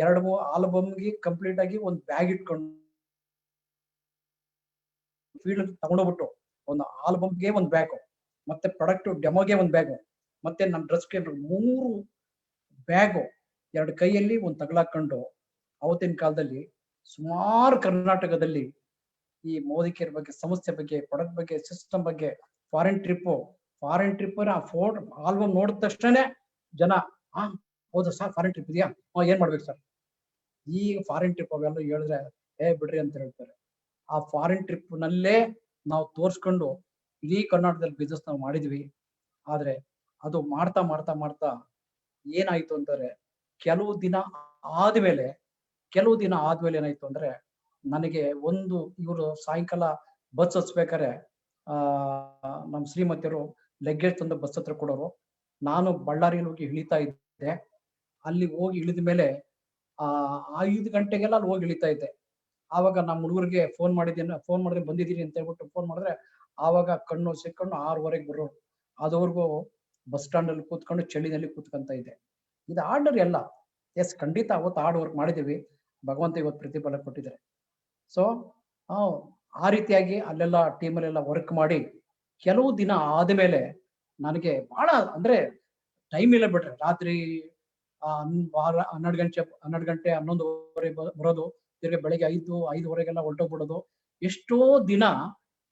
2-3 ಆಲ್ಬಮ್ಗೆ ಕಂಪ್ಲೀಟ್ ಆಗಿ ಒಂದು ಬ್ಯಾಗ್ ಇಟ್ಕೊಂಡು ಫೀಲ್ಡ್ ತಗೊಂಡೋಗ್ಬಿಟ್ಟು ಒಂದು ಆಲ್ಬಮ್ಗೆ ಒಂದು ಬ್ಯಾಗ್, ಮತ್ತೆ ಪ್ರಾಡಕ್ಟ್ ಡೆಮೋಗೆ ಒಂದು ಬ್ಯಾಗ್, ಮತ್ತೆ ನನ್ನ ಡ್ರೆಸ್ಗೆ 3 ಬ್ಯಾಗು 2 ಕೈಯಲ್ಲಿ ಒಂದು ತಗಲಾಕೊಂಡು ಅವತ್ತಿನ ಕಾಲದಲ್ಲಿ ಸುಮಾರು ಕರ್ನಾಟಕದಲ್ಲಿ ಈ ಮೋದಿ ಕೇರ್ ಬಗ್ಗೆ, ಸಮಸ್ಯೆ ಬಗ್ಗೆ, ಪ್ರಾಡಕ್ಟ್ ಬಗ್ಗೆ, ಸಿಸ್ಟಮ್ ಬಗ್ಗೆ, ಫಾರಿನ್ ಟ್ರಿಪ್ ಆ ಆಲ್ಬಮ್ ನೋಡಿದ ತಕ್ಷಣ ಜನ ಹೌದಾ ಸರ್ ಫಾರಿನ್ ಟ್ರಿಪ್ ಇದೆಯಾ, ಏನ್ ಮಾಡ್ಬೇಕು ಸರ್? ಈಗ ಫಾರಿನ್ ಟ್ರಿಪ್ ಅವೆಲ್ಲ ಹೇಳಿದ್ರೆ ಬಿಡ್ರಿ ಅಂತ ಹೇಳ್ತಾರೆ. ಆ ಫಾರಿನ್ ಟ್ರಿಪ್ ನಲ್ಲೇ ನಾವು ತೋರ್ಸ್ಕೊಂಡು ಇಡೀ ಕರ್ನಾಟಕದಲ್ಲಿ ಬಿಸ್ನೆಸ್ ನಾವು ಮಾಡಿದ್ವಿ. ಆದ್ರೆ ಅದು ಮಾಡ್ತಾ ಮಾಡ್ತಾ ಮಾಡ್ತಾ ಏನಾಯ್ತು ಅಂತಂದ್ರೆ ಕೆಲವು ದಿನ ಆದ್ಮೇಲೆ ಏನಾಯ್ತು ಅಂದ್ರೆ ನನಗೆ ಇವರು ಸಾಯಂಕಾಲ ಬಸ್ ಹಚ್ಬೇಕಾರೆ ನಮ್ಮ ಶ್ರೀಮತಿಯರು ಲಗ್ಗೇಜ್ ತಂದು ಬಸ್ ಹತ್ರ ಕೊಡೋರು. ನಾನು ಬಳ್ಳಾರಿಯಲ್ಲಿ ಹೋಗಿ ಇಳಿತಾ ಇದ್ದೆ. ಅಲ್ಲಿ ಹೋಗಿ ಇಳಿದ ಮೇಲೆ 5 ಗಂಟೆಗೆಲ್ಲ ಅಲ್ಲಿ ಹೋಗಿ ಇಳಿತಾ ಇದ್ದೆ. ಆವಾಗ ನಮ್ಮ ಹುಡುಗರಿಗೆ ಫೋನ್ ಮಾಡಿದ್ರೆ ಬಂದಿದ್ದೀನಿ ಅಂತ ಹೇಳ್ಬಿಟ್ಟು ಫೋನ್ ಮಾಡಿದ್ರೆ ಆವಾಗ ಕಣ್ಣು ಸಿಕ್ಕೊಂಡು 6:15 ಬರೋರು. ಅದವರೆಗೂ ಬಸ್ ಸ್ಟ್ಯಾಂಡ್ ಅಲ್ಲಿ ಕೂತ್ಕೊಂಡು ಚಳಿನಲ್ಲಿ ಕೂತ್ಕೊಂತ ಇದ್ದೆ. ಇದು ಆರ್ಡರ್ ಎಲ್ಲ ಎಸ್ ಖಂಡಿತ ಅವತ್ತು ಹಾರ್ಡ್ ವರ್ಕ್ ಮಾಡಿದೀವಿ, ಭಗವಂತ ಇವತ್ತು ಪ್ರತಿಫಲ ಕೊಟ್ಟಿದ್ದಾರೆ. ಸೊ ಆ ರೀತಿಯಾಗಿ ಅಲ್ಲೆಲ್ಲ ಟೀಮಲ್ಲೆಲ್ಲ ವರ್ಕ್ ಮಾಡಿ ಕೆಲವು ದಿನ ಆದ್ಮೇಲೆ ನನಗೆ ಬಹಳ ಅಂದ್ರೆ ಟೈಮ್ ಇಲ್ಲ ಬಿಟ್ರೆ ರಾತ್ರಿ 12 ಗಂಟೆ 11:30 ಬರೋದು, ತಿರ್ಗಿ ಬೆಳಗ್ಗೆ 5:05 ಹೊರಟೋಗ್ಬಿಡೋದು. ಎಷ್ಟೋ ದಿನ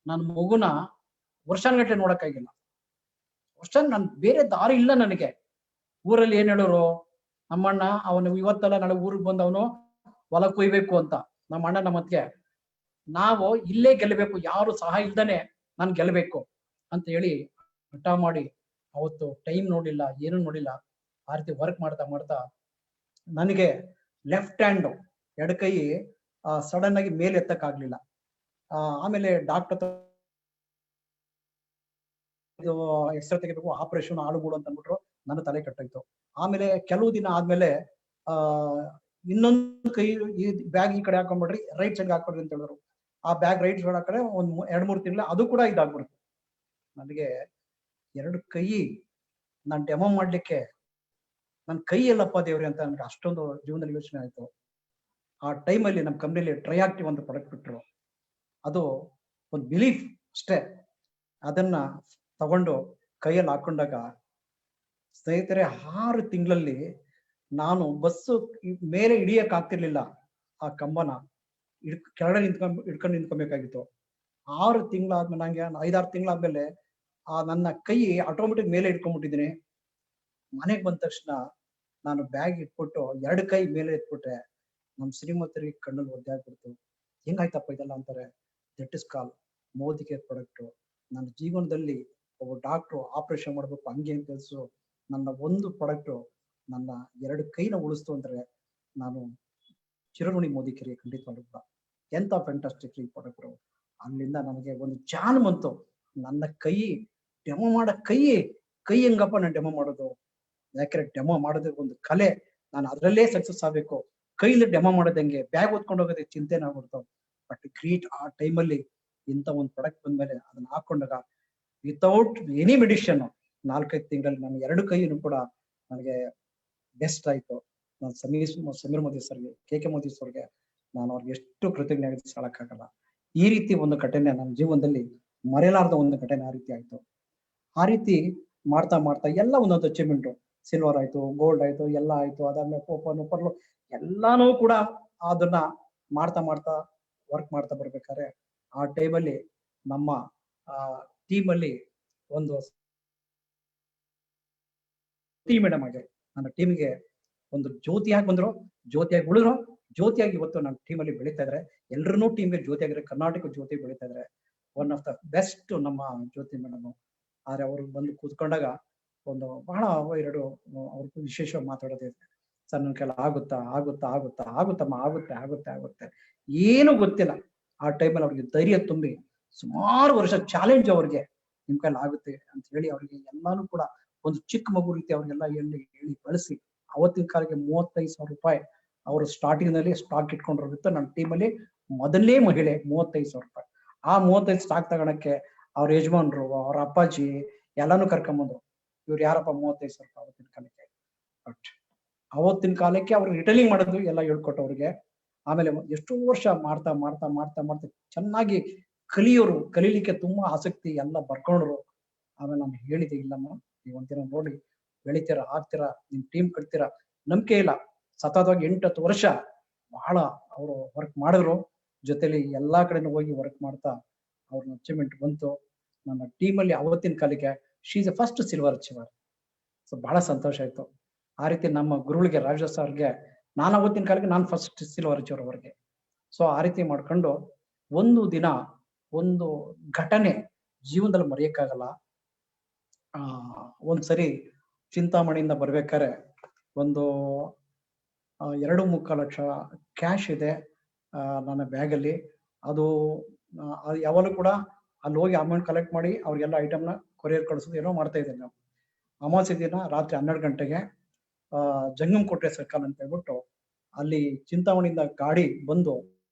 ನನ್ನ ಮಗುನ ವರ್ಷಾನ್ಗಟ್ಟಲೆ ನೋಡಕ್ಕಾಗಿಲ್ಲ. ನನ್ ಬೇರೆ ದಾರಿ ಇಲ್ಲ ನನಗೆ. ಊರಲ್ಲಿ ಏನ್ ಹೇಳೋರು, ನಮ್ಮಣ್ಣ ಅವನು ಇವತ್ತಲ್ಲ ನಾಳೆ ಊರಿಗೆ ಬಂದವನು ಹೊಲ ಕೊಯ್ಬೇಕು ಅಂತ. ನಮ್ಮ ಅಣ್ಣ ನಮ್ಮ ಅತ್ತಿಗೆ ನಾವು ಇಲ್ಲೇ ಗೆಲ್ಲಬೇಕು, ಯಾರು ಸಹಾಯ ಇಲ್ದಾನೆ ನಾನು ಗೆಲ್ಲಬೇಕು ಅಂತ ಹೇಳಿ ಹಠ ಮಾಡಿ ಅವತ್ತು ಟೈಮ್ ನೋಡಿಲ್ಲ, ಏನು ನೋಡಿಲ್ಲ. ಆ ರೀತಿ ವರ್ಕ್ ಮಾಡ್ತಾ ಮಾಡ್ತಾ ನನಗೆ ಲೆಫ್ಟ್ ಹ್ಯಾಂಡ್ ಎಡಕೈ ಸಡನ್ ಆಗಿ ಮೇಲೆ ಎತ್ತಕ್ ಆಗ್ಲಿಲ್ಲ. ಆಮೇಲೆ ಡಾಕ್ಟರ್ ಇದು ಎಕ್ಸ್ರೇ ತೆಗಿಬೇಕು, ಆಪರೇಷನ್ ಆಳುಗಳು ಅಂತ ಅಂದ್ಬಿಟ್ರು. ನನ್ನ ತಲೆ ಕಟ್ಟಾಯ್ತು. ಆಮೇಲೆ ಕೆಲವು ದಿನ ಆದ್ಮೇಲೆ ಇನ್ನೊಂದು ಕೈ ಈ ಬ್ಯಾಗ್ ಈ ಕಡೆ ಹಾಕೊಂಡ್ಬಿಡ್ರಿ, ರೈಟ್ ಸೈಡ್ ಹಾಕೊಡ್ರಿ ಅಂತ ಹೇಳಿದ್ರು. ಆ ಬ್ಯಾಗ್ ರೈಟ್ ಸೈಡ್ ಹಾಕಡೆ 1-2-3 ತಿಂಗಳು ಅದು ಕೂಡ ಇದಾಗ್ಬಿಡ್ತು. ನನಗೆ 2 ಕೈ ನಾನು ಡೆಮೋ ಮಾಡ್ಲಿಕ್ಕೆ ನನ್ನ ಕೈ ಎಲ್ಲಪ್ಪ ದೇವ್ರಿ ಅಂತ ನನಗೆ ಅಷ್ಟೊಂದು ಜೀವನದಲ್ಲಿ ಯೋಚನೆ ಆಯ್ತು. ಆ ಟೈಮಲ್ಲಿ ನಮ್ಮ ಕಂಪ್ನಿಲಿ ಟ್ರೈಆಕ್ಟಿವ್ ಒಂದು ಪ್ರಾಡಕ್ಟ್ ಬಿಟ್ರು. ಅದು ಒಂದು ಬಿಲೀಫ್ ಅಷ್ಟೇ. ಅದನ್ನ ತಗೊಂಡು ಕೈಯಲ್ಲಿ ಹಾಕೊಂಡಾಗ ಸ್ನೇಹಿತರೆ 6 ತಿಂಗಳಲ್ಲಿ ನಾನು ಬಸ್ಸು ಮೇಲೆ ಹಿಡಿಯಕ್ ಆಗ್ತಿರ್ಲಿಲ್ಲ. ಆ ಕಂಬನ ಕೆಳಗಡೆ ಹಿಡ್ಕೊಂಡು ನಿಂತ್ಕೊಬೇಕಾಗಿತ್ತು. 6 ತಿಂಗಳಾದ್ಮೇಲೆ ನಂಗೆ 5-6 ತಿಂಗಳಾದ್ಮೇಲೆ ಆ ನನ್ನ ಕೈ ಆಟೋಮೆಟಿಕ್ ಮೇಲೆ ಇಟ್ಕೊಂಡ್ಬಿಟ್ಟಿದ್ದೀನಿ. ಮನೆಗೆ ಬಂದ ತಕ್ಷಣ ನಾನು ಬ್ಯಾಗ್ ಇಟ್ಬಿಟ್ಟು 2 ಕೈ ಮೇಲೆ ಎತ್ಬಿಟ್ರೆ ನಮ್ಮ ಶ್ರೀಮಂತರಿಗೆ ಕಣ್ಣಲ್ಲಿ ಒದ್ದೆ ಆಗ್ಬಿಡ್ತು. ಹೆಂಗಾಯ್ತಪ್ಪ ಇದೆಲ್ಲ ಅಂತಾರೆ. That is call Modi care product. ನನ್ನ ಜೀವನದಲ್ಲಿ ಒಬ್ಬ ಡಾಕ್ಟ್ರು ಆಪರೇಷನ್ ಮಾಡ್ಬೇಕು ಹಂಗೆ ಅಂತ ಕೆಲಸ ನನ್ನ ಒಂದು ಪ್ರಾಡಕ್ಟ್ ನನ್ನ 2 ಕೈನ ಉಳಿಸ್ತು ಅಂದ್ರೆ ನಾನು ಚಿರಋಣಿ ಮೋದಿ ಕೇರ್ಗೆ ಖಂಡಿತವಾಗ್ಲೂ ಕೂಡ. ಎಂತ ಫ್ಯಾಂಟಾಸ್ಟಿಕ್ ಈ ಪ್ರಾಡಕ್ಟ್. ಅಲ್ಲಿಂದ ನನಗೆ ಒಂದು ಜಾನ್ ಬಂತು. ನನ್ನ ಕೈ ಡೆಮೋ ಮಾಡೋ ಕೈ ಹೆಂಗಪ್ಪ ನಾನು ಡೆಮೋ ಮಾಡೋದು? ಯಾಕಂದ್ರೆ ಡೆಮೋ ಮಾಡೋದಕ್ಕೆ ಒಂದು ಕಲೆ. ನಾನು ಅದರಲ್ಲೇ ಸಕ್ಸಸ್ ಆಗ್ಬೇಕು. ಕೈಲಿ ಡೆಮೋ ಮಾಡೋದಂಗೆ ಬ್ಯಾಗ್ ಓದ್ಕೊಂಡು ಹೋಗೋದೇ ಚಿಂತೆನ ಆಗ್ಬಿಡ್ತಾವ. ಬಟ್ ಗ್ರೇಟ್ ಆ ಟೈಮಲ್ಲಿ ಇಂಥ ಒಂದು ಪ್ರಾಡಕ್ಟ್ ಬಂದ್ಮೇಲೆ ಅದನ್ನ ಹಾಕೊಂಡಾಗ ವಿತೌಟ್ ಎನಿ ಮೆಡಿಷನ್ 4-5 ತಿಂಗಳಲ್ಲಿ ನಾನು 2 ಕೈಯನ್ನು ಕೂಡ ನನಗೆ ಬೆಸ್ಟ್ ಆಯ್ತು. ನಾನು ಸಮೀರ್ ಮೋದಿ ಸರ್ಗೆ, ಕೆ ಮೋದಿ ಸರ್ಗೆ ನಾನು ಅವ್ರಿಗೆ ಎಷ್ಟು ಕೃತಜ್ಞತೆ ಹೇಳಕ್ಕಾಗಲ್ಲ. ಈ ರೀತಿ ಒಂದು ಘಟನೆ ನನ್ನ ಜೀವನದಲ್ಲಿ ಮರೆಯಲಾರದ ಒಂದು ಘಟನೆ ಆ ರೀತಿ ಆಯ್ತು. ಆ ರೀತಿ ಮಾಡ್ತಾ ಮಾಡ್ತಾ ಎಲ್ಲ ಒಂದೊಂದು ಅಚೀವ್ಮೆಂಟ್, ಸಿಲ್ವರ್ ಆಯ್ತು, ಗೋಲ್ಡ್ ಆಯ್ತು, ಎಲ್ಲ ಆಯ್ತು. ಅದಾದ್ಮೇಲೆ ಓಪನ್ ಪರ್ಲು ಎಲ್ಲಾನು ಕೂಡ ಅದನ್ನ ಮಾಡ್ತಾ ಮಾಡ್ತಾ ವರ್ಕ್ ಮಾಡ್ತಾ ಬರ್ಬೇಕಾದ್ರೆ ಆ ಟೈಮಲ್ಲಿ ನಮ್ಮ ಟೀಮಲ್ಲಿ ಒಂದು ಮೇಡಮ್ ಆಗಿ ನನ್ನ ಟೀಮ್ಗೆ ಒಂದು ಜ್ಯೋತಿಯಾಗಿ ಬಂದ್ರು, ಜ್ಯೋತಿಯಾಗಿ ಉಳಿದ್ರು, ಜ್ಯೋತಿಯಾಗಿ ಇವತ್ತು ನನ್ನ ಟೀಮಲ್ಲಿ ಬೆಳೀತಾ ಇದ್ರೆ. ಎಲ್ರೂ ಟೀಮ್ಗೆ ಜ್ಯೋತಿಯಾಗಿರೋ ಕರ್ನಾಟಕ ಜ್ಯೋತಿ ಬೆಳೀತಾ ಇದ್ರೆ. ಒನ್ ಆಫ್ ದ ಬೆಸ್ಟ್ ನಮ್ಮ ಜ್ಯೋತಿ ಮೇಡಮ್. ಆದ್ರೆ ಅವರು ಬಂದು ಕೂತ್ಕೊಂಡಾಗ ಒಂದು ಬಹಳ ಎರಡು ಅವ್ರಿಗೂ ವಿಶೇಷ ಮಾತಾಡೋದಿದೆ. ಸರ್ ನನ್ನ ಕೈಲಿ ಆಗುತ್ತಾ ಆಗುತ್ತಾ ಆಗುತ್ತಾ ಆಗುತ್ತಮ್ಮ, ಆಗುತ್ತೆ ಆಗುತ್ತೆ ಆಗುತ್ತೆ, ಏನು ಗೊತ್ತಿಲ್ಲ. ಆ ಟೈಮಲ್ಲಿ ಅವ್ರಿಗೆ ಧೈರ್ಯ ತುಂಬಿ ಸುಮಾರು ವರ್ಷ ಚಾಲೆಂಜ್ ಅವ್ರಿಗೆ ನಿಮ್ ಕೈಲಿ ಆಗುತ್ತೆ ಅಂತ ಹೇಳಿ ಅವ್ರಿಗೆ ಎಲ್ಲಾನು ಕೂಡ ಒಂದು ಚಿಕ್ಕ ಮಗು ರೀತಿ ಅವ್ರಿಗೆಲ್ಲ ಹೇಳಿ ಬಳಸಿ ಅವತ್ತಿನ ಕಾಲಕ್ಕೆ 35,000 ರೂಪಾಯಿ ಅವರು ಸ್ಟಾರ್ಟಿಂಗ್ ನಲ್ಲಿ ಸ್ಟಾಕ್ ಇಟ್ಕೊಂಡಿರುತ್ತೆ. ನನ್ನ ಟೀಮಲ್ಲಿ ಮೊದಲನೇ ಮಹಿಳೆ 35,000 ರೂಪಾಯಿ. ಆ 35 ಸ್ಟಾಕ್ ತಗೊಳಕ್ಕೆ ಅವ್ರ ಯಜಮಾನ್ರು, ಅವ್ರ ಅಪ್ಪಾಜಿ ಎಲ್ಲಾನು ಕರ್ಕೊಂಬಂದ್ರು. ಇವ್ರು ಯಾರಪ್ಪ 35,000 ರೂಪಾಯಿ ಅವತ್ತಿನ ಕಾಲಕ್ಕೆ. ಬಟ್ ಅವತ್ತಿನ ಕಾಲಕ್ಕೆ ಅವ್ರಿಗೆ ರಿಟರ್ನಿಂಗ್ ಮಾಡೋದು ಎಲ್ಲ ಹೇಳ್ಕೊಟ್ಟು ಅವ್ರಿಗೆ. ಆಮೇಲೆ ಎಷ್ಟೋ ವರ್ಷ ಮಾಡ್ತಾ ಮಾಡ್ತಾ ಮಾಡ್ತಾ ಮಾಡ್ತಾ ಚೆನ್ನಾಗಿ ಕಲೀಲಿಕ್ಕೆ ತುಂಬಾ ಆಸಕ್ತಿ ಎಲ್ಲ ಬರ್ಕೊಂಡ್ರು. ಆಮೇಲೆ ನಾನು ಹೇಳಿದೆ, ಇಲ್ಲಮ್ಮ ನೀವು ಒಂದಿನ ನೋಡಿ ಬೆಳಿತೀರಾ, ಆಗ್ತೀರಾ, ನಿಮ್ ಟೀಮ್ ಕಟ್ತೀರಾ, ನಂಬಿಕೆ ಇಲ್ಲ. ಸತತವಾಗಿ 8-10 ವರ್ಷ ಬಹಳ ಅವರು ವರ್ಕ್ ಮಾಡಿದ್ರು. ಜೊತೆಲಿ ಎಲ್ಲಾ ಕಡೆನೂ ಹೋಗಿ ವರ್ಕ್ ಮಾಡ್ತಾ ಅವ್ರನ್ನ ಅಚೀವ್ಮೆಂಟ್ ಬಂತು. ನನ್ನ ಟೀಮಲ್ಲಿ ಅವತ್ತಿನ ಕಾಲಕ್ಕೆ she is A first silver achiever. So ಬಹಳ ಸಂತೋಷ ಆಯ್ತು. ಆ ರೀತಿ ನಮ್ಮ ಗುರುಗಳಿಗೆ ರಾಜ ಸರ್ಗೆ ನಾನು ಅವತ್ತಿನ ಕಾಲಕ್ಕೆ ನಾನು ಫಸ್ಟ್ ಸಿಲ್ವರ್ ಅಚೀವರ್ ಅವ್ರಿಗೆ. ಸೊ ಆ ರೀತಿ ಮಾಡ್ಕೊಂಡು ಒಂದು ದಿನ ಒಂದು ಘಟನೆ ಜೀವನದಲ್ಲಿ ಮರೆಯಕ್ಕಾಗಲ್ಲ. ಒಂದ್ಸರಿ ಚಿಂತಾಮಣಿಯಿಂದ ಬರ್ಬೇಕಾದ್ರೆ ಒಂದು 2-3 ಲಕ್ಷ ಕ್ಯಾಶ್ ಇದೆ ನನ್ನ ಬ್ಯಾಗಲ್ಲಿ. ಅದು ಯಾವಾಗಲೂ ಕೂಡ ಅಲ್ಲಿ ಹೋಗಿ ಅಮೌಂಟ್ ಕಲೆಕ್ಟ್ ಮಾಡಿ ಅವ್ರಿಗೆಲ್ಲ ಐಟಮ್ನ ಕೊರಿಯರ್ ಕಳಿಸೋದು ಏನೋ ಮಾಡ್ತಾ ಇದ್ದೇನೆ ನಾವು. ಅಮಾವಾಸ್ಯೆ ದಿನ ರಾತ್ರಿ 12 ಗಂಟೆಗೆ ಜಂಗಮಕೋಟೆ ಸರ್ಕಲ್ ಅಂತ ಹೇಳ್ಬಿಟ್ಟು ಅಲ್ಲಿ ಚಿಂತಾಮಣಿಯಿಂದ ಗಾಡಿ ಬಂದು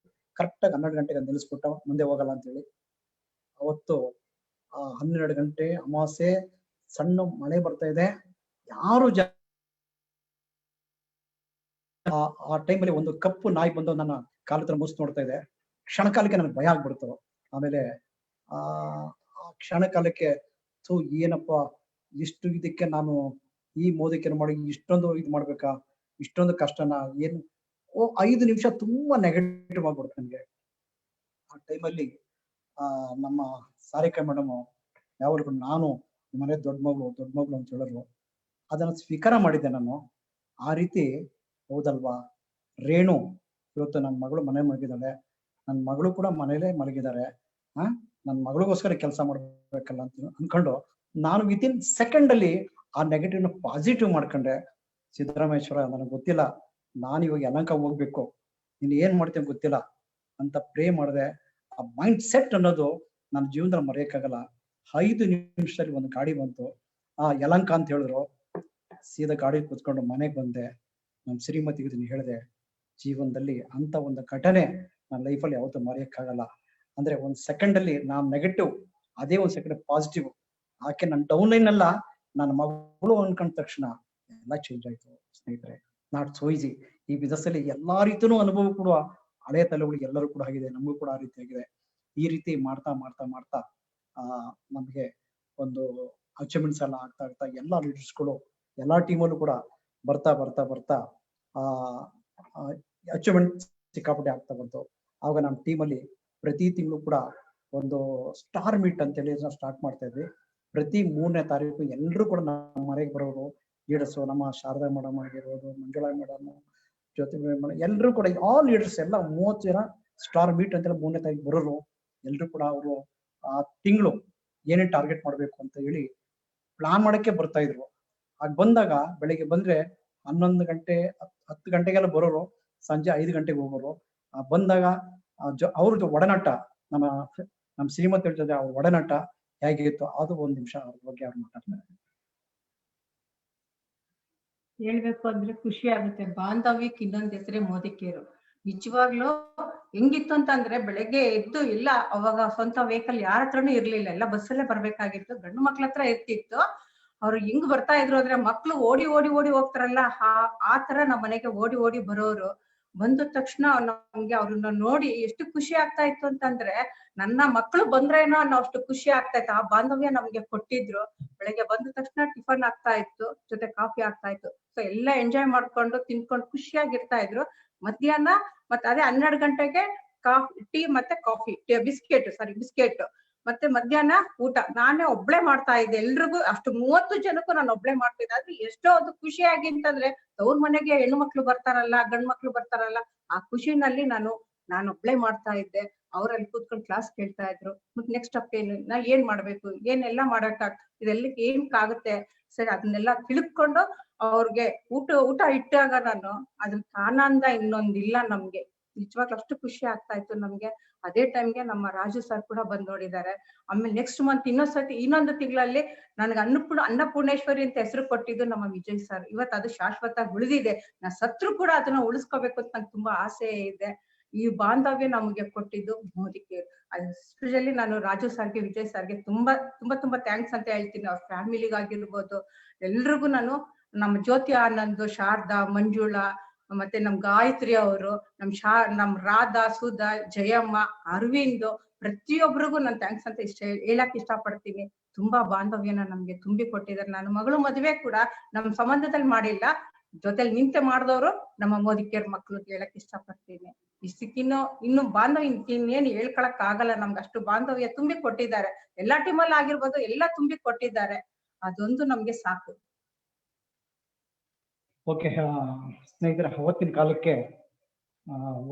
ಕರೆಕ್ಟಾಗಿ 12 ಗಂಟೆಗೆ ನಿಲ್ಲಿಸ್ಬಿಟ್ಟ, ಮುಂದೆ ಹೋಗಲ್ಲ ಅಂತ ಹೇಳಿ. ಅವತ್ತು 12 ಗಂಟೆ ಅಮಾವಾಸ್ಯೆ, ಸಣ್ಣ ಮಳೆ ಬರ್ತಾ ಇದೆ, ಯಾರು ಆ ಟೈಮಲ್ಲಿ ಒಂದು ಕಪ್ಪು ನಾಯಿ ಬಂದು ನನ್ನ ಕಾಲ ಹತ್ರ ಮುಸ್ ನೋಡ್ತಾ ಇದೆ. ಕ್ಷಣಕಾಲಕ್ಕೆ ನನಗೆ ಭಯ ಆಗ್ಬಿಡ್ತು. ಆಮೇಲೆ ಆ ಕ್ಷಣಕಾಲಕ್ಕೆ ಏನಪ್ಪ ಇಷ್ಟು ಇದಕ್ಕೆ ನಾನು ಈ ಮೋದಿಕೆ ಮಾಡಿ ಇಷ್ಟೊಂದು ಇದು ಮಾಡ್ಬೇಕಾ, ಇಷ್ಟೊಂದು ಕಷ್ಟನ ಏನು 5 ನಿಮಿಷ ತುಂಬಾ ನೆಗೆಟಿವ್ ಆಗ್ಬಿಡ್ತು ನನಗೆ. ಆ ಟೈಮಲ್ಲಿ ನಮ್ಮ ಸಾರಿಕಾ ಮೇಡಮ್ ಯಾವಾಗಲೂ ನಾನು ಮನೆ ದೊಡ್ಡ ಮಗಳು ಅಂತ ಹೇಳಿದ್ರು. ಅದನ್ನ ಸ್ವೀಕಾರ ಮಾಡಿದ್ದೆ ನಾನು. ಆ ರೀತಿ ಹೌದಲ್ವಾ, ರೇಣು ಇವತ್ತು ನನ್ನ ಮಗಳು ಮನೆ ಮಲಗಿದ್ದಾಳೆ, ನನ್ನ ಮಗಳು ಕೂಡ ಮನೇಲೆ ಮಲಗಿದ್ದಾರೆ, ನನ್ನ ಮಗಳಿಗೋಸ್ಕರ ಕೆಲಸ ಮಾಡ್ಬೇಕಲ್ಲ ಅಂತ ಅನ್ಕೊಂಡು ನಾನು ವಿತಿನ್ ಸೆಕೆಂಡ್ ಅಲ್ಲಿ ಆ ನೆಗೆಟಿವ್ ನ ಪಾಸಿಟಿವ್ ಮಾಡ್ಕೊಂಡೆ. ಸಿದ್ದರಾಮೇಶ್ವರ ನನಗೆ ಗೊತ್ತಿಲ್ಲ, ನಾನು ಇವಾಗ ಯಲಹಂಕ ಹೋಗ್ಬೇಕು, ನೀನ್ ಏನ್ ಮಾಡ್ತೀನಿ ಗೊತ್ತಿಲ್ಲ ಅಂತ ಪ್ರೇ ಮಾಡಿದೆ. ಆ ಮೈಂಡ್ ಸೆಟ್ ಅನ್ನೋದು ನನ್ನ ಜೀವನದಲ್ಲಿ ಮರೆಯಕ್ಕಾಗಲ್ಲ. 5 ನಿಮಿಷದಲ್ಲಿ ಒಂದು ಗಾಡಿ ಬಂತು, ಯಲಹಂಕ ಅಂತ ಹೇಳಿದ್ರು. ಸೀದಾ ಗಾಡಿ ಕೂತ್ಕೊಂಡು ಮನೆಗೆ ಬಂದೆ. ನಮ್ಮ ಶ್ರೀಮತಿಗೆ ಇದನ್ನ ಹೇಳಿದೆ. ಜೀವನದಲ್ಲಿ ಅಂತ ಒಂದು ಘಟನೆ ನನ್ನ ಲೈಫಲ್ಲಿ ಯಾವತ್ತೂ ಮರೆಯಕ್ಕಾಗಲ್ಲ. ಅಂದ್ರೆ 1 ಸೆಕೆಂಡ್ ಅಲ್ಲಿ ನಾನು ನೆಗೆಟಿವ್, ಅದೇ 1 ಸೆಕೆಂಡ್ ಪಾಸಿಟಿವ್ ಆಕೆ ನನ್ನ ಡೌನ್ ಲೈನ್ ಅಲ್ಲ, ನನ್ನ ಮಗಳು ಅನ್ಕೊಂಡ ತಕ್ಷಣ ಎಲ್ಲ ಚೇಂಜ್ ಆಯ್ತು ಸ್ನೇಹಿತರೆ. Not so easy. ಈ ಬಿಸ್ನೆಸ್ ಅಲ್ಲಿ ಎಲ್ಲಾ ರೀತಿಯೂ ಅನುಭವ ಕೂಡ ಹಳೆಯ ತಲೆಗಳಿಗೆ ಎಲ್ಲರೂ ಕೂಡ ಆಗಿದೆ, ನಮಗೂ ಕೂಡ ಆ ರೀತಿ ಆಗಿದೆ. ಈ ರೀತಿ ಮಾಡ್ತಾ ಮಾಡ್ತಾ ಮಾಡ್ತಾ ನಮಗೆ ಒಂದು ಅಚೀವ್ಮೆಂಟ್ಸ್ ಎಲ್ಲ ಆಗ್ತಾ ಆಗ್ತಾ ಎಲ್ಲಾ ಲೀಡರ್ಸ್ಗಳು ಎಲ್ಲಾ ಟೀಮಲ್ಲೂ ಕೂಡ ಬರ್ತಾ ಬರ್ತಾ ಬರ್ತಾ ಅಚೀವ್ಮೆಂಟ್ ಸಿಕ್ಕಾಪಟ್ಟೆ ಆಗ್ತಾ ಬಂತು. ಆವಾಗ ನಮ್ಮ ಟೀಮಲ್ಲಿ ಪ್ರತಿ ತಿಂಗಳು ಕೂಡ ಒಂದು ಸ್ಟಾರ್ ಮೀಟ್ ಅಂತೇಳಿ ಸ್ಟಾರ್ಟ್ ಮಾಡ್ತಾ ಇದ್ವಿ. ಪ್ರತಿ 3ನೇ ತಾರೀಕು ಎಲ್ಲರೂ ಕೂಡ ನಮ್ಮ ಮನೆಗೆ ಬರೋರು ಲೀಡರ್ಸು, ನಮ್ಮ ಶಾರದಾ ಮೇಡಮ್ ಆಗಿರ್ಬೋದು, ಮಂಜುಳಾ ಮೇಡಮ್, ಜ್ಯೋತಿ ಮೇಡಮ್, ಎಲ್ಲರೂ ಕೂಡ ಆಲ್ ಲೀಡರ್ಸ್ ಎಲ್ಲ 30 ಜನ ಸ್ಟಾರ್ ಮೀಟ್ ಅಂತೇಳಿ 3ನೇ ತಾರೀಕು ಬರೋರು. ಎಲ್ಲರೂ ಕೂಡ ಅವರು ಆ ತಿಂಗಳು ಏನೇನು ಟಾರ್ಗೆಟ್ ಮಾಡ್ಬೇಕು ಅಂತ ಹೇಳಿ ಪ್ಲಾನ್ ಮಾಡಕ್ಕೆ ಬರ್ತಾ ಇದ್ರು. ಆಗ ಬಂದಾಗ ಬೆಳಿಗ್ಗೆ ಬಂದ್ರೆ 11 ಗಂಟೆ 10 ಗಂಟೆಗೆಲ್ಲ ಬರೋರು, ಸಂಜೆ 5 ಗಂಟೆಗೆ ಹೋಗೋರು. ಬಂದಾಗ ಅವ್ರದ್ದು ಒಡನಾಟ, ನಮ್ಮ ಶ್ರೀಮತಿ ಜೊತೆ ಅವ್ರ ಒಡನಾಟ ಹೇಗಿತ್ತು ಅದು 1 ನಿಮಿಷ ಅವ್ರ ಬಗ್ಗೆ ಅವ್ರು ಮಾತಾಡ್ತಾರೆ. ಹೇಳ್ಬೇಕು ಅಂದ್ರೆ ಖುಷಿ ಆಗುತ್ತೆ. ಬಾಂಧವ್ಯಕ್ಕೆ ಇನ್ನೊಂದ್ ಹೆಸರೇ ಮೋದಿಕೇರು. ನಿಜವಾಗ್ಲೂ ಹೆಂಗಿತ್ತು ಅಂತಂದ್ರೆ ಬೆಳಗ್ಗೆ ಎದ್ದು ಇಲ್ಲ, ಅವಾಗ ಸ್ವಂತ ವೆಹಿಕಲ್ ಯಾರ ಹತ್ರನೂ ಇರ್ಲಿಲ್ಲ, ಎಲ್ಲ ಬಸ್ಸಲ್ಲೇ ಬರ್ಬೇಕಾಗಿತ್ತು. ಗಂಡು ಮಕ್ಳ ಹತ್ರ ಇರ್ತಿತ್ತು. ಅವ್ರು ಹೆಂಗ್ ಬರ್ತಾ ಇದ್ರು ಅಂದ್ರೆ ಮಕ್ಳು ಓಡಿ ಓಡಿ ಓಡಿ ಹೋಗ್ತಾರಲ್ಲ, ಆ ತರ ನಮ್ಮ ಮನೆಗೆ ಓಡಿ ಓಡಿ ಬರೋರು. ಬಂದ ತಕ್ಷಣ ನಮ್ಗೆ ಅವ್ರನ್ನ ನೋಡಿ ಎಷ್ಟು ಖುಷಿ ಆಗ್ತಾ ಇತ್ತು ಅಂತಂದ್ರೆ, ನನ್ನ ಮಕ್ಳು ಬಂದ್ರೇನೋ ಅನ್ನೋ ಅಷ್ಟು ಖುಷಿ ಆಗ್ತಾ ಇತ್ತು. ಆ ಬಾಂಧವ್ಯ ನಮ್ಗೆ ಕೊಟ್ಟಿದ್ರು. ಬೆಳಗ್ಗೆ ಬಂದ ತಕ್ಷಣ ಟಿಫನ್ ಆಗ್ತಾ ಇತ್ತು, ಜೊತೆ ಕಾಫಿ ಆಗ್ತಾ ಇತ್ತು. ಸೊ ಎಲ್ಲ ಎಂಜಾಯ್ ಮಾಡ್ಕೊಂಡು ತಿನ್ಕೊಂಡು ಖುಷಿಯಾಗಿರ್ತಾ ಇದ್ರು. ಮಧ್ಯಾಹ್ನ ಮತ್ತೆ ಅದೇ 12 ಗಂಟೆಗೆ ಟೀ ಮತ್ತೆ ಕಾಫಿ, ಬಿಸ್ಕೆಟ್ ಮತ್ತೆ ಮಧ್ಯಾಹ್ನ ಊಟ ನಾನೇ ಒಬ್ಳೆ ಮಾಡ್ತಾ ಇದ್ದೆ. ಎಲ್ರಿಗೂ ಅಷ್ಟು 30 ಜನಕ್ಕೂ ನಾನು ಒಬ್ಳೆ ಮಾಡ್ತಿದ್ದೆ. ಆದ್ರೆ ಎಷ್ಟೋ ಒಂದು ಖುಷಿಯಾಗಿ ಅಂತಂದ್ರೆ, ಅವ್ರ ಮನೆಗೆ ಹೆಣ್ಣು ಮಕ್ಳು ಬರ್ತಾರಲ್ಲ, ಗಂಡು ಮಕ್ಳು ಬರ್ತಾರಲ್ಲ, ಆ ಖುಷಿನಲ್ಲಿ ನಾನು ಒಬ್ಳೆ ಮಾಡ್ತಾ ಇದ್ದೆ. ಅವ್ರಲ್ಲಿ ಕೂತ್ಕೊಂಡು ಕ್ಲಾಸ್ ಕೇಳ್ತಾ ಇದ್ರು. ಮತ್ತೆ ನೆಕ್ಸ್ಟ್ ಸ್ಟೆಪ್ ಏನು, ನಾ ಏನ್ ಮಾಡ್ಬೇಕು, ಏನೆಲ್ಲಾ ಇದೆಲ್ಲ ಏನಕ್ಕಾಗುತ್ತೆ ಸರಿ, ಅದನ್ನೆಲ್ಲ ತಿಳ್ಕೊಂಡು ಅವ್ರಿಗೆ ಊಟ ಇಟ್ಟಾಗ ನಾನು ಅದ್ರ ಆನಂದ ಇನ್ನೊಂದಿಲ್ಲ ನಮ್ಗೆ. ನಿಜವಾಗ್ಲೂ ಅಷ್ಟು ಖುಷಿ ಆಗ್ತಾ ಇತ್ತು ನಮ್ಗೆ. ಅದೇ ಟೈಮ್ಗೆ ನಮ್ಮ ರಾಜು ಸರ್ ಕೂಡ ಬಂದ್ ನೋಡಿದ್ದಾರೆ. ಆಮೇಲೆ ನೆಕ್ಸ್ಟ್ ಮಂತ್ ಇನ್ನೊಂದು ತಿಂಗಳಲ್ಲಿ ನನಗೆ ಅನ್ನಪೂರ್ಣೇಶ್ವರಿ ಅಂತ ಹೆಸರು ಕೊಟ್ಟಿದ್ದು ನಮ್ಮ ವಿಜಯ್ ಸರ್. ಇವತ್ತು ಅದು ಶಾಶ್ವತ ಉಳಿದಿದೆ. ನಾ ಸತ್ರು ಕೂಡ ಅದನ್ನ ಉಳಿಸ್ಕೋಬೇಕು ಅಂತ ನಂಗೆ ತುಂಬಾ ಆಸೆ ಇದೆ. ಈ ಬಾಂಧವ್ಯ ನಮಗೆ ಕೊಟ್ಟಿದ್ದು ಮೋದಿಕೇರ್. ಎಸ್ಪೆಷಲಿ ನಾನು ರಾಜು ಸರ್ಗೆ, ವಿಜಯ್ ಸರ್ಗೆ ತುಂಬಾ ತುಂಬಾ ತುಂಬಾ ಥ್ಯಾಂಕ್ಸ್ ಅಂತ ಹೇಳ್ತೀನಿ. ಅವ್ರ ಫ್ಯಾಮಿಲಿಗಾಗಿರ್ಬೋದು ಎಲ್ರಿಗೂ. ನಾನು ನಮ್ಮ ಜ್ಯೋತಿ ಆನಂದ್, ಶಾರದಾ, ಮಂಜುಳಾ, ಮತ್ತೆ ನಮ್ ಗಾಯತ್ರಿ ಅವರು, ನಮ್ ರಾಧಾ, ಸುಧಾ, ಜಯಮ್ಮ, ಅರವಿಂದ್, ಪ್ರತಿಯೊಬ್ಬರಿಗೂ ನಾನು ಥ್ಯಾಂಕ್ಸ್ ಅಂತ ಹೇಳಕ್ ಇಷ್ಟಪಡ್ತೀನಿ. ತುಂಬಾ ಬಾಂಧವ್ಯನ ನಮ್ಗೆ ತುಂಬಿ ಕೊಟ್ಟಿದ್ದಾರೆ. ನನ್ನ ಮಗಳು ಮದುವೆ ಕೂಡ ನಮ್ ಸಂಬಂಧದಲ್ಲಿ ಮಾಡಿಲ್ಲ, ಜೊತೆಲಿ ನಿಂತೆ ಮಾಡಿದವರು ನಮ್ಮ ಮೋದಿಕೇರ್ ಮಕ್ಳು ಹೇಳಕ್ ಇಷ್ಟಪಡ್ತೀನಿ. ಇನ್ನು ಬಾಂಧವ್ಯ ಇನ್ನೇನು ಹೇಳ್ಕೊಳಕ್ ಆಗಲ್ಲ. ನಮ್ಗೆ ಅಷ್ಟು ಬಾಂಧವ್ಯ ತುಂಬಿ ಕೊಟ್ಟಿದ್ದಾರೆ. ಎಲ್ಲಾ ಟೀಮಲ್ಲಿ ಆಗಿರ್ಬೋದು, ಎಲ್ಲ ತುಂಬಿ ಕೊಟ್ಟಿದ್ದಾರೆ. ಅದೊಂದು ನಮ್ಗೆ ಸಾಕು. ಓಕೆ ಸ್ನೇಹಿತರೆ, ಅವತ್ತಿನ ಕಾಲಕ್ಕೆ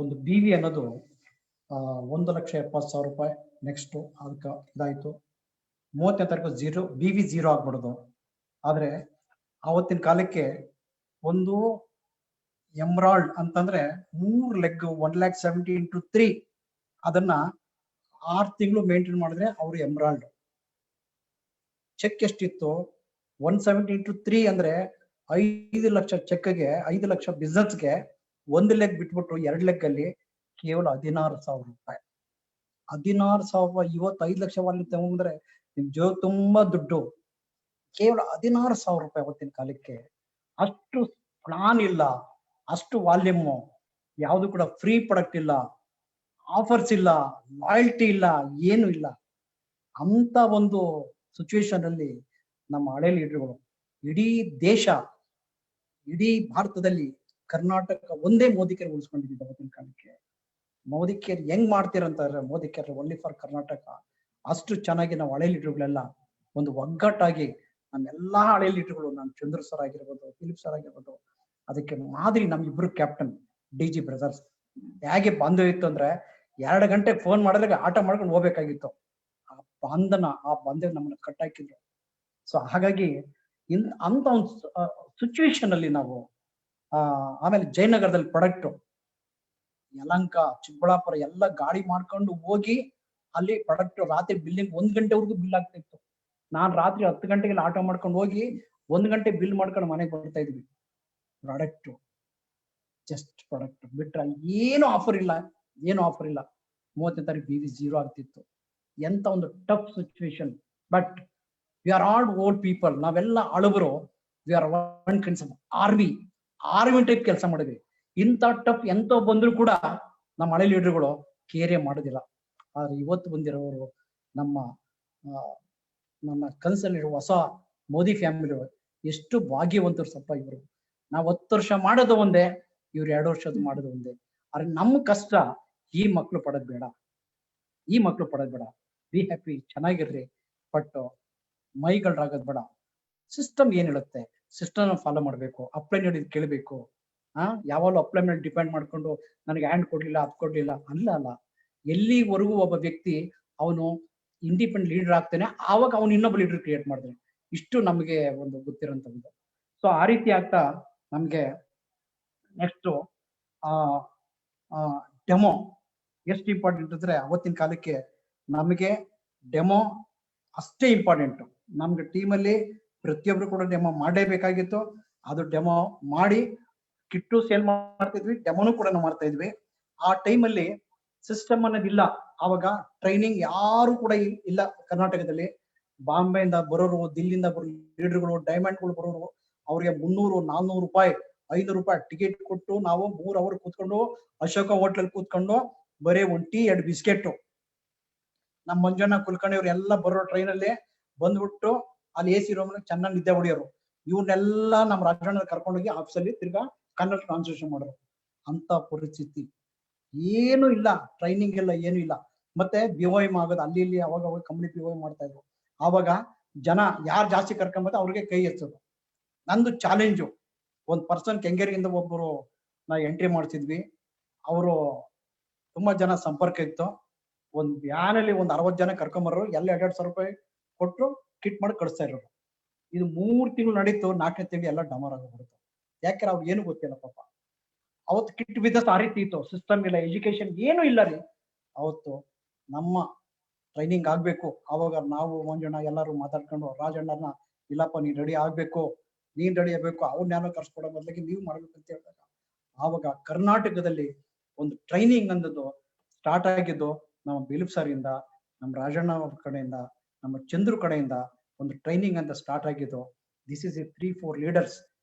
ಒಂದು BV ಅನ್ನೋದು 1,70,000 ರೂಪಾಯಿ. ನೆಕ್ಸ್ಟ್ ಅದಕ್ಕೆ ಇದಾಯ್ತು. 30ನೇ ತಾರೀಕು BV 0 ಆಗ್ಬಿಡೋದು. ಆದ್ರೆ ಅವತ್ತಿನ ಕಾಲಕ್ಕೆ ಒಂದು ಎಮ್ರಾಲ್ಡ್ ಅಂತಂದ್ರೆ 3 ಲೆಗ್ 1,70,000 into 3, ಅದನ್ನ 6 ತಿಂಗಳು ಮೇಂಟೈನ್ ಮಾಡಿದ್ರೆ ಅವ್ರು ಎಮ್ರಾಲ್ಡ್. ಚೆಕ್ ಎಷ್ಟಿತ್ತು? 170 into 3 ಅಂದ್ರೆ 5 ಲಕ್ಷ ಚೆಕ್ಗೆ, 5 ಲಕ್ಷ ಬಿಸ್ನೆಸ್ಗೆ 1 ಲೆಗ್ ಬಿಟ್ಬಿಟ್ಟು 2 ಲೆಗ್ ಅಲ್ಲಿ ಕೇವಲ 16,000 ರೂಪಾಯಿ. 16,000. ಇವತ್ತು 5 ಲಕ್ಷ ವಾಲಿ ತಗೊಂಡ್ರೆ ನಿಮ್ ಜೋ ತುಂಬಾ ದುಡ್ಡು. ಕೇವಲ 16,000 ರೂಪಾಯಿ ಅವತ್ತಿನ ಕಾಲಕ್ಕೆ. ಅಷ್ಟು ಪ್ಲಾನ್ ಇಲ್ಲ, ಅಷ್ಟು ವಾಲ್ಯೂಮ್, ಯಾವುದು ಕೂಡ ಫ್ರೀ ಪ್ರಾಡಕ್ಟ್ ಇಲ್ಲ, ಆಫರ್ಸ್ ಇಲ್ಲ, ಲಾಯಲ್ಟಿ ಇಲ್ಲ, ಏನು ಇಲ್ಲ. ಅಂತ ಒಂದು ಸಿಚುವೇಶನ್ ಅಲ್ಲಿ ನಮ್ಮ ಹಳೆ ಲೀಡರ್ಗಳು ಇಡೀ ದೇಶ, ಇಡೀ ಭಾರತದಲ್ಲಿ ಕರ್ನಾಟಕ ಒಂದೇ ಮೋದಿಕೇರ್ ಉಳಿಸ್ಕೊಂಡಿದ್ದ ಅವತ್ತಿನ ಕಾಲಕ್ಕೆ. ಮೋದಿಕೇರ್ ಹೆಂಗ್ ಮಾಡ್ತೀರಂತಾರೆ, ಮೋದಿಕೇರ್ ಓನ್ಲಿ ಫಾರ್ ಕರ್ನಾಟಕ. ಅಷ್ಟು ಚೆನ್ನಾಗಿ ನಾವು ಹಳೆ ಲೀಡರ್ಗಳೆಲ್ಲ ಒಂದು ಒಗ್ಗಟ್ಟಾಗಿ, ನಮ್ಮೆಲ್ಲಾ ಹಳೆ ಲೀಡರ್ಗಳು, ನಾನು ಚಂದ್ರ ಸರ್ ಆಗಿರ್ಬೋದು, ಫಿಲಿಪ್ ಸರ್ ಆಗಿರ್ಬೋದು, ಅದಕ್ಕೆ ಮಾದರಿ ನಮ್ಮಿಬ್ರು ಕ್ಯಾಪ್ಟನ್ DG ಬ್ರದರ್ಸ್. ಹೇಗೆ ಬಾಂಧವ್ಯ ಇತ್ತು ಅಂದ್ರೆ 2 ಗಂಟೆ ಫೋನ್ ಮಾಡಿದ್ರೆ ಆಟ ಮಾಡ್ಕೊಂಡು ಹೋಗ್ಬೇಕಾಗಿತ್ತು. ಆ ಬಾಂಧವ್ಯ ನಮ್ಮನ್ನ ಕಟ್ಟಾಕಿದ್ರು. ಸೊ ಹಾಗಾಗಿ ಅಂತ ಒಂದು ಸಿಚುವೇಶನ್ ಅಲ್ಲಿ ನಾವು ಆಮೇಲೆ ಜಯನಗರದಲ್ಲಿ ಪ್ರಾಡಕ್ಟ್, ಯಲಹಂಕ, ಚಿಕ್ಕಬಳ್ಳಾಪುರ ಎಲ್ಲ ಗಾಡಿ ಮಾಡ್ಕೊಂಡು ಹೋಗಿ ಅಲ್ಲಿ ಪ್ರಾಡಕ್ಟ್ ರಾತ್ರಿ ಬಿಲ್ಲಿಂಗ್ 1 ಗಂಟೆವರೆಗೂ ಬಿಲ್ ಆಗ್ತಾ ಇತ್ತು. ನಾನ್ ರಾತ್ರಿ 10 ಗಂಟೆಗೆ ಆಟೋ ಮಾಡ್ಕೊಂಡು ಹೋಗಿ 1 ಗಂಟೆ ಬಿಲ್ ಮಾಡ್ಕೊಂಡು ಮನೆಗೆ ಬರ್ತಾ ಇದ್ವಿ. ಪ್ರಾಡಕ್ಟ್, ಜಸ್ಟ್ ಪ್ರಾಡಕ್ಟ್ ಬಿಟ್ರೆ ಏನು ಆಫರ್ ಇಲ್ಲ. 30ನೇ ತಾರೀಕು BV 0 ಆಗ್ತಿತ್ತು. ಎಂತ ಒಂದು tough situation. But we are all old people, ನಾವೆಲ್ಲ ಹಳಬರು. We are one kinds of army type ಕೆಲಸ ಮಾಡಿದ್ವಿ. ಇಂಥ ಟಫ್ ಎಂತ ಬಂದ್ರು ಕೂಡ ನಮ್ಮ ಹಳೆ ಲೀಡರ್ಗಳು ಕೇರೆ ಮಾಡೋದಿಲ್ಲ. ಆದ್ರೆ ಇವತ್ತು ಬಂದಿರೋರು ನಮ್ಮ ನನ್ನ ಕನಸಲ್ಲಿರುವ ಹೊಸ ಮೋದಿ ಫ್ಯಾಮಿಲಿ ಎಷ್ಟು ಭಾಗ್ಯವಂತರು ಸಪ್ಪ ಇವರು. ನಾವು 10 ವರ್ಷ ಮಾಡೋದು ಒಂದೇ, ಇವ್ರು 2 ವರ್ಷದ ಮಾಡೋದು ಒಂದೇ. ಆದ್ರೆ ನಮ್ಮ ಕಷ್ಟ ಈ ಮಕ್ಳು ಪಡೋದ್ ಬೇಡ, ಈ ಮಕ್ಳು ಪಡೋದ್ ಬೇಡ. ಬಿ ಹ್ಯಾಪಿ, ಚೆನ್ನಾಗಿರ್ರಿ, ಬಟ್ ಮೈಗಳಾಗೋದ್ ಬೇಡ. ಸಿಸ್ಟಮ್ ಏನ್ ಹೇಳುತ್ತೆ ಸಿಸ್ಟಮ್ ಫಾಲೋ ಮಾಡ್ಬೇಕು. ಅಪ್ಲೈ ನೋಡಿದ್ ಕೇಳಬೇಕು. ಯಾವಾಗಲೂ ಅಪ್ಲೈ ಮೇಲೆ ಡಿಪೆಂಡ್ ಮಾಡ್ಕೊಂಡು ನನಗೆ ಹ್ಯಾಂಡ್ ಕೊಡ್ಲಿಲ್ಲ ಅದ್ ಕೊಡ್ಲಿಲ್ಲ ಅಲ್ಲ. ಎಲ್ಲಿವರೆಗೂ ಒಬ್ಬ ವ್ಯಕ್ತಿ ಅವನು ಇಂಡಿಪೆಂಡೆಂಟ್ ಲೀಡರ್ ಆಗ್ತಾನೆ, ಆವಾಗ ಅವನು ಇನ್ನೊಬ್ಬ ಲೀಡರ್ ಕ್ರಿಯೇಟ್ ಮಾಡ್ತಾನೆ. ಇಷ್ಟು ನಮಗೆ ಒಂದು ಗೊತ್ತಿರೋಂಥದ್ದು. ಸೊ ಆ ರೀತಿ ಆಗ್ತಾ ನಮ್ಗೆ ನೆಕ್ಸ್ಟ್ ಡೆಮೋ ಎಷ್ಟು ಇಂಪಾರ್ಟೆಂಟ್ ಅಂದ್ರೆ, ಅವತ್ತಿನ ಕಾಲಕ್ಕೆ ನಮಗೆ ಡೆಮೋ ಅಷ್ಟೇ ಇಂಪಾರ್ಟೆಂಟ್. ನಮ್ಗೆ ಟೀಮಲ್ಲಿ ಪ್ರತಿಯೊಬ್ರು ಕೂಡ ಡೆಮೋ ಮಾಡಲೇಬೇಕಾಗಿತ್ತು. ಅದು ಡೆಮೋ ಮಾಡಿ ಕಿಟ್ಟು ಸೇಲ್ ಮಾಡ್ತಿದ್ವಿ, ಡೆಮೋನು ಕೂಡ ನಾವು ಮಾಡ್ತಾ ಇದ್ವಿ. ಆ ಟೈಮಲ್ಲಿ ಸಿಸ್ಟಮ್ ಅನ್ನೋದಿಲ್ಲ. ಆವಾಗ ಟ್ರೈನಿಂಗ್ ಯಾರು ಕೂಡ ಇಲ್ಲ ಕರ್ನಾಟಕದಲ್ಲಿ. ಬಾಂಬೆಯಿಂದ ಬರೋರು, ದಿಲ್ಲಿಂದ ಬರೋ ಲೀಡರ್ಗಳು, ಡೈಮಂಡ್ಗಳು ಬರೋರು, ಅವ್ರಿಗೆ 300, 400 ರೂಪಾಯಿ, 500 ರೂಪಾಯಿ ಟಿಕೆಟ್ ಕೊಟ್ಟು ನಾವು 3 ಅವರ್ ಕೂತ್ಕೊಂಡು ಅಶೋಕ ಹೋಟ್ಲಲ್ಲಿ ಕೂತ್ಕೊಂಡು ಬರೀ 1 ಟೀ 2 ಬಿಸ್ಕೆಟ್. ನಮ್ಮ ಮಂಜಣ್ಣ ಕುಲಕರ್ಣಿ ಅವ್ರು ಎಲ್ಲ ಬರೋ ಟ್ರೈನಲ್ಲಿ ಬಂದ್ಬಿಟ್ಟು ಅಲ್ಲಿ AC ರೂಮ್ ಚೆನ್ನಾಗಿ ನಿದ್ದೆ ಹೊಡಿಯೋರು. ಇವ್ರನ್ನೆಲ್ಲ ನಮ್ಮ ರಾಜಣ್ಣ ಕರ್ಕೊಂಡೋಗಿ ಆಫೀಸಲ್ಲಿ ತಿರ್ಗಾ ಕನ್ನಡ ಟ್ರಾನ್ಸ್ಲೇಷನ್ ಮಾಡೋರು. ಅಂತ ಪರಿಸ್ಥಿತಿ ಏನು ಇಲ್ಲ, ಟ್ರೈನಿಂಗ್ ಎಲ್ಲ ಏನು ಇಲ್ಲ. ಮತ್ತೆ BOM ಆಗೋದು ಅಲ್ಲಿ ಇಲ್ಲಿ ಅವಾಗ ಕಂಪ್ನಿ BOM ಮಾಡ್ತಾ ಇದ್ರು. ಆವಾಗ ಜನ ಯಾರು ಜಾಸ್ತಿ ಕರ್ಕೊಂಬತ್ತ ಅವ್ರಿಗೆ ಕೈ ಎತ್ತೋದು. ನಂದು ಚಾಲೆಂಜು, ಒಂದ್ ಪರ್ಸನ್ ಕೆಂಗೇರಿಯಿಂದ ಒಬ್ಬರು ನಾವು ಎಂಟ್ರಿ ಮಾಡ್ತಿದ್ವಿ. ಅವರು ತುಂಬಾ ಜನ ಸಂಪರ್ಕ ಇತ್ತು. ಒಂದ್ ವ್ಯಾನಲ್ಲಿ 60 ಜನ ಕರ್ಕೊಂಬರೋರು, ಎಲ್ಲ 2,000 ರೂಪಾಯಿ ಕೊಟ್ಟು ಕಿಟ್ ಮಾಡಿ ಕಳಿಸ್ತಾ ಇರೋರು. ಇದು 3 ತಿಂಗಳು ನಡೀತು. 4ನೇ ತಿಂಗಳು ಎಲ್ಲ ಡಮರ್ ಆಗೋಗ್ಬಿಡ್ತು. ಯಾಕಂದ್ರೆ ಅವ್ರು ಏನು ಗೊತ್ತಿಲ್ಲ ಪಾಪ. ಅವತ್ತು ಕಿಟ್ ಬಿದ್ದಷ್ಟು ಆ ರೀತಿ ಇತ್ತು. ಸಿಸ್ಟಮ್ ಇಲ್ಲ, ಎಜುಕೇಶನ್ ಏನು ಇಲ್ಲ ರೀ. ಅವತ್ತು ನಮ್ಮ ಟ್ರೈನಿಂಗ್ ಆಗ್ಬೇಕು. ಅವಾಗ ನಾವು ಮಂಜಣ್ಣ ಎಲ್ಲರೂ ಮಾತಾಡ್ಕೊಂಡು ರಾಜಣ್ಣನ, ಇಲ್ಲಪ್ಪ ನೀನ್ ರೆಡಿ ಆಗ್ಬೇಕು, ನೀನ್ ರೆಡಿ ಆಗ್ಬೇಕು, ಅವ್ರನ್ನೇನೋ ಕರ್ಸ್ಕೊಡೋ ಬದಲಿಗೆ ನೀವು ಮಾಡ್ಬೇಕು ಅಂತ ಹೇಳಿದಾಗ ಆವಾಗ ಕರ್ನಾಟಕದಲ್ಲಿ ಒಂದು ಟ್ರೈನಿಂಗ್ ಅನ್ನೋದು ಸ್ಟಾರ್ಟ್ ಆಗಿದ್ದು ನಮ್ಮ ಬಿಲಿಪ್ ಸರ್ ಇಂದ, ನಮ್ಮ ರಾಜಣ್ಣ ಅವ್ರ ಕಡೆಯಿಂದ, ನಮ್ಮ ಚಂದ್ರು ಕಡೆಯಿಂದ ಒಂದು ಟ್ರೈನಿಂಗ್ ಅಂತ ಸ್ಟಾರ್ಟ್ ಆಗಿದ್ದು. This is 3-4 leaders.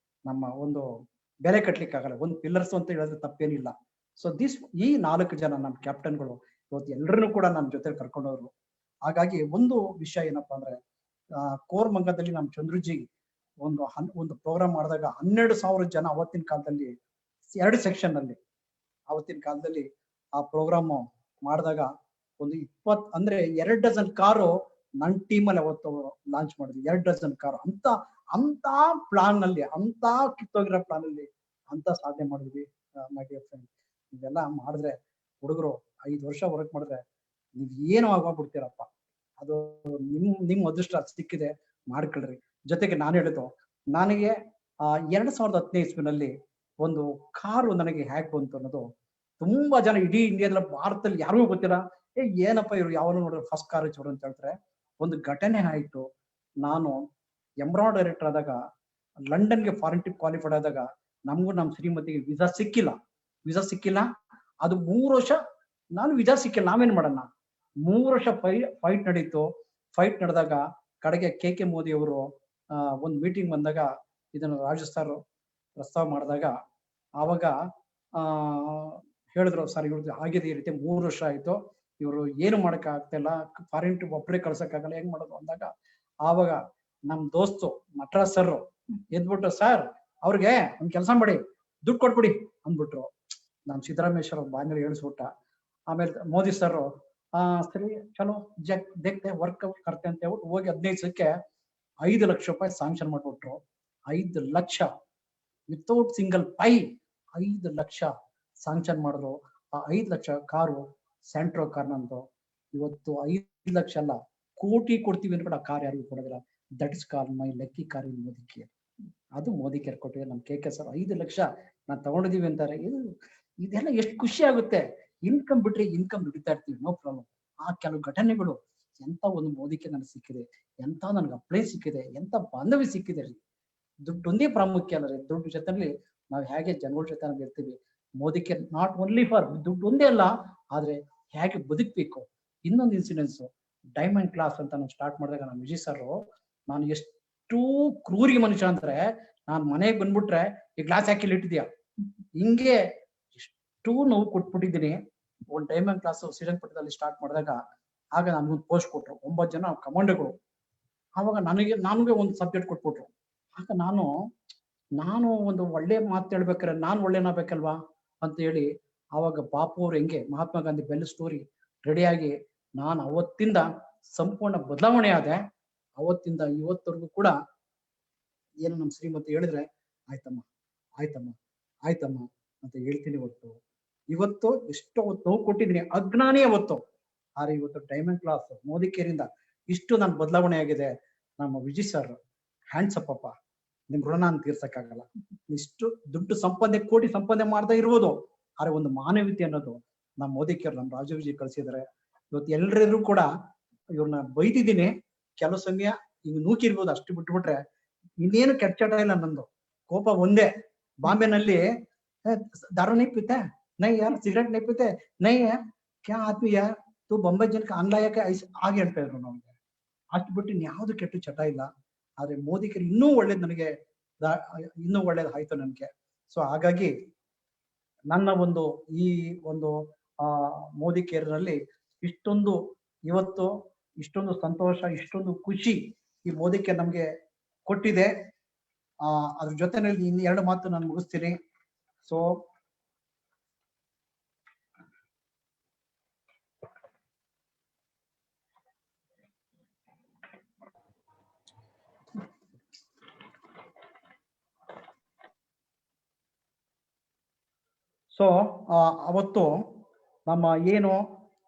ನಮ್ಮ ಒಂದು ಬೆಲೆ ಕಟ್ಲಿಕ್ಕೆ ಆಗಲ್ಲ, ಒಂದು ಪಿಲ್ಲರ್ಸ್ ಅಂತ ಹೇಳಿದ್ರೆ ತಪ್ಪೇನಿಲ್ಲ. ಸೊ ಈ 4 ಜನ ನಮ್ಮ ಕ್ಯಾಪ್ಟನ್ಗಳು ಇವತ್ತು ಎಲ್ಲರನ್ನೂ ಕೂಡ ನಮ್ಮ ಜೊತೆ ಕರ್ಕೊಂಡವ್ರು. ಹಾಗಾಗಿ ಒಂದು ವಿಷಯ ಏನಪ್ಪಾ ಅಂದ್ರೆ, ಕೋರ್ಮಂಗಲದಲ್ಲಿ ನಮ್ಮ ಚಂದ್ರುಜಿ ಒಂದು ಪ್ರೋಗ್ರಾಮ್ ಮಾಡಿದಾಗ 12,000 ಜನ ಅವತ್ತಿನ ಕಾಲದಲ್ಲಿ 2 ಸೆಕ್ಷನ್ ಅಲ್ಲಿ ಅವತ್ತಿನ ಕಾಲದಲ್ಲಿ ಆ ಪ್ರೋಗ್ರಾಮ್ ಮಾಡಿದಾಗ ಒಂದು 20 ಅಂದ್ರೆ 2 ಡಜನ್ ಕಾರು ನನ್ನ ಟೀಮಲ್ಲಿ ಅವತ್ತು ಲಾಂಚ್ ಮಾಡಿದ್ವಿ. 2 ಡಜನ್ ಕಾರು. ಅಂತ ಪ್ಲಾನ್ ನಲ್ಲಿ, ಅಂತ ಕಿತ್ತೋಗಿರೋ ಪ್ಲಾನ್ ಅಲ್ಲಿ ಅಂತ ಸಾಧನೆ ಮಾಡಿದ್ವಿ. ಮೈ ಡಿಯರ್ ಫ್ರೆಂಡ್, ಇವೆಲ್ಲ ಮಾಡಿದ್ರೆ ಹುಡುಗರು 5 ವರ್ಷ ವರ್ಕ್ ಮಾಡಿದ್ರೆ ನೀವ್ ಏನು ಆಗೋಗ್ಬಿಡ್ತೀರಪ್ಪ. ಅದು ನಿಮ್ ಅದೃಷ್ಟ ಸಿಕ್ಕಿದೆ, ಮಾಡ್ಕೊಳ್ರಿ. ಜೊತೆಗೆ ನಾನು ಹೇಳಿದ್ದು, ನನಗೆ 2015 ಇಸ್ವಿನಲ್ಲಿ ಒಂದು ಕಾರು ನನಗೆ ಹ್ಯಾಕ್ ಬಂತು ಅನ್ನೋದು ತುಂಬಾ ಜನ ಇಡೀ ಇಂಡಿಯಾದಲ್ಲಿ, ಭಾರತದಲ್ಲಿ ಯಾರಿಗೂ ಗೊತ್ತಿಲ್ಲ. ಏನಪ್ಪ ಇವ್ರು ಯಾವಾಗ ನೋಡಿದ್ರೆ ಫಸ್ಟ್ ಕಾರ್ ಚೋರು ಅಂತ ಹೇಳ್ತಾರೆ. ಒಂದು ಘಟನೆ ಆಯ್ತು. ನಾನು ಎಂಬ್ರಾಯ್ಡ್ ಡೈರೆಕ್ಟರ್ ಆದಾಗ ಲಂಡನ್ಗೆ ಫಾರಿನ್ ಟ್ರಿಪ್ ಕ್ವಾಲಿಫೈಡ್ ಆದಾಗ ನಮಗೂ ನಮ್ಮ ಶ್ರೀಮತಿಗೆ ವೀಸಾ ಸಿಕ್ಕಿಲ್ಲ. ಅದು 3 ವರ್ಷ ನಾನು ವೀಸಾ ಸಿಕ್ಕಿಲ್ಲ. ನಾವೇನ್ ಮಾಡೋಣ? 3 ವರ್ಷ ಫೈಟ್ ನಡೀತು. ಫೈಟ್ ನಡೆದಾಗ ಕಡೆಗೆ KK ಮೋದಿ ಅವರು ಒಂದು ಮೀಟಿಂಗ್ ಬಂದಾಗ ಇದನ್ನು ರಾಜಸ್ಥಾನ ಪ್ರಸ್ತಾವ ಮಾಡಿದಾಗ ಆವಾಗ ಹೇಳಿದ್ರು, ಸರ್ ಇವ್ರದ್ದು ಆಗಿದೆ ಈ ರೀತಿ 3 ವರ್ಷ ಆಯ್ತು, ಇವರು ಏನು ಮಾಡಕ್ ಆಗ್ತಾ ಇಲ್ಲ, ಫಾರಿನ್ ಟ್ರಿಪ್ ಒಬ್ಬರೇ ಕಳ್ಸಕ್ಕಾಗಲ್ಲ, ಹೆಂಗ್ ಮಾಡೋದು ಅಂದಾಗ ಆವಾಗ ನಮ್ ದೋಸ್ತು ನಟರಾಜ್ ಸರ್ ಎದ್ಬಿಟ್ಟು, ಸರ್ ಅವ್ರಿಗೆ ಒಂದ್ ಕೆಲಸ ಮಾಡಿ, ದುಡ್ಡು ಕೊಟ್ಬಿಡಿ ಅಂದ್ಬಿಟ್ರು. ನಾನು ಸಿದ್ದರಾಮೇಶ್ವರ ಬಾಯಿನಲ್ಲಿ ಹೇಳಿಸ್ಬಿಟ್ಟ. ಆಮೇಲೆ ಮೋದಿ ಸರ್ ಸರಿ ಚಲೋ ದೇಖ್ತೆ ವರ್ಕ್ ಕರ್ತೆ ಅಂತ ಹೇಳ್ಬಿಟ್ಟು ಹೋಗಿ 15 ದಿವಸಕ್ಕೆ 5 ಲಕ್ಷ ರೂಪಾಯಿ ಸ್ಯಾಂಕ್ಷನ್ ಮಾಡ್ಬಿಟ್ರು. 5 lakh without single pie 5 lakh sanction ಮಾಡಿದ್ರು. ಆ 5 ಲಕ್ಷ ಕಾರು ಸ್ಯಾಂಟ್ರೋ ಕಾರ್ ನಂದು. ಇವತ್ತು 5 ಲಕ್ಷ ಅಲ್ಲ, ಕೋಟಿ ಕೊಡ್ತೀವಿ ಅಂತ ಕೂಡ ಆ ಕಾರ್ ಯಾರಿಗೂ ಕೊಡೋದಿಲ್ಲ. That is call my lucky car in Modi care. ಅದು ಮೋದಿ ಕೇರ್ ಕೊಟ್ಟಿದೆ. ನಮ್ KK ಸರ್ 5 ಲಕ್ಷ ನಾನು ತಗೊಂಡಿದೀವಿ ಅಂತಾರೆ. ಇದೆಲ್ಲ ಎಷ್ಟು ಖುಷಿ ಆಗುತ್ತೆ. ಇನ್ಕಮ್ ಬಿಟ್ರೆ ಇನ್ಕಮ್ ದುಡಿತಾ ಇರ್ತೀವಿ, ನೋ ಪ್ರಾಬ್ಲಮ್. ಆ ಕೆಲವು ಘಟನೆಗಳು ಎಂತ ಒಂದು ಮೋದಿಕೆ ನನಗೆ ಸಿಕ್ಕಿದೆ, ಎಂತ ನನ್ಗೆ ಅಪ್ಲೈ ಸಿಕ್ಕಿದೆ, ಎಂತ ಬಾಂಧವ್ಯ ಸಿಕ್ಕಿದೆ ರೀ. ದುಡ್ಡು ಒಂದೇ ಪ್ರಾಮುಖ್ಯ ಅಲ್ಲ ರೀ. ದುಡ್ಡು ಜೊತೆಲಿ ನಾವು ಹೇಗೆ ಜನಗಳ ಜೊತೆ ನಾವು ಇರ್ತೀವಿ. ಮೋದಿಕೆ ನಾಟ್ ಓನ್ಲಿ ಫಾರ್ ದುಡ್ಡು ಒಂದೇ ಅಲ್ಲ, ಆದ್ರೆ ಹೇಗೆ ಬದುಕ್ಬೇಕು. ಇನ್ನೊಂದು ಇನ್ಸಿಡೆನ್ಸ್, ಡೈಮಂಡ್ ಕ್ಲಾಸ್ ಅಂತ ನಾವು ಸ್ಟಾರ್ಟ್ ಮಾಡಿದಾಗ ನಮ್ಮ ವಿಜಯ್ ಸರ್ ನಾನು ಎಷ್ಟು ಕ್ರೂರಿ ಮನುಷ್ಯ ಅಂದ್ರೆ, ನಾನು ಮನೆಗೆ ಬಂದ್ಬಿಟ್ರೆ ಈ ಗ್ಲಾಸ್ ಹಾಕಿ ಇಟ್ಟಿದ್ಯಾ ಹಿಂಗೆ ಎಷ್ಟು ನೋವು ಕೊಟ್ಬಿಟ್ಟಿದ್ದೀನಿ. ಒಂದು ಡೈಮಂಡ್ ಕ್ಲಾಸ್ ಶ್ರೀರಂಗಪಟ್ಟಣದಲ್ಲಿ ಸ್ಟಾರ್ಟ್ ಮಾಡಿದಾಗ ಆಗ ನನ್ಗೊಂದು ಪೋಸ್ಟ್ ಕೊಟ್ರು, 9 ಜನ ಕಮಾಂಡರ್ಗಳು. ಆವಾಗ ನನಗೆ ಒಂದು ಸಬ್ಜೆಕ್ಟ್ ಕೊಟ್ಬಿಟ್ರು. ಆಗ ನಾನು ಒಂದು ಒಳ್ಳೆ ಮಾತು ಹೇಳ್ಬೇಕಾರೆ ನಾನು ಒಳ್ಳೆನಾಗಬೇಕಲ್ವಾ ಅಂತ ಹೇಳಿ, ಆವಾಗ ಬಾಪು ಅವ್ರು ಹೆಂಗೆ ಮಹಾತ್ಮ ಗಾಂಧಿ ಬೆಲ್ ಸ್ಟೋರಿ ರೆಡಿಯಾಗಿ ನಾನು ಅವತ್ತಿಂದ ಸಂಪೂರ್ಣ ಬದಲಾವಣೆ ಆದೆ. ಅವತ್ತಿಂದ ಇವತ್ತವರೆಗೂ ಕೂಡ ಏನು ನಮ್ಮ ಶ್ರೀಮತಿ ಹೇಳಿದ್ರೆ ಆಯ್ತಮ್ಮ ಆಯ್ತಮ್ಮ ಆಯ್ತಮ್ಮ ಅಂತ ಹೇಳ್ತೀನಿ. ಇವತ್ತು ಎಷ್ಟೋ ನೋವು ಕೊಟ್ಟಿದ್ದೀನಿ, ಅಜ್ಞಾನಿ ಅವತ್ತು. ಆದ್ರೆ ಇವತ್ತು ಡೈಮಂಡ್ ಕ್ಲಾಸ್ ಮೋದಿಕೇರಿಂದ ಇಷ್ಟು ನಾನು ಬದಲಾವಣೆ ಆಗಿದೆ. ನಮ್ಮ ವಿಜಯ್ ಸರ್ ಹ್ಯಾಂಡ್ಸ್ ಅಪ್ ಅಪ್ಪ, ನಿಮ್ ಋಣ ನಾನು ತೀರ್ಸಕ್ಕಾಗಲ್ಲ. ಇಷ್ಟು ದುಡ್ಡು ಸಂಪಾದನೆ, ಕೋಟಿ ಸಂಪಾದನೆ ಮಾಡ್ತಾ ಇರ್ಬೋದು, ಆದ್ರೆ ಒಂದು ಮಾನವೀಯತೆ ಅನ್ನೋದು ನಮ್ಮ ಮೋದಿಕೇರ್ ನಮ್ಮ ರಾಜೀವ್ಜಿ ಕಳಿಸಿದ್ದಾರೆ. ಇವತ್ತು ಎಲ್ಲರೂ ಕೂಡ ಇವ್ರನ್ನ ಬೈದಿದ್ದೀನಿ. ಕೆಲವು ಸಮಯ ಈಗ ನೂಕಿರ್ಬೋದು, ಅಷ್ಟು ಬಿಟ್ಬಿಟ್ರೆ ಇನ್ನೇನು ಕೆಟ್ಟ ಇಲ್ಲ. ನಂದು ಕೋಪ ಒಂದೇ. ಬಾಂಬೆನಲ್ಲಿ दारू नहीं पीता है, नहीं यार सिगरेट नहीं पीते, नहीं है क्या आदमी यार तू बॉम्बे जनಕ್ಕೆ ಅನ್ಲಾಯಕ ಹಾಗೆ ಹೇಳ್ತಾ ಇದ್ರು ನಮ್ಗೆ. ಅಷ್ಟು ಬಿಟ್ಟು ಯಾವ್ದು ಕೆಟ್ಟ ಚಟ ಇಲ್ಲ. ಆದ್ರೆ ಮೋದಿಕೇರ್ ಇನ್ನೂ ಒಳ್ಳೇದು, ನನಗೆ ಇನ್ನೂ ಒಳ್ಳೇದು ಆಯ್ತು ನನಗೆ. ಸೊ ಹಾಗಾಗಿ ನನ್ನ ಈ ಒಂದು ಮೋದಿಕೇರ್ನಲ್ಲಿ ಇಷ್ಟೊಂದು ಇವತ್ತು ಇಷ್ಟೊಂದು ಸಂತೋಷ, ಇಷ್ಟೊಂದು ಖುಷಿ ಈ ಮೋದಿಕೇರ್ ನಮ್ಗೆ ಕೊಟ್ಟಿದೆ. ಅದ್ರ ಜೊತೆನಲ್ಲಿ ಇನ್ನು 2 ಮಾತು ನಾನು ಮುಗಿಸ್ತೀನಿ. ಸೊ ಅವತ್ತು ನಮ್ಮ ಏನು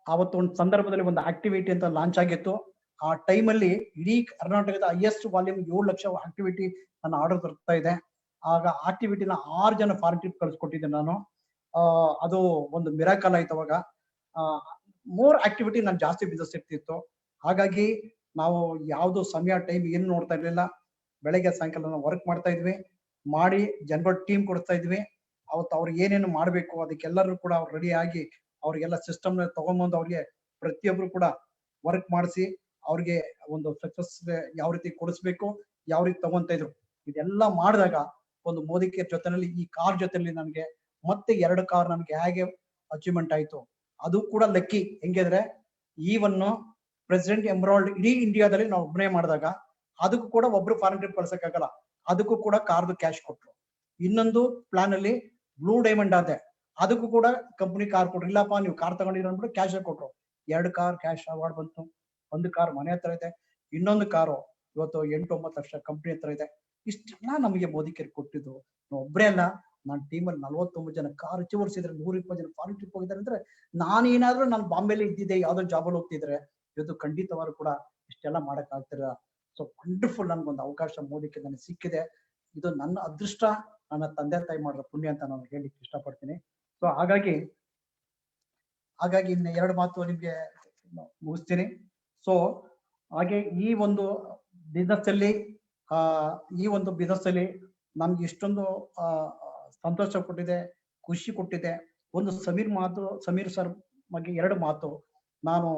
ಅವತ್ತು ಒಂದು ಸಂದರ್ಭದಲ್ಲಿ ಒಂದು ಆಕ್ಟಿವಿಟಿ ಅಂತ ಲಾಂಚ್ ಆಗಿತ್ತು. ಆ ಟೈಮಲ್ಲಿ ಇಡೀ ಕರ್ನಾಟಕದ ಹೈಯೆಸ್ಟ್ ವಾಲ್ಯೂಮ್ 7 ಲಕ್ಷ ಆಕ್ಟಿವಿಟಿ ನನ್ನ ಆರ್ಡರ್ ಬರ್ತಾ ಇದೆ. ಆಗ ಆಕ್ಟಿವಿಟಿನ 6 ಜನ ಫಾರಿನ್ ಟ್ರಿಪ್ ಕಳ್ಸಿಕೊಟ್ಟಿದ್ದೆ ನಾನು. ಅದು ಒಂದು ಮಿರಾಕಲ್ ಆಯ್ತು. ಅವಾಗ ಮೋರ್ ಆಕ್ಟಿವಿಟಿ ನಾನು ಜಾಸ್ತಿ ಬಿಸ್ನೆಸ್ ಇರ್ತಿತ್ತು. ಹಾಗಾಗಿ ನಾವು ಯಾವ್ದು ಸಮಯ ಟೈಮ್ ಏನು ನೋಡ್ತಾ ಇರ್ಲಿಲ್ಲ. ಬೆಳಗ್ಗೆ ಸಾಯಂಕಾಲ ನಾವು ವರ್ಕ್ ಮಾಡ್ತಾ ಇದ್ವಿ, ಮಾಡಿ ಜನಗಳ ಟೀಮ್ ಕೊಡ್ತಾ ಇದ್ವಿ. ಅವತ್ತು ಅವ್ರಿಗೆ ಏನೇನು ಮಾಡ್ಬೇಕು ಅದಕ್ಕೆಲ್ಲರೂ ಕೂಡ ಅವ್ರು ರೆಡಿ ಆಗಿ ಅವ್ರಿಗೆಲ್ಲ ಸಿಸ್ಟಮ್ ತಗೊಂಡ್ಬಂದು ಅವ್ರಿಗೆ ಪ್ರತಿಯೊಬ್ರು ಕೂಡ ವರ್ಕ್ ಮಾಡಿಸಿ ಅವ್ರಿಗೆ ಒಂದು ಸಕ್ಸಸ್ ಯಾವ ರೀತಿ ಕೊಡಿಸ್ಬೇಕು, ಯಾವ ರೀತಿ ತಗೊಂತ ಇದ್ರು. ಇದೆಲ್ಲ ಮಾಡಿದಾಗ ಒಂದು ಮೋದಿಕೇರ್ ಜೊತೆನಲ್ಲಿ ಈ ಕಾರ್ ಜೊತೆಲಿ ನನಗೆ ಮತ್ತೆ 2 ಕಾರ್ ನನಗೆ ಹೇಗೆ ಅಚೀವ್ಮೆಂಟ್ ಆಯ್ತು. ಅದು ಕೂಡ ಲಕ್ಕಿ. ಹೆಂಗಿದ್ರೆ ಈವನ್ ಪ್ರೆಸಿಡೆಂಟ್ ಎಮ್ರಾಲ್ಡ್ ಇಡೀ ಇಂಡಿಯಾದಲ್ಲಿ ನಾವು ಒಬ್ಬನೇ ಮಾಡಿದಾಗ ಅದಕ್ಕೂ ಕೂಡ ಒಬ್ರು ಫಾರಿನ್ ಟ್ರಿಪ್ ಕಳ್ಸಕ್ಕಾಗಲ್ಲ, ಅದಕ್ಕೂ ಕೂಡ ಕಾರ್ದು ಕ್ಯಾಶ್ ಕೊಟ್ರು. ಇನ್ನೊಂದು ಪ್ಲಾನ್ ಅಲ್ಲಿ ಬ್ಲೂ ಡೈಮಂಡ್ ಆದೆ, ಅದಕ್ಕೂ ಕೂಡ ಕಂಪನಿ ಕಾರ್ ಕೊಟ್ರು. ಇಲ್ಲಪ್ಪ ನೀವು ಕಾರ್ ತಗೊಂಡಿರೋ ಅಂದ್ಬಿಟ್ಟು ಕ್ಯಾಶ್ ಕೊಟ್ರು. 2 ಕಾರ್ ಕ್ಯಾಶ್ ಅವಾರ್ಡ್ ಬಂತು. 1 ಕಾರ್ ಮನೆ ಹತ್ರ ಇದೆ, ಇನ್ನೊಂದು ಕಾರು ಇವತ್ತು 8-9 ಲಕ್ಷ ಕಂಪನಿ ಹತ್ರ ಇದೆ. ಇಷ್ಟೆಲ್ಲ ನಮಗೆ ಮೋದಿಕೇರ್ ಕೊಟ್ಟಿದ್ದು. ಒಬ್ಬರೇ ಅಲ್ಲ, ನನ್ನ ಟೀಮಲ್ಲಿ 49 ಜನ ಕಾರ್ ಅಚೀವರ್ಸ್ ಇದ್ರೆ, 120 ಜನ ಫಾರಿನ್ ಟ್ರಿಪ್ ಹೋಗಿದ್ದಾರೆ. ಅಂದ್ರೆ ನಾನೇನಾದ್ರೂ ನಾನು ಬಾಂಬೆಲಿ ಇದ್ದಿದ್ದೆ, ಯಾವ್ದೋ ಜಾಬಲ್ಲಿ ಹೋಗ್ತಿದ್ರೆ ಇವತ್ತು ಖಂಡಿತವಾದ್ರು ಕೂಡ ಇಷ್ಟೆಲ್ಲ ಮಾಡಕ್ ಆಗ್ತಿರ. ಸೊ ವಂಡರ್ಫುಲ್, ನನ್ಗೊಂದು ಅವಕಾಶ ಮೋದಿಕೇರ್ ನನಗೆ ಸಿಕ್ಕಿದೆ. ಇದು ನನ್ನ ಅದೃಷ್ಟ, ನನ್ನ ತಂದೆ ತಾಯಿ ಮಾಡಿರೋ ಪುಣ್ಯ ಅಂತ ನಾನು ಹೇಳಿಕ್ಕೆ ಇಷ್ಟಪಡ್ತೀನಿ. ಸೊ ಹಾಗಾಗಿ ಇನ್ನು 2 ಮಾತು ನಿಮ್ಗೆ ಮುಗಿಸ್ತೀನಿ. ಸೊ ಹಾಗೆ ಈ ಒಂದು ಬಿಸ್ನೆಸ್ ಅಲ್ಲಿ ನಮ್ಗೆ ಇಷ್ಟೊಂದು ಸಂತೋಷ ಕೊಟ್ಟಿದೆ, ಖುಷಿ ಕೊಟ್ಟಿದೆ. ಒಂದು ಸಮೀರ್ ಸರ್ ಬಗ್ಗೆ 2 ಮಾತು. ನಾನು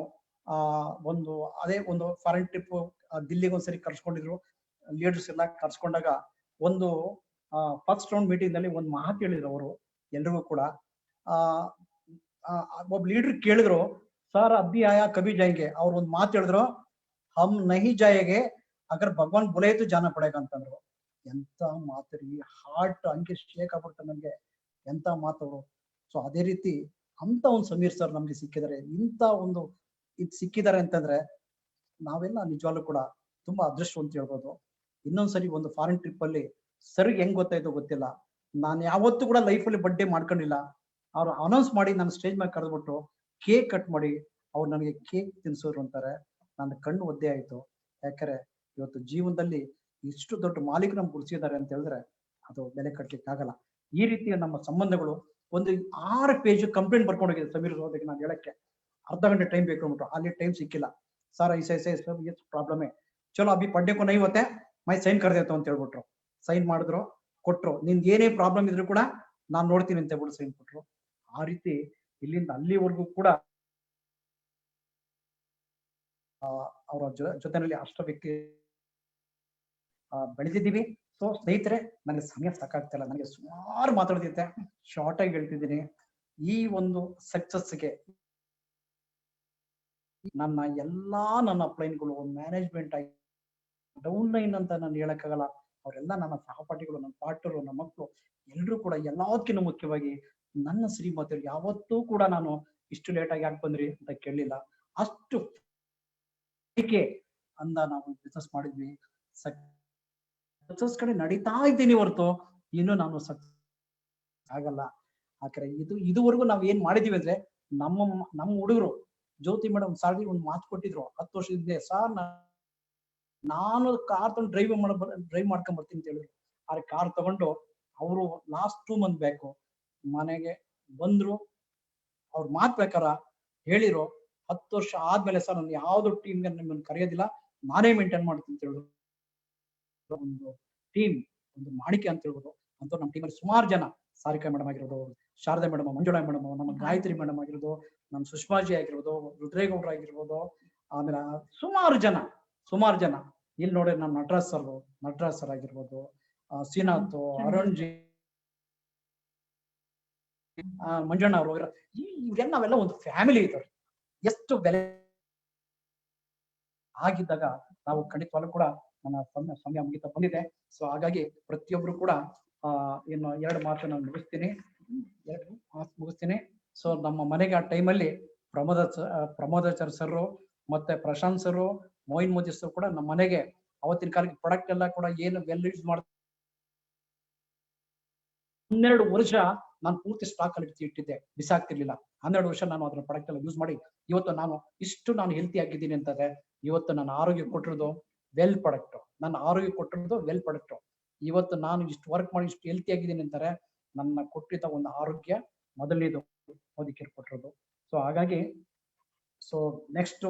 ಅದೇ ಒಂದು ಫಾರಿನ್ ಟ್ರಿಪ್ ದಿಲ್ಲಿಗೆ ಒಂದ್ಸರಿ ಕರ್ಸ್ಕೊಂಡಿದ್ರು, ಲೀಡರ್ಸ್ ಎಲ್ಲ ಕರ್ಸ್ಕೊಂಡಾಗ ಒಂದು ಫಸ್ಟ್ ರೌಂಡ್ ಮೀಟಿಂಗ್ ನಲ್ಲಿ ಒಂದು ಮಾತು ಹೇಳಿದ್ರು ಅವರು ಎಲ್ರಿಗೂ ಕೂಡ. ಒಬ್ಬ ಲೀಡರ್ ಕೇಳಿದ್ರು, ಸರ್ ಅಬ್ಬಿ ಆಯಾ ಕಬಿ ಜಾಯಂಗೆ. ಅವ್ರು ಒಂದು ಮಾತು ಹೇಳಿದ್ರು, ಹಮ್ ನಹಿ ಜಾಯೇಗೆ ಅಗರ್ ಭಗವಾನ್ ಬುಲಾಯಿತು ಜಾನ ಪಡೇಗ ಅಂತಂದ್ರು. ಎಂತ ಮಾತು, ಹಾರ್ಟ್ ಹಂಗೆ ಶೇಕ್ ಆಗ್ಬಿಡ್ತಾರೆ ನಮ್ಗೆ, ಎಂತ ಮಾತವರು. ಸೊ ಅದೇ ರೀತಿ ಅಂತ ಒಂದು ಸಮೀರ್ ಸರ್ ನಮ್ಗೆ ಸಿಕ್ಕಿದ್ದಾರೆ. ಇಂತ ಒಂದು ಇದು ಸಿಕ್ಕಿದ್ದಾರೆ ಅಂತಂದ್ರೆ ನಾವೆಲ್ಲ ನಿಜವಾಗ್ಲೂ ಕೂಡ ತುಂಬಾ ಅದೃಷ್ಟ ಅಂತ ಹೇಳ್ಬೋದು. ಇನ್ನೊಂದ್ಸರಿ ಒಂದು ಫಾರಿನ್ ಟ್ರಿಪ್ ಅಲ್ಲಿ ಸರ್ ಹೆಂಗ್ ಗೊತ್ತಾಯ್ತು ಗೊತ್ತಿಲ್ಲ, ನಾನು ಯಾವತ್ತೂ ಕೂಡ ಲೈಫಲ್ಲಿ ಬರ್ಡೇ ಮಾಡ್ಕೊಂಡಿಲ್ಲ. ಅವ್ರು ಅನೌನ್ಸ್ ಮಾಡಿ ನನ್ನ ಸ್ಟೇಜ್ ಮೇಲೆ ಕರೆದ್ಬಿಟ್ಟು ಕೇಕ್ ಕಟ್ ಮಾಡಿ ಅವ್ರು ನನಗೆ ಕೇಕ್ ತಿನ್ಸೋರು ಅಂತಾರೆ. ನನ್ನ ಕಣ್ಣು ಒದ್ದೆ ಆಯ್ತು. ಯಾಕಂದ್ರೆ ಇವತ್ತು ಜೀವನದಲ್ಲಿ ಇಷ್ಟು ದೊಡ್ಡ ಮಾಲೀಕ ನಮ್ಗೆ ಗುರುತಿಸಿದ್ದಾರೆ ಅಂತ ಹೇಳಿದ್ರೆ ಅದು ಬೆಲೆ ಕಟ್ಲಿಕ್ಕೆ ಆಗಲ್ಲ. ಈ ರೀತಿಯ ನಮ್ಮ ಸಂಬಂಧಗಳು ಒಂದು 6 ಪೇಜ್ ಕಂಪ್ಲೇಂಟ್ ಬರ್ಕೊಂಡು ಹೋಗಿದೆ ಸಮೀರ್ ಅದಕ್ಕೆ ನಾನು ಹೇಳಕ್ಕೆ ಅರ್ಧ ಗಂಟೆ ಟೈಮ್ ಬೇಕು ಅಂದ್ಬಿಟ್ಟು, ಅಲ್ಲಿ ಟೈಮ್ ಸಿಕ್ಕಿಲ್ಲ. ಸರ್ ಐಸೆ ಪ್ರಾಬ್ಲಮ್ है, ಚಲೋ ಅಭಿ ಪಡ್ಡೆ ಕೋ नहीं होता है, मैं ಸೈನ್ कर देता हूं ಅಂತ ಹೇಳ್ಬಿಟ್ರು. ಸೈನ್ ಮಾಡಿದ್ರು, ಕೊಟ್ರು. ನಿನ್ಗೆ ಏನೇ ಪ್ರಾಬ್ಲಮ್ ಇದ್ರು ಕೂಡ ನಾನು ನೋಡ್ತೀನಿ ಅಂತ ಹೇಳ್ಬಿಟ್ಟು ಸೈನ್ ಕೊಟ್ರು. ಆ ರೀತಿ ಇಲ್ಲಿಂದ ಅಲ್ಲಿವರೆಗೂ ಕೂಡ ಅವರ ಜೊತೆನಲ್ಲಿ ಅಷ್ಟ ವ್ಯಕ್ತಿ ಬೆಳೆದಿದ್ದೀವಿ. ಸೊ ಸ್ನೇಹಿತರೆ, ನನಗೆ ಸಮಯ ಸಾಕಾಗ್ತಿಲ್ಲ, ನನಗೆ ಸುಮಾರು ಮಾತಾಡ್ತಿದ್ದೆ, ಶಾರ್ಟ್ ಆಗಿ ಹೇಳ್ತಿದ್ದೀನಿ. ಈ ಒಂದು ಸಕ್ಸಸ್ಗೆ ನನ್ನ ನನ್ನ ಅಪ್ಲೈನ್ಗಳು ಮ್ಯಾನೇಜ್ಮೆಂಟ್ ಆಗಿ ಡೌನ್ ಲೈನ್ ಅಂತ ನಾನು ಹೇಳಕ್ಕಾಗಲ್ಲ. ಅವರೆಲ್ಲ ನನ್ನ ಸಹಪಾಠಿಗಳು, ನನ್ನ ಪಾರ್ಟ್ನರು, ನನ್ನ ಮಕ್ಕಳು ಎಲ್ಲರೂ ಕೂಡ ಎಲ್ಲದಕ್ಕಿಂತ ಮುಖ್ಯವಾಗಿ ನನ್ನ ಶ್ರೀಮತಿಯರು ಯಾವತ್ತೂ ಕೂಡ ನಾನು ಇಷ್ಟು ಲೇಟ್ ಆಗಿ ಯಾಕೆ ಬಂದ್ರಿ ಅಂತ ಕೇಳಲಿಲ್ಲ. ಅಷ್ಟು ಅಂದ ನಾವು ಬಿಸ್ನೆಸ್ ಮಾಡಿದ್ವಿ. ಸಕ್ಸಸ್ ಕಡೆ ನಡೀತಾ ಇದ್ದೀನಿ ಹೊರತು ಇನ್ನು ನಾನು ಸಕ್ಸಸ್ ಆಗಲ್ಲ. ಆಕರೆ ಇದುವರೆಗೂ ನಾವ್ ಏನ್ ಮಾಡಿದೀವಿ ಅಂದ್ರೆ, ನಮ್ಮ ಹುಡುಗರು ಜ್ಯೋತಿ ಮೇಡಮ್ ಸಾರಿ ಒಂದು ಮಾತು ಕೊಟ್ಟಿದ್ರು 10 ವರ್ಷದಿಂದ, ಸಾರ್ ನಾನು ಕಾರ್ ತಗೊಂಡು ಡ್ರೈವ್ ಮಾಡ್ಕೊಂಡ್ ಬರ್ತೀನಿ ಅಂತ ಹೇಳಿದ್ರು. ಆ ಕಾರ್ ತಗೊಂಡು ಅವರು ಲಾಸ್ಟ್ 2 ಮಂತ್ ಬ್ಯಾಕು ಮನೆಗೆ ಬಂದ್ರು. ಅವ್ರ ಮಾತ್ ಪ್ರಕಾರ ಹೇಳಿರೋ 10 ವರ್ಷ ಆದ್ಮೇಲೆ ಸರ್ ನಾನು ಯಾವ್ದು ಟೀಮ್ಗೆ ನಿಮ್ಮನ್ನು ಕರೆಯೋದಿಲ್ಲ, ನಾನೇ ಮೇಂಟೈನ್ ಮಾಡ್ತೀನಿ ಅಂತ ಹೇಳಿದ್ರು. ಒಂದು ಟೀಮ್, ಒಂದು ಮಾಡಿಕೆ ಅಂತ ಹೇಳ್ಬೋದು. ಅಂತ ನಮ್ಮ ಟೀಮಲ್ಲಿ ಸುಮಾರು ಜನ, ಸಾರಿಕಾ ಮೇಡಮ್ ಆಗಿರೋದು, ಶಾರದಾ ಮೇಡಮ್, ಮಂಜುಳಾ ಮೇಡಮ್, ನಮ್ಮ ಗಾಯತ್ರಿ ಮೇಡಮ್ ಆಗಿರೋದು, ನಮ್ಮ ಸುಷ್ಮಾಜಿ ಆಗಿರ್ಬೋದು, ರುದ್ರೇಗೌಡ್ರ ಆಗಿರ್ಬೋದು, ಆಮೇಲೆ ಸುಮಾರು ಜನ ಇಲ್ಲಿ ನೋಡಿ, ನಮ್ಮ ನಟರಾಜ್ ಸರ್ ಆಗಿರ್ಬೋದು, ಶ್ರೀನಾಥ್, ಅರುಣ್ ಜಿ, ಮಂಜಣ್ಣ ಅವರು, ಇವ್ರೆಲ್ಲ ನಾವೆಲ್ಲ ಒಂದು ಫ್ಯಾಮಿಲಿ ಇದ್ದಾರೆ. ಎಷ್ಟು ಬೆಲೆ ಆಗಿದ್ದಾಗ ನಾವು ಖಂಡಿತವಾಗ್ಲೂ ಕೂಡ ನನ್ನ ಸಮಯ ಮುಗಿತಾ ಬಂದಿದೆ. ಸೊ ಹಾಗಾಗಿ ಪ್ರತಿಯೊಬ್ರು ಕೂಡ ಇನ್ನು 2 ಮಾತು ನಾನು ಮುಗಿಸ್ತೀನಿ. ಸೊ ನಮ್ಮ ಮನೆಗೆ ಆ ಟೈಮಲ್ಲಿ ಪ್ರಮೋದಾಚಾರ್ಯ ಸರ್ ಮತ್ತೆ Prashant sir, Moeen Modi sir ಕೂಡ ನಮ್ಮ ಮನೆಗೆ ಅವತ್ತಿನ ಕಾಲಕ್ಕೆ ಪ್ರಾಡಕ್ಟ್ ಎಲ್ಲ ಕೂಡ ಏನು ವೆಲ್ ಯೂಸ್ ಮಾಡ 12 ವರ್ಷ ನಾನು ಪೂರ್ತಿ ಸ್ಟಾಕ್ ಅಲ್ಲಿ ಇಟ್ಟಿದ್ದೆ, ಬಿಸಾಕ್ತಿರ್ಲಿಲ್ಲ. 12 ವರ್ಷ ನಾನು ಅದನ್ನ ಪ್ರಾಡಕ್ಟ್ ಎಲ್ಲ ಯೂಸ್ ಮಾಡಿ ಇವತ್ತು ನಾನು ಹೆಲ್ತಿ ಆಗಿದ್ದೀನಿ ಅಂತಂದ್ರೆ, ಇವತ್ತು ನನ್ನ ಆರೋಗ್ಯ ಕೊಟ್ಟಿರೋದು ವೆಲ್ ಪ್ರಾಡಕ್ಟ್. ನನ್ನ ಆರೋಗ್ಯ ಕೊಟ್ಟಿರೋದು ವೆಲ್ ಪ್ರಾಡಕ್ಟ್. ಇವತ್ತು ನಾನು ಇಷ್ಟು ವರ್ಕ್ ಮಾಡಿ ಇಷ್ಟು ಹೆಲ್ತಿ ಆಗಿದ್ದೀನಿ ಅಂತಾರೆ, ನನ್ನ ಕೊಟ್ಟಿದ್ದ ಒಂದು ಆರೋಗ್ಯ ಮೊದಲನೇದು ಮೋದಿಕೇರ್ ಕೊಟ್ಟಿರೋದು. ಸೊ ಹಾಗಾಗಿ ನೆಕ್ಸ್ಟ್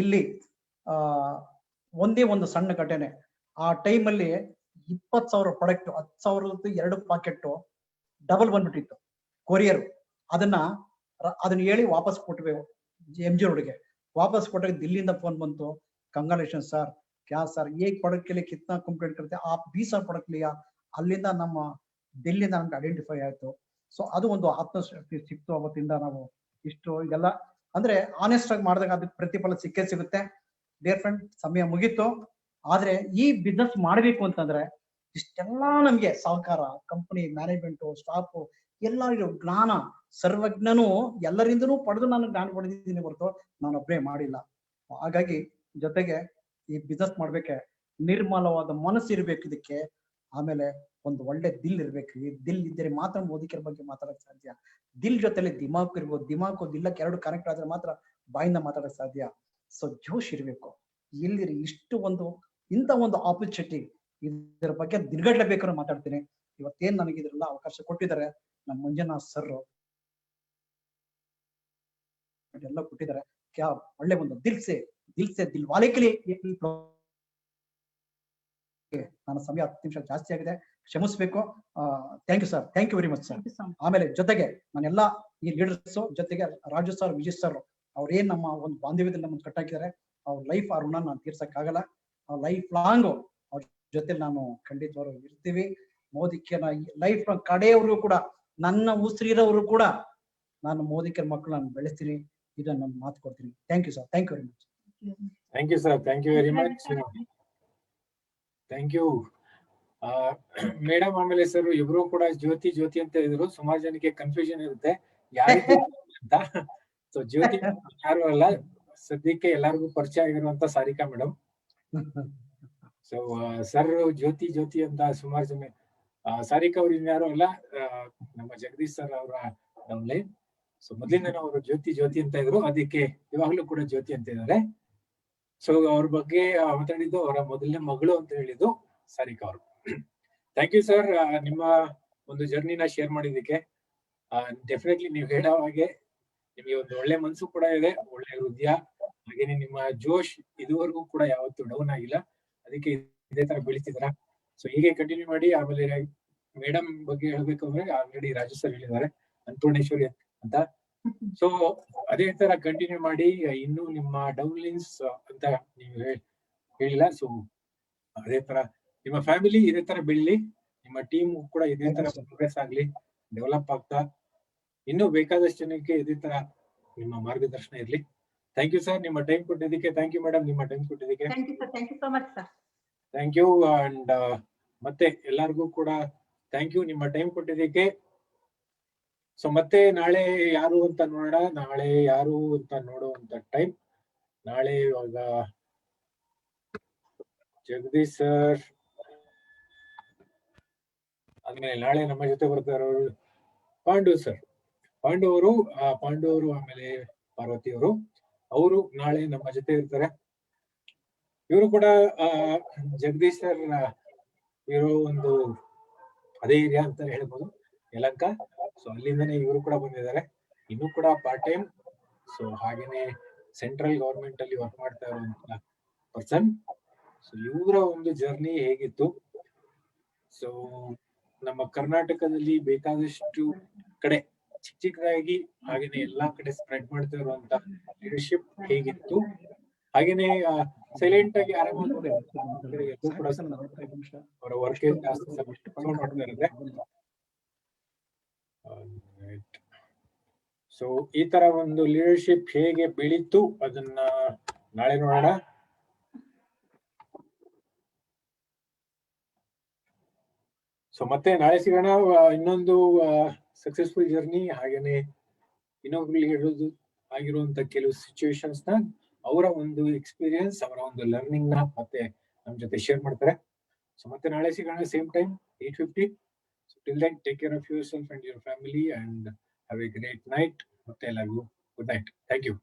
ಇಲ್ಲಿ ಒಂದೇ ಒಂದು ಸಣ್ಣ ಘಟನೆ. ಆ ಟೈಮಲ್ಲಿ 20,000 ಪ್ರಾಡಕ್ಟ್, 10,000 2 ಪಾಕೆಟ್ ಡಬಲ್ ಬಂದ್ಬಿಟ್ಟಿತ್ತು ಕೊರಿಯರ್. ಅದನ್ನ ಹೇಳಿ ವಾಪಸ್ ಕೊಟ್ವಿ MG ರೋಡ್ಗೆ. ವಾಪಸ್ ಕೊಟ್ಟಾಗ ದಿಲ್ಲಿಂದ ಫೋನ್ ಬಂತು, ಕಂಗ್ರಾಚುಲೇಷನ್ ಸರ್, क्या सर एक प्रोडक्ट के लिए कितना कंप्लेंट करते हैं आप, 20 प्रोडक्ट लिया, ಅಲ್ಲಿಂದ ನಮ್ಮ ದಿಲ್ಲಿಂದ ನಮ್ಗೆ ಐಡೆಂಟಿಫೈ ಆಯ್ತು. ಸೊ ಅದು ಒಂದು ಆತ್ಮಶಕ್ತಿ ಸಿಕ್ತು. ಅವತ್ತಿಂದ ನಾವು ಇಷ್ಟು ಇದೆಲ್ಲ ಅಂದ್ರೆ ಆನೆಸ್ಟ್ ಆಗಿ ಮಾಡಿದಾಗ ಅದಕ್ಕೆ ಪ್ರತಿಫಲ ಸಿಗುತ್ತೆ. ಡಿಯರ್ ಫ್ರೆಂಡ್, ಸಮಯ ಮುಗೀತು. ಆದ್ರೆ ಈ ಬಿಸ್ನೆಸ್ ಮಾಡ್ಬೇಕು ಅಂತಂದ್ರೆ ಇಷ್ಟೆಲ್ಲಾ ನಮ್ಗೆ ಸಹಕಾರ, ಕಂಪನಿ ಮ್ಯಾನೇಜ್ಮೆಂಟ್, ಸ್ಟಾಫ್ ಎಲ್ಲರಿಗೂ ಜ್ಞಾನ, ಸರ್ವಜ್ಞನು ಎಲ್ಲರಿಂದನೂ ಪಡೆದು ನಾನು ಜ್ಞಾನ ಪಡೆದಿದ್ದೀನಿ ಹೊರತು ನಾನು ಒಬ್ಬರೇ ಮಾಡಿಲ್ಲ. ಹಾಗಾಗಿ ಜೊತೆಗೆ ಈ ಬಿಸ್ನೆಸ್ ಮಾಡ್ಬೇಕೆ ನಿರ್ಮಲವಾದ ಮನಸ್ಸು ಇರ್ಬೇಕು ಇದಕ್ಕೆ. ಆಮೇಲೆ ಒಂದು ಒಳ್ಳೆ ದಿಲ್ ಇರ್ಬೇಕು. ಈ ದಿಲ್ ಇದ್ದರೆ ಮಾತ್ರ ಮೋದಿಕರ ಬಗ್ಗೆ ಮಾತಾಡಕ್ ಸಾಧ್ಯ. ದಿಲ್ ಜೊತೆಲಿ ದಿಮಾಕ್ ಇರ್ಬೋದು, ದಿಮಾಕು ದಿಲ್ಲಕ್ಕೆ 2 ಕನೆಕ್ಟ್ ಆದ್ರೆ ಮಾತ್ರ ಬಾಯಿಂದ ಮಾತಾಡಕ್ ಸಾಧ್ಯ. ಸೊ ಜೋಶ್ ಇರ್ಬೇಕು. ಇಲ್ಲಿರಿ ಇಷ್ಟು ಇಂಥ ಒಂದು ಆಪರ್ಚುನಿಟಿ, ಇದರ ಬಗ್ಗೆ ದಿನಗಟ್ಲೆ ಬೇಕಾದ್ರೂ ಮಾತಾಡ್ತೀನಿ. ಇವತ್ತೇನ್ ನನಗೆ ಇದ್ರೆಲ್ಲ ಅವಕಾಶ ಕೊಟ್ಟಿದ್ದಾರೆ ನಮ್ಮ ಮಂಜುನಾಥ್ ಸರ್ ಎಲ್ಲ ಕೊಟ್ಟಿದ್ದಾರೆ. ಕ್ಯಾ ಒಳ್ಳೆ ಒಂದು ದಿಲ್ ಸೆ ದಿಲ್ ವಾಲೆ ಕೆ ಲಿಯೆ ನನ್ನ ಸಮಯ 10 ನಿಮಿಷ ಜಾಸ್ತಿ ಆಗಿದೆ, ಕ್ಷಮಿಸ್ಬೇಕು. Thank you sir, thank you very much sir. ಆಮೇಲೆ ಜೊತೆಗೆ ನಾನೆಲ್ಲ ಈ ಲೀಡರ್ಸ್ ಜೊತೆಗೆ ರಾಜು ಸರ್, ವಿಜಯ್ ಸರ್ ಅವ್ರೇನ್ ನಮ್ಮ ಒಂದು ಬಾಂಧವ್ಯದಲ್ಲಿ ನಮ್ಮನ್ನು ಕಟ್ಟಾಕಿದ್ದಾರೆ, ಅವ್ರ ಲೈಫ್ ಆ ಋಣ ನಾನು ತೀರ್ಸಕ್ಕಾಗಲ್ಲ. ಲೈಫ್ ಲಾಂಗ್ ಅವ್ರ ಜೊತೆ ನಾನು ಖಂಡಿತವರು ಇರ್ತೀವಿ. ಮೋದಿಕೇನ ಲೈಫ್ ಕಡೆಯವರು ಕೂಡ, ನನ್ನ ಉಸಿರಿರೋರು ಕೂಡ ನಾನು ಮೋದಿಕರ ಮಕ್ಕಳು ನಾನು ಬೆಳೆಸ್ತೀನಿ. ಇದನ್ನ ನಾನು ಮಾತು ಕೊಡ್ತೀನಿ. Thank you sir, thank you very much. Thank you sir, thank you very much, thank you madam. ಆಮೇಲೆ ಸರ್ ಇಬ್ರು ಕೂಡ ಜ್ಯೋತಿ ಅಂತ ಇದ್ರು. ಸುಮಾರು ಜನಕ್ಕೆ ಕನ್ಫ್ಯೂಷನ್ ಇರುತ್ತೆ ಯಾರು ಅಂತ. ಸೊ ಜ್ಯೋತಿ ಯಾರು ಅಲ್ಲ, ಸದ್ಯಕ್ಕೆ ಎಲ್ಲರಿಗೂ ಪರಿಚಯ ಆಗಿರುವಂತ ಸಾರಿಕಾ ಮೇಡಮ್. ಸೊ ಸರ್ ಜ್ಯೋತಿ ಅಂತ ಸುಮಾರು ಜನ. ಸಾರಿಕಾ ಅವ್ರು ಇನ್ಯಾರು ಅಲ್ಲ, ನಮ್ಮ ಜಗದೀಶ್ ಸರ್ ಅವರ ಡೌನ್ಲೈನ್. ಸೊ ಮೊದಲಿಂದ ಅವರು ಜ್ಯೋತಿ ಅಂತ ಇದ್ರು, ಅದಕ್ಕೆ ಇವಾಗ್ಲೂ ಕೂಡ ಜ್ಯೋತಿ ಅಂತ ಇದ್ದಾರೆ. ಸೊ ಅವ್ರ ಬಗ್ಗೆ ಮಾತಾಡಿದ್ದು ಅವರ ಮೊದಲನೇ ಮಗಳು ಅಂತ ಹೇಳಿದ್ದು ಸಾರಿಕಾ ಅವರು. ಥ್ಯಾಂಕ್ ಯು ಸರ್, ನಿಮ್ಮ ಒಂದು ಜರ್ನಿನ ಶೇರ್ ಮಾಡಿದ್ದಕ್ಕೆ. ಡೆಫಿನೆಟ್ಲಿ ನೀವು ಹೇಳೋ ಹಾಗೆ ನಿಮಗೆ ಒಂದು ಒಳ್ಳೆ ಮನ್ಸು ಕೂಡ ಇದೆ, ಒಳ್ಳೆ ಹೃದಯ, ಹಾಗೇನೆ ನಿಮ್ಮ ಜೋಶ್ ಇದುವರೆಗೂ ಕೂಡ ಯಾವತ್ತೂ ಡೌನ್ ಆಗಿಲ್ಲ. ಅದಕ್ಕೆ ಇದೇ ತರ ಬೆಳಿತಿದ್ರ. ಸೊ ಹೀಗೆ ಕಂಟಿನ್ಯೂ ಮಾಡಿ. ಆಮೇಲೆ ಮೇಡಮ್ ಬಗ್ಗೆ ಹೇಳ್ಬೇಕಂದ್ರೆ ಆಲ್ರೆಡಿ ರಾಜು ಸರ್ ಹೇಳಿದ್ದಾರೆ, ಅನ್ನಪೂರ್ಣೇಶ್ವರಿ ಅಂತ. ಸೊ ಅದೇ ತರ ಕಂಟಿನ್ಯೂ ಮಾಡಿ. ಇನ್ನು ನಿಮ್ಮ ಡೌನ್ಲೈನ್ಸ್ ಅಂತ ನೀವು ಹೇಳಿಲ್ಲ, ಸೊ ಅದೇ ತರ ನಿಮ್ಮ ಫ್ಯಾಮಿಲಿ ಇದೇ ತರ ಬೆಳ್ಳಿ, ನಿಮ್ಮ ಟೀಮ್ ಕೂಡ ಇದೇ Thank ತರ you, sir. ಪ್ರೋಗ್ರೆಸ್ ಆಗ್ಲಿ, ಡೆವಲಪ್ ಆಗ್ತಾ ಇನ್ನೂ ಬೇಕಾದಷ್ಟು ಜನಕ್ಕೆ ಇದೇ ತರ ನಿಮ್ಮ ಮಾರ್ಗದರ್ಶನ ಇರ್ಲಿ. ಥ್ಯಾಂಕ್ ಯು ಸರ್, ನಿಮ್ಮ ಟೈಮ್ ಕೊಟ್ಟಿದ್ದಕ್ಕೆ. ಥ್ಯಾಂಕ್ ಯು ಮೇಡಮ್, ನಿಮ್ಮ ಟೈಮ್ ಕೊಟ್ಟಿದ್ದಕ್ಕೆ. Thank you sir, thank you so much sir. Thank you. And ಮತ್ತೆ ಎಲ್ಲರಿಗೂ ಕೂಡ ಥ್ಯಾಂಕ್ ಯು ನಿಮ್ಮ ಟೈಮ್ ಕೊಟ್ಟಿದ್ದಕ್ಕೆ. ಸೊ ಮತ್ತೆ ನಾಳೆ ಯಾರು ಅಂತ ನೋಡೋಣ. ನಾಳೆ ಯಾರು ಅಂತ ನೋಡುವಂತ ಟೈಮ್ ನಾಳೆ ಇವಾಗ ಜಗದೀಶ್ ಸರ್ ಆದ್ಮೇಲೆ ನಾಳೆ ನಮ್ಮ ಜೊತೆ ಬರ್ತಾರ ಪಾಂಡು ಸರ್. ಪಾಂಡು ಅವರು ಆಮೇಲೆ ಪಾರ್ವತಿ ಅವರು ನಾಳೆ ನಮ್ಮ ಜೊತೆ ಇರ್ತಾರೆ. ಇವರು ಕೂಡ ಜಗದೀಶ್ ಸರ್ ಇರೋ ಒಂದು ಅದೇ ಏರಿಯಾ ಅಂತ ಹೇಳ್ಬೋದು, ಯಲಹಂಕ. ಸೊ ಅಲ್ಲಿಂದನೇ ಇವರು ಕೂಡ ಬಂದಿದ್ದಾರೆ, ಇನ್ನೂ ಕೂಡ ಪಾರ್ಟ್ ಟೈಮ್. ಸೊ ಹಾಗೇನೆ ಸೆಂಟ್ರಲ್ ಗವರ್ಮೆಂಟ್ ಅಲ್ಲಿ ವರ್ಕ್ ಮಾಡ್ತಾ ಇರುವಂತ ಪರ್ಸನ್. ಸೊ ಇವರ ಒಂದು ಜರ್ನಿ ಹೇಗಿತ್ತು, ಸೊ ನಮ್ಮ ಕರ್ನಾಟಕದಲ್ಲಿ ಬೇಕಾದಷ್ಟು ಕಡೆ ಚಿಕ್ಕದಾಗಿ ಹಾಗೇನೆ ಎಲ್ಲಾ ಕಡೆ ಸ್ಪ್ರೆಡ್ ಮಾಡ್ತಾ ಇರುವಂತ ಲೀಡರ್ಶಿಪ್ ಹೇಗಿತ್ತು, ಹಾಗೇನೆ ಸೈಲೆಂಟ್ ಆಗಿ ಆರಾಮಾಗಿ ಎಲ್ಲೂ ಕೂಡ ಅವರ ವರ್ಕ್ ಜಾಸ್ತಿ ಮಾಡ್ತಾ ಇರುತ್ತೆ. ಸೊ ಈ ತರ ಒಂದು ಲೀಡರ್ಶಿಪ್ ಹೇಗೆ ಬೆಳೀತು ಅದನ್ನ ನಾಳೆ ನೋಡೋಣ. ಸೊ ಮತ್ತೆ ನಾಳೆ ಸಿಗೋಣ. ಇನ್ನೊಂದು ಸಕ್ಸಸ್ಫುಲ್ ಜರ್ನಿ ಹಾಗೇನೆ ಇನ್ನೊಬ್ರಿಗೆ ಹೇಳೋದು ಆಗಿರುವಂತ ಕೆಲವು ಸಿಚುವೇಶನ್ಸ್ ನ, ಅವರ ಒಂದು ಎಕ್ಸ್ಪೀರಿಯನ್ಸ್, ಅವರ ಒಂದು ಲರ್ನಿಂಗ್ ನ ಮತ್ತೆ ನಮ್ ಜೊತೆ ಶೇರ್ ಮಾಡ್ತಾರೆ. ಸೊ ಮತ್ತೆ ನಾಳೆ ಸಿಗೋಣ, same time 8:50. So till then, take care of yourself and your family and have a great night. ಮತ್ತೆ ಎಲ್ಲರಿಗೂ ಗುಡ್ ನೈಟ್. Thank you.